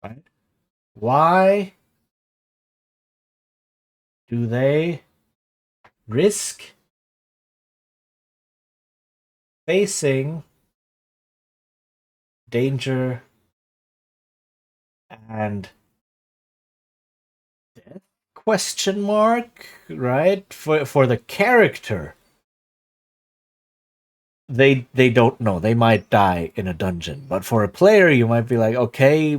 A: Right? Why do they risk facing danger and death? Question mark, right? For the character, they don't know. They might die in a dungeon, but for a player, you might be like, okay,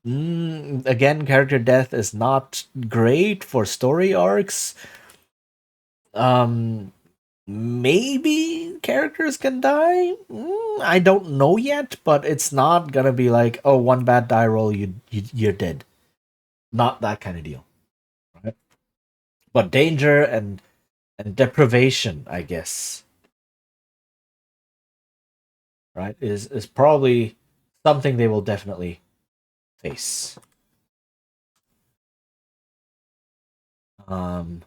A: again, character death is not great for story arcs. Maybe characters can die. I don't know yet, but it's not gonna be like, oh, one bad die roll, you're dead. Not that kind of deal, right? but danger and deprivation, I guess, right, is probably something they will definitely face. Um,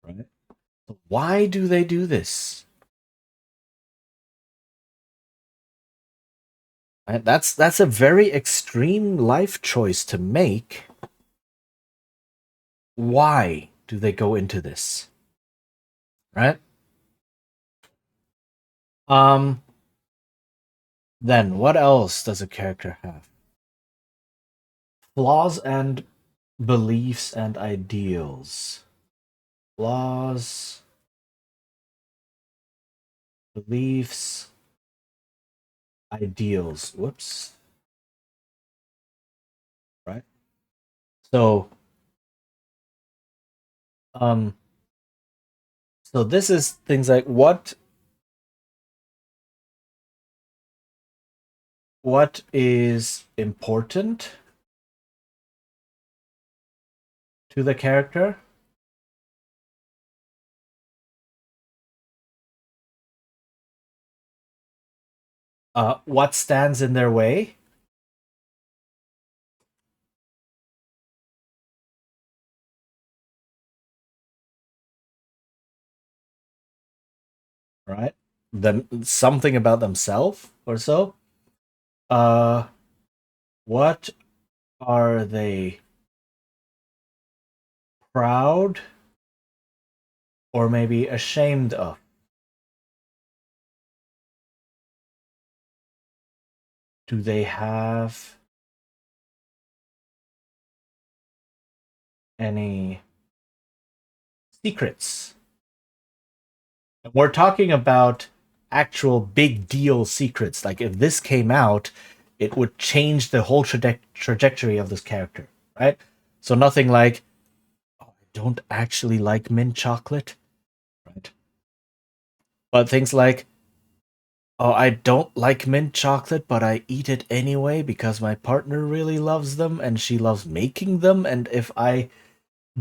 A: right. So why do they do this? Right? That's a very extreme life choice to make. Why do they go into this? Right? Um, then what else does a character have? Flaws and beliefs and ideals. Flaws, beliefs, ideals. Whoops. Right? So, um, so this is things like what is important to the character? What stands in their way? Right? Them something about themselves or so. Uh, what are they proud or maybe ashamed of? Do they have any secrets? And we're talking about actual big deal secrets. Like if this came out, it would change the whole trajectory of this character, right? So nothing like, oh, I don't actually like mint chocolate, right? But things like, oh, I don't like mint chocolate, but I eat it anyway because my partner really loves them and she loves making them. And if I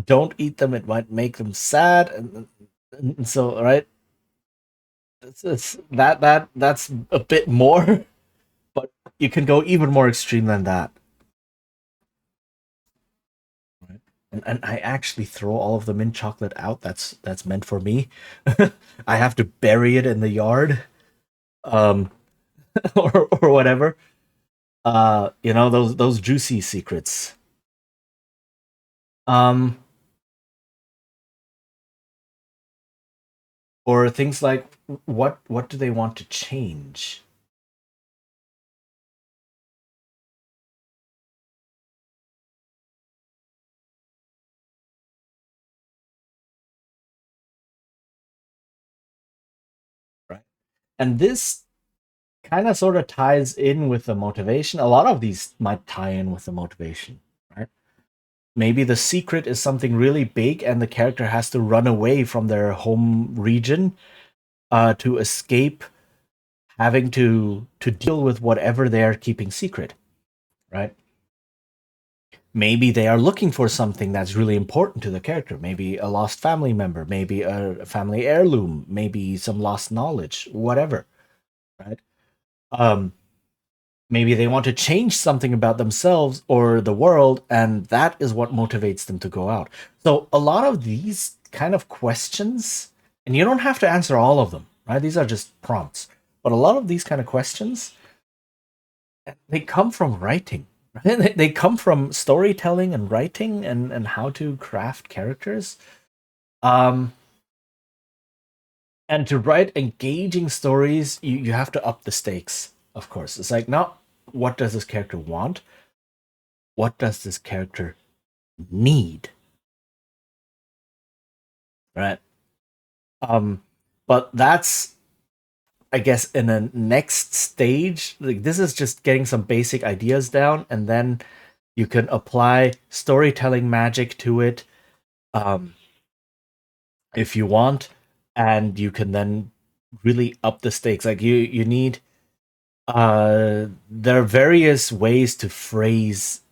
A: don't eat them, it might make them sad. And so, right? It's that's a bit more, but you can go even more extreme than that. Right? And I actually throw all of the mint chocolate out. That's meant for me. I have to bury it in the yard, um, or whatever. Those juicy secrets. Um, or things like what do they want to change? Right? And this kind of sort of ties in with the motivation. A lot of these might tie in with the motivation, right? Maybe the secret is something really big and the character has to run away from their home region to escape having to deal with whatever they are keeping secret, right? Maybe they are looking for something that's really important to the character. Maybe a lost family member, maybe a family heirloom, maybe some lost knowledge, whatever, right? Um, Maybe they want to change something about themselves or the world, and that is what motivates them to go out. So a lot of these kind of questions, and you don't have to answer all of them, right? These are just prompts. But a lot of these kind of questions, they come from writing. Right? They come from storytelling and writing and how to craft characters. Um, and to write engaging stories, you have to up the stakes, of course. It's like, not what does this character want? What does this character need? Right? Um, but that's, I guess, in the next stage. Like this is just getting some basic ideas down, and then you can apply storytelling magic to it, um, if you want, and you can then really up the stakes. Like you need there are various ways to phrase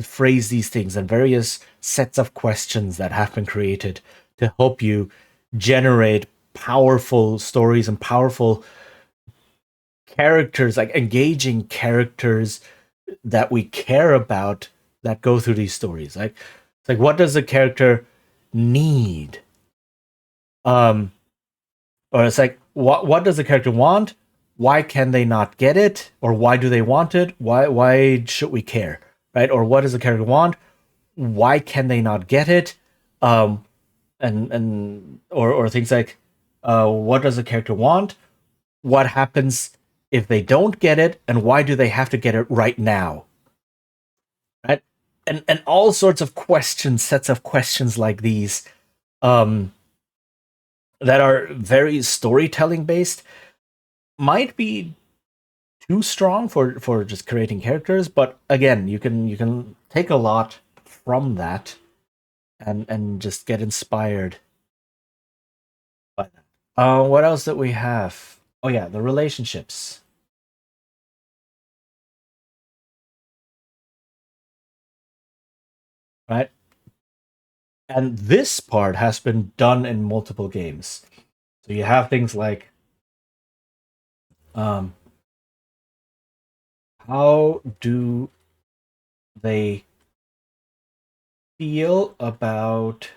A: phrase these things and various sets of questions that have been created to help you generate powerful stories and powerful characters, like engaging characters that we care about that go through these stories. Like, it's like, what does a character need? Um, or it's like, what does the character want? Why can they not get it? Or why do they want it? Why should we care? Right? Or what does the character want? Why can they not get it? Um, and or things like, what does the character want? What happens if they don't get it? And why do they have to get it right now? Right? And all sorts of questions, sets of questions like these, um, that are very storytelling based, might be too strong for just creating characters, but again, you can take a lot from that and just get inspired by that. What else that we have? Oh yeah, the relationships, right? And this part has been done in multiple games. So you have things like, um, how do they feel about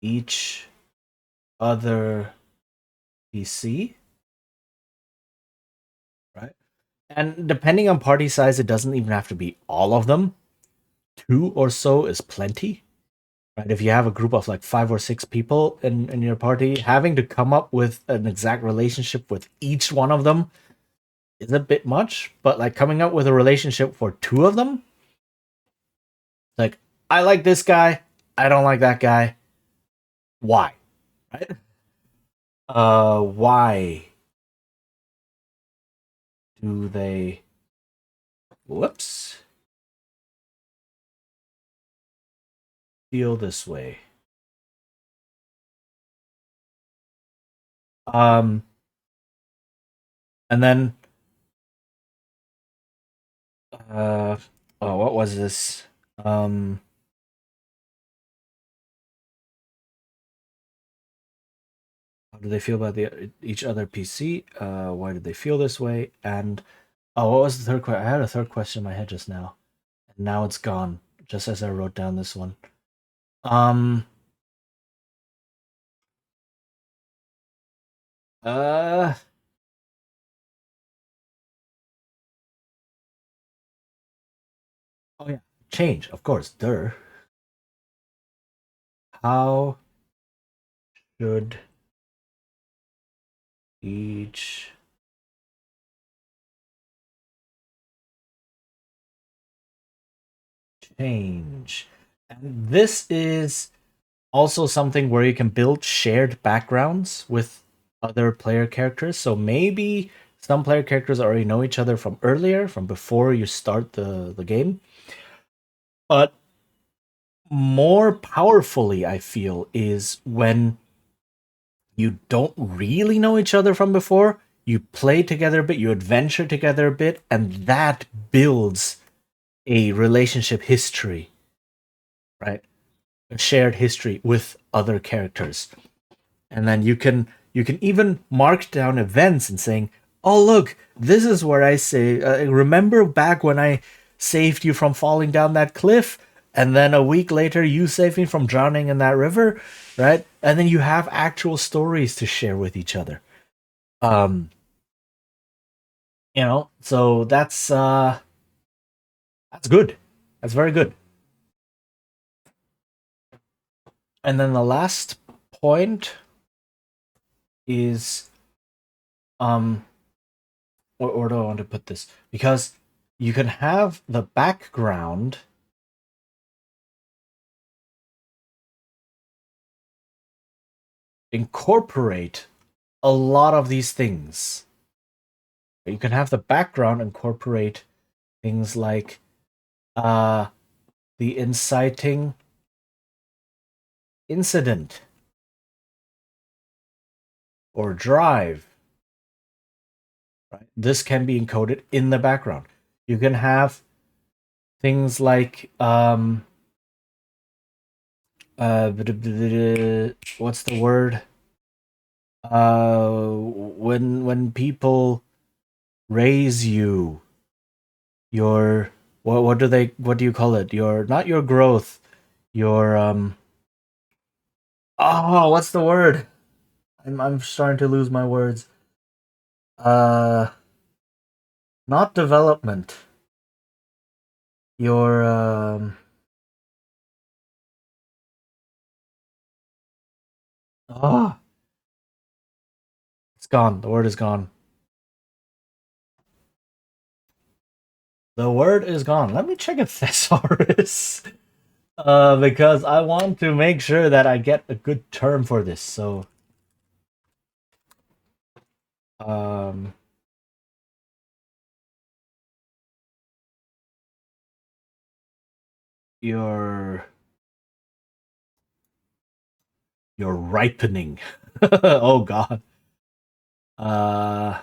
A: each other PC, right? And depending on party size, it doesn't even have to be all of them. Two or so is plenty, right? If you have a group of like 5 or 6 people in your party, having to come up with an exact relationship with each one of them is a bit much, but like coming up with a relationship for two of them, like, I like this guy, I don't like that guy. Why? Right? Why do they whoops feel this way? Um and then uh oh, what was this? Um how do they feel about each other PC? Why did they feel this way? And oh, what was the third question? I had a third question in my head just now, and now it's gone. Just as I wrote down this one. Um. Uh. Oh yeah. Change, of course. There. How should each change? And this is also something where you can build shared backgrounds with other player characters. So maybe some player characters already know each other from earlier, from before you start the game. But more powerfully, I feel, is when you don't really know each other from before. You play together a bit, you adventure together a bit, and that builds a relationship history, right? A shared history with other characters. And then you can even mark down events and saying, "Oh look, this is where I say, remember back when I saved you from falling down that cliff, and then a week later you saved me from drowning in that river," right? And then you have actual stories to share with each other. Um, so that's good. That's very good. And then the last point is, um or do I want to put this? Because you can have the background incorporate a lot of these things. You can have the background incorporate things like, uh, the inciting incident or drive. Right? This can be encoded in the background. You can have things like what's the word? When people raise you, your what do you call it? Your not your growth, your oh, what's the word? I'm starting to lose my words. Uh, not development. Your oh, it's gone. The word is gone. The word is gone. Let me check a thesaurus. Because I want to make sure that I get a good term for this. So, um, you're you're ripening. Oh God. Uh,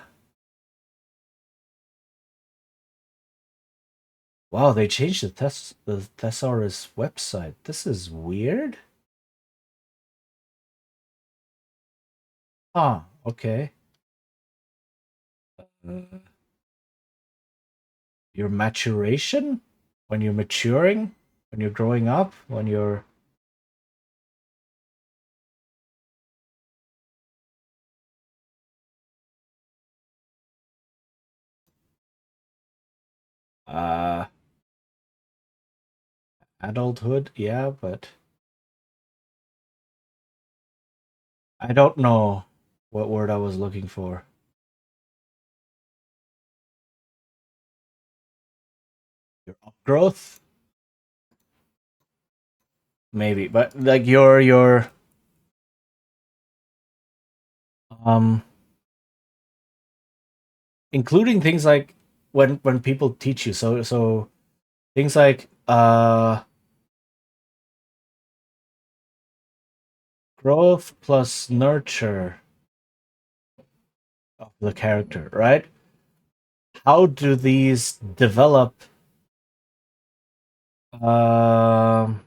A: wow, they changed the thesaurus website. This is weird. Huh. Okay. Uh, your maturation when you're maturing, when you're growing up, when you're uh adulthood. Yeah, but I don't know what word I was looking for. Your upgrowth, maybe, but like your um including things like when people teach you. So things like growth plus nurture of the character, right? How do these develop um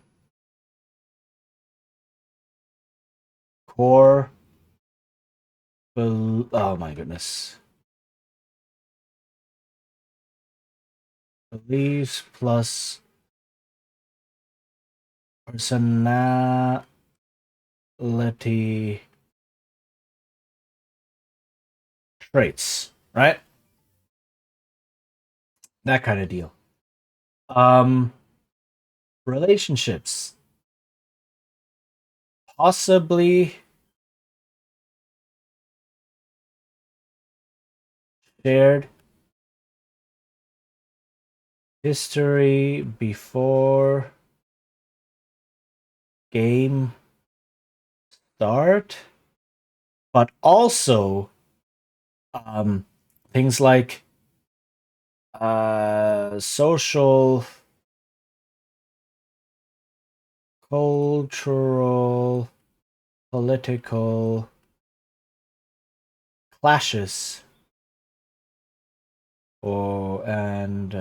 A: core oh my goodness. Beliefs plus personality traits, right? That kind of deal. Um relationships. Possibly shared history before game start, but also um, things like social, cultural, political clashes, or and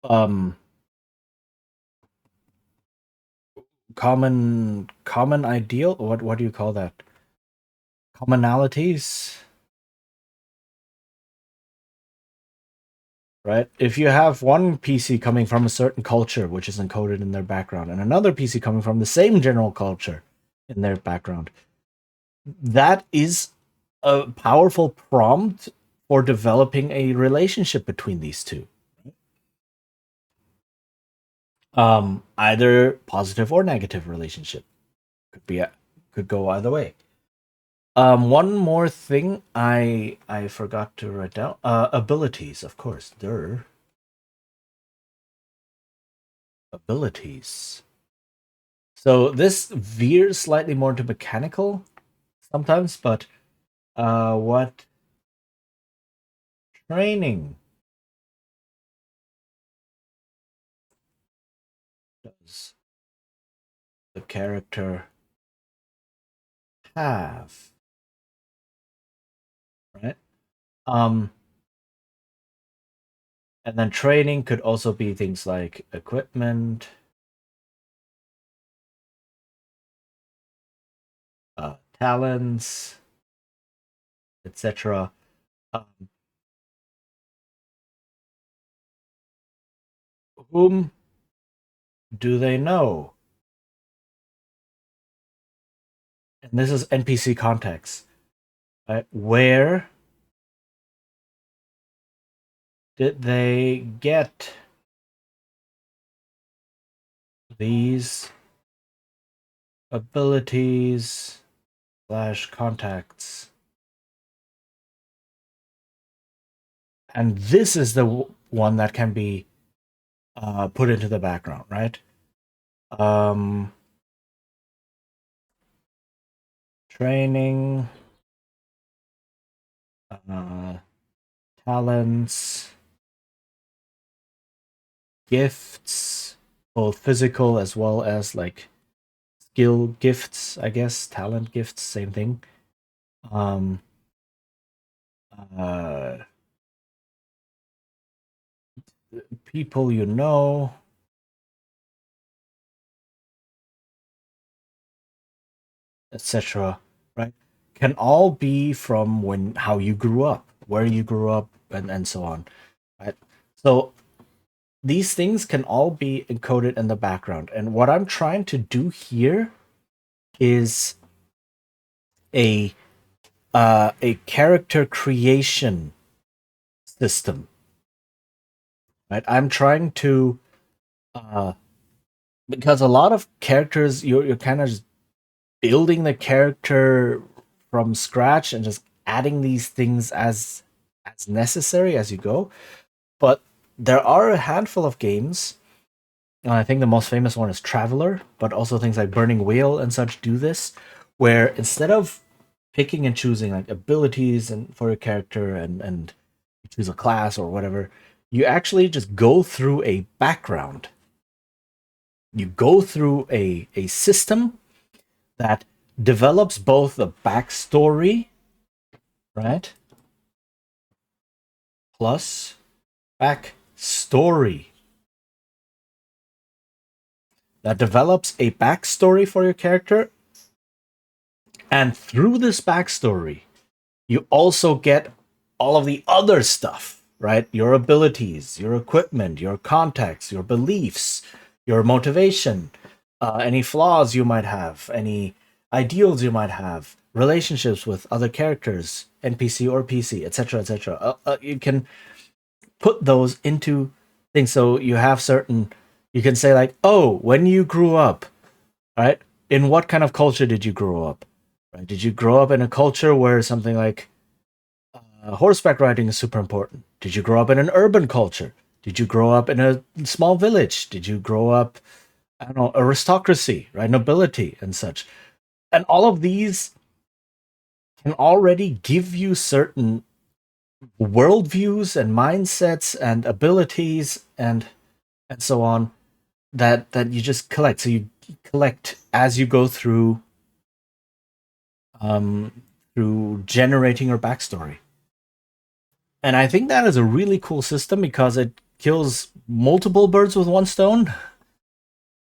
A: um, common ideal. What do you call that? Commonalities, right? If you have one PC coming from a certain culture, which is encoded in their background, and another PC coming from the same general culture in their background, that is a powerful prompt for developing a relationship between these two. Either positive or negative relationship could be could go either way. One more thing I forgot to write down. Abilities, of course. Their abilities. So this veers slightly more to mechanical sometimes, but what training does the character have? Right. Um, And then training could also be things like equipment, talents, etc. Um, whom do they know? And this is NPC context. Right? Where did they get these abilities slash contacts? And this is the one that can be put into the background, right? Um, training, uh, talents, gifts, both physical as well as like skill gifts, I guess. Talent gifts, same thing. Um, uh, people you know, etc. Right? Can all be from when how you grew up, where you grew up, and so on. Right? So these things can all be encoded in the background. And what I'm trying to do here is a a character creation system. Right? I'm trying to uh, because a lot of characters you're kind of just building the character from scratch and just adding these things as necessary as you go. But there are a handful of games. And I think the most famous one is Traveler, but also things like Burning Wheel and such do this, where instead of picking and choosing like abilities and for your character and you choose a class or whatever, you actually just go through a background. You go through a system that develops both the backstory, right? Plus backstory. That develops a backstory for your character. And through this backstory, you also get all of the other stuff, right? Your abilities, your equipment, your contacts, your beliefs, your motivation, any flaws you might have, any ideals you might have, relationships with other characters, NPC or PC, etc., etc. You can put those into things. So you have certain, you can say like, oh, when you grew up, right? In what kind of culture did you grow up? Right? Did you grow up in a culture where something like horseback riding is super important? Did you grow up in an urban culture? Did you grow up in a small village? Did you grow up, I don't know, aristocracy, right? Nobility and such. And all of these can already give you certain worldviews and mindsets and abilities and so on that you just collect. So you collect as you go um, through generating your backstory. And I think that is a really cool system because it kills multiple birds with one stone.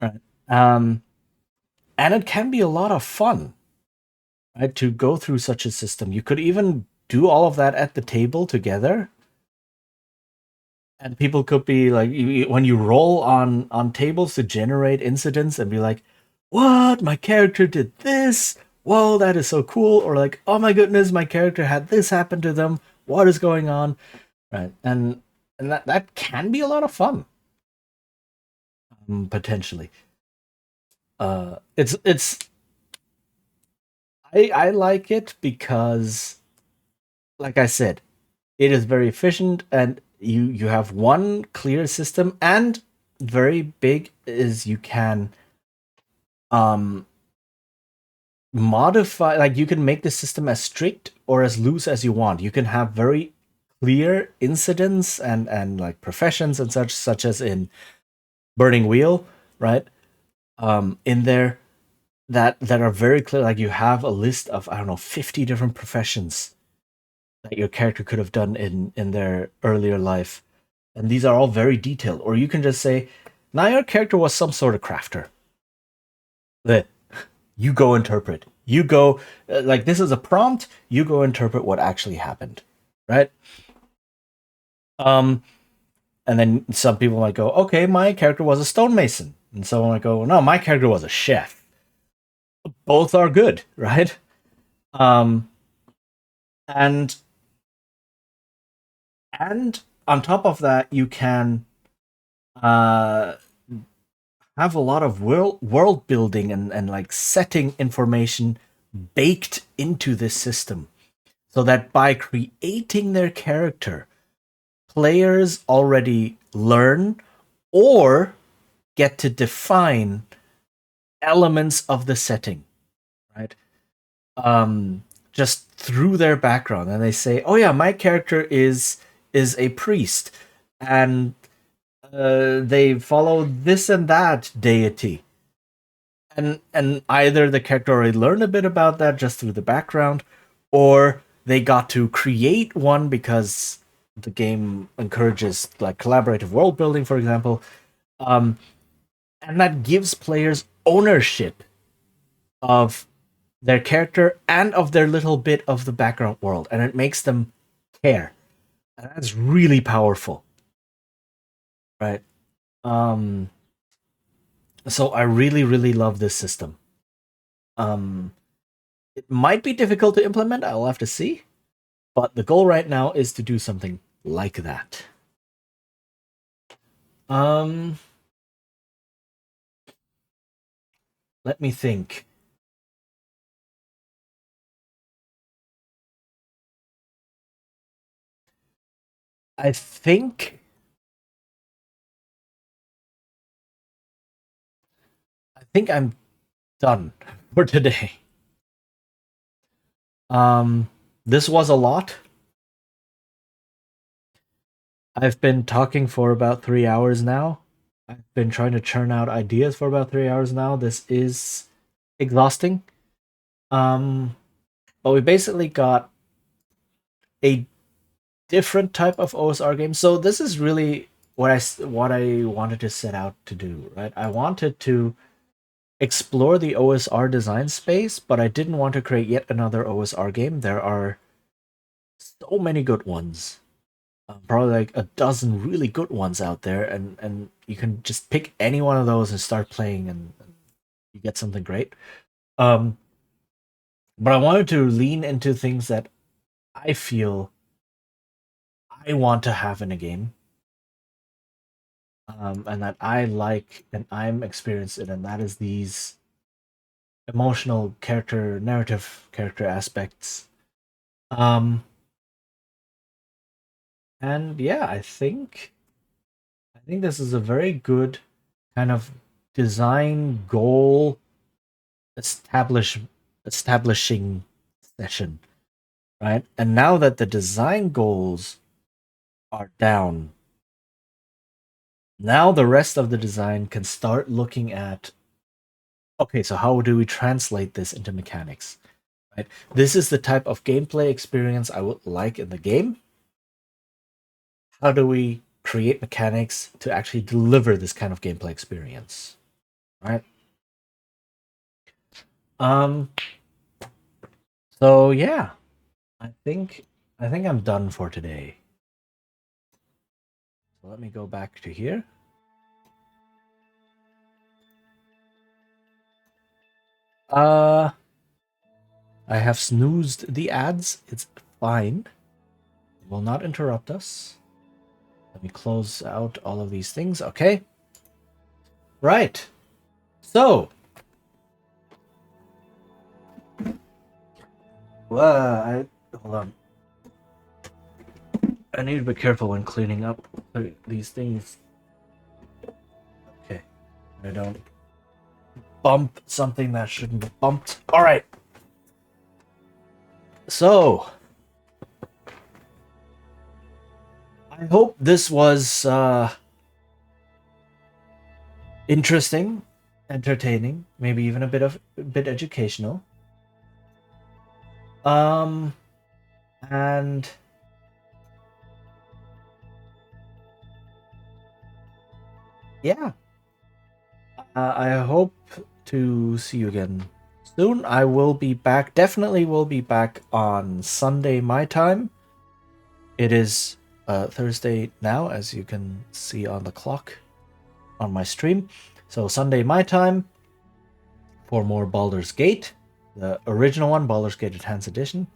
A: Right. Um, and it can be a lot of fun, right, to go through such a system. You could even do all of that at the table together. And people could be like, when you roll on tables to generate incidents and be like, what? My character did this? Whoa, that is so cool. Or like, oh my goodness, my character had this happen to them. What is going on? Right. And that can be a lot of fun, potentially. It's I like it because, like I said, it is very efficient and you have one clear system, and very big is you can um modify, like you can make the system as strict or as loose as you want. You can have very clear incidents and like professions and such as in Burning Wheel, right? In there that are very clear. Like you have a list of, I don't know, 50 different professions that your character could have done in their earlier life, And these are all very detailed. Or you can just say, now your character was some sort of crafter. You go interpret. You go, like, this is a prompt. You go interpret what actually happened, right? Um, and then some people might go, okay, my character was a stonemason. And someone might go, no, my character was a chef. Both are good, right? Um, and and on top of that, you can uh, have a lot of world building and like setting information baked into this system, so that by creating their character, players already learn or get to define elements of the setting, right? Just through their background, and they say, "Oh yeah, my character is a priest, and they follow this and that deity." And either the character already learned a bit about that just through the background, or they got to create one because the game encourages like collaborative world building, for example. Um, and that gives players ownership of their character and of their little bit of the background world, and it makes them care. And that's really powerful, right? Um, so I really, really love this system. Um, it might be difficult to implement. I'll have to see. But the goal right now is to do something like that. Um, Let me think. I think I'm done for today. This was a lot. I've been talking for about 3 hours now. I've been trying to churn out ideas for about 3 hours now. This is exhausting. Um, but we basically got a different type of OSR game. So this is really what I wanted to set out to do, right? I wanted to explore the OSR design space, but I didn't want to create yet another OSR game. There are so many good ones. Probably like a dozen really good ones out there, and you can just pick any one of those and start playing, and you get something great. Um, but I wanted to lean into things that I feel I want to have in a game, and that I like and I'm experienced in, and that is these emotional character, narrative character aspects. Um, and yeah, I think this is a very good kind of design goal establishing session, right? And now that the design goals are down, now the rest of the design can start looking at, okay, so how do we translate this into mechanics? Right? This is the type of gameplay experience I would like in the game. How do we create mechanics to actually deliver this kind of gameplay experience? Right? Um so yeah, I think I'm done for today. So let me go back to here. Uh I have snoozed the ads. It's fine. It will not interrupt us. Let me close out all of these things. Okay. Right. So, hold on. I need to be careful when cleaning up these things. Okay. I don't bump something that shouldn't be bumped. All right. So, I hope this was interesting, entertaining, maybe even a bit educational. Um, and yeah, I hope to see you again soon. I will be back. Definitely will be back on Sunday my time. It is Thursday now, as you can see on the clock on my stream. So Sunday my time for more Baldur's Gate, the original one, Baldur's Gate Enhanced Edition.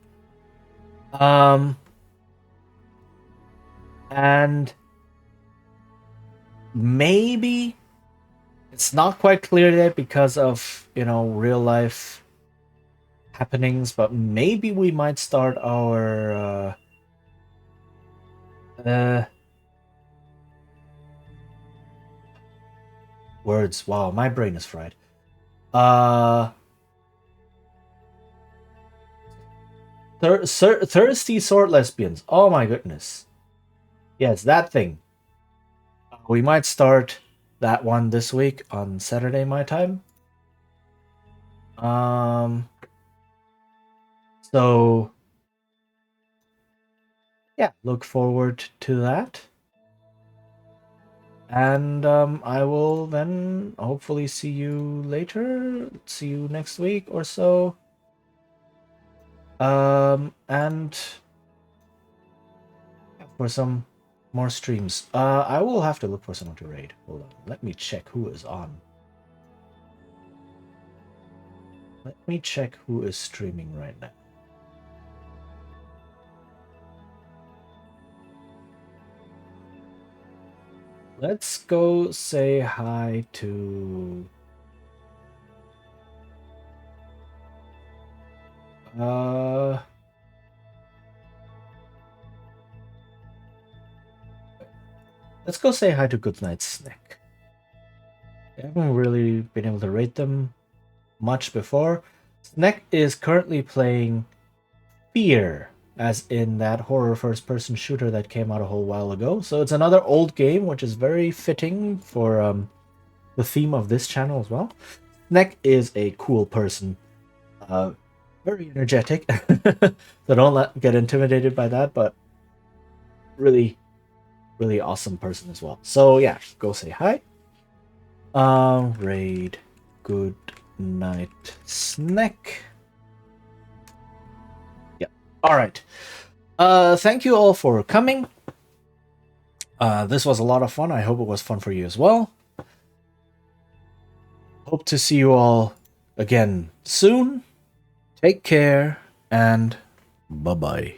A: And maybe it's not quite clear yet because of real life happenings, but maybe we might start our words. Wow, my brain is fried. Thirsty sword lesbians. Oh my goodness. Yes, that thing. We might start that one this week on Saturday my time. So yeah, look forward to that. And I will then hopefully see you later. See you next week or so. And for some more streams. I will have to look for someone to raid. Hold on. Let me check who is on. Let me check who is streaming right now. Let's go say hi to let's go say hi to Goodnight Snack. I haven't really been able to rate them much before. Snack is currently playing Fear, as in that horror first-person shooter that came out a whole while ago. So it's another old game, which is very fitting for the theme of this channel as well. Snack is a cool person, very energetic. So don't get intimidated by that, but really, really awesome person as well. So yeah, go say hi. Raid. Good night, Snack. Yeah. All right. Thank you all for coming. This was a lot of fun. I hope it was fun for you as well. Hope to see you all again soon. Take care and bye-bye.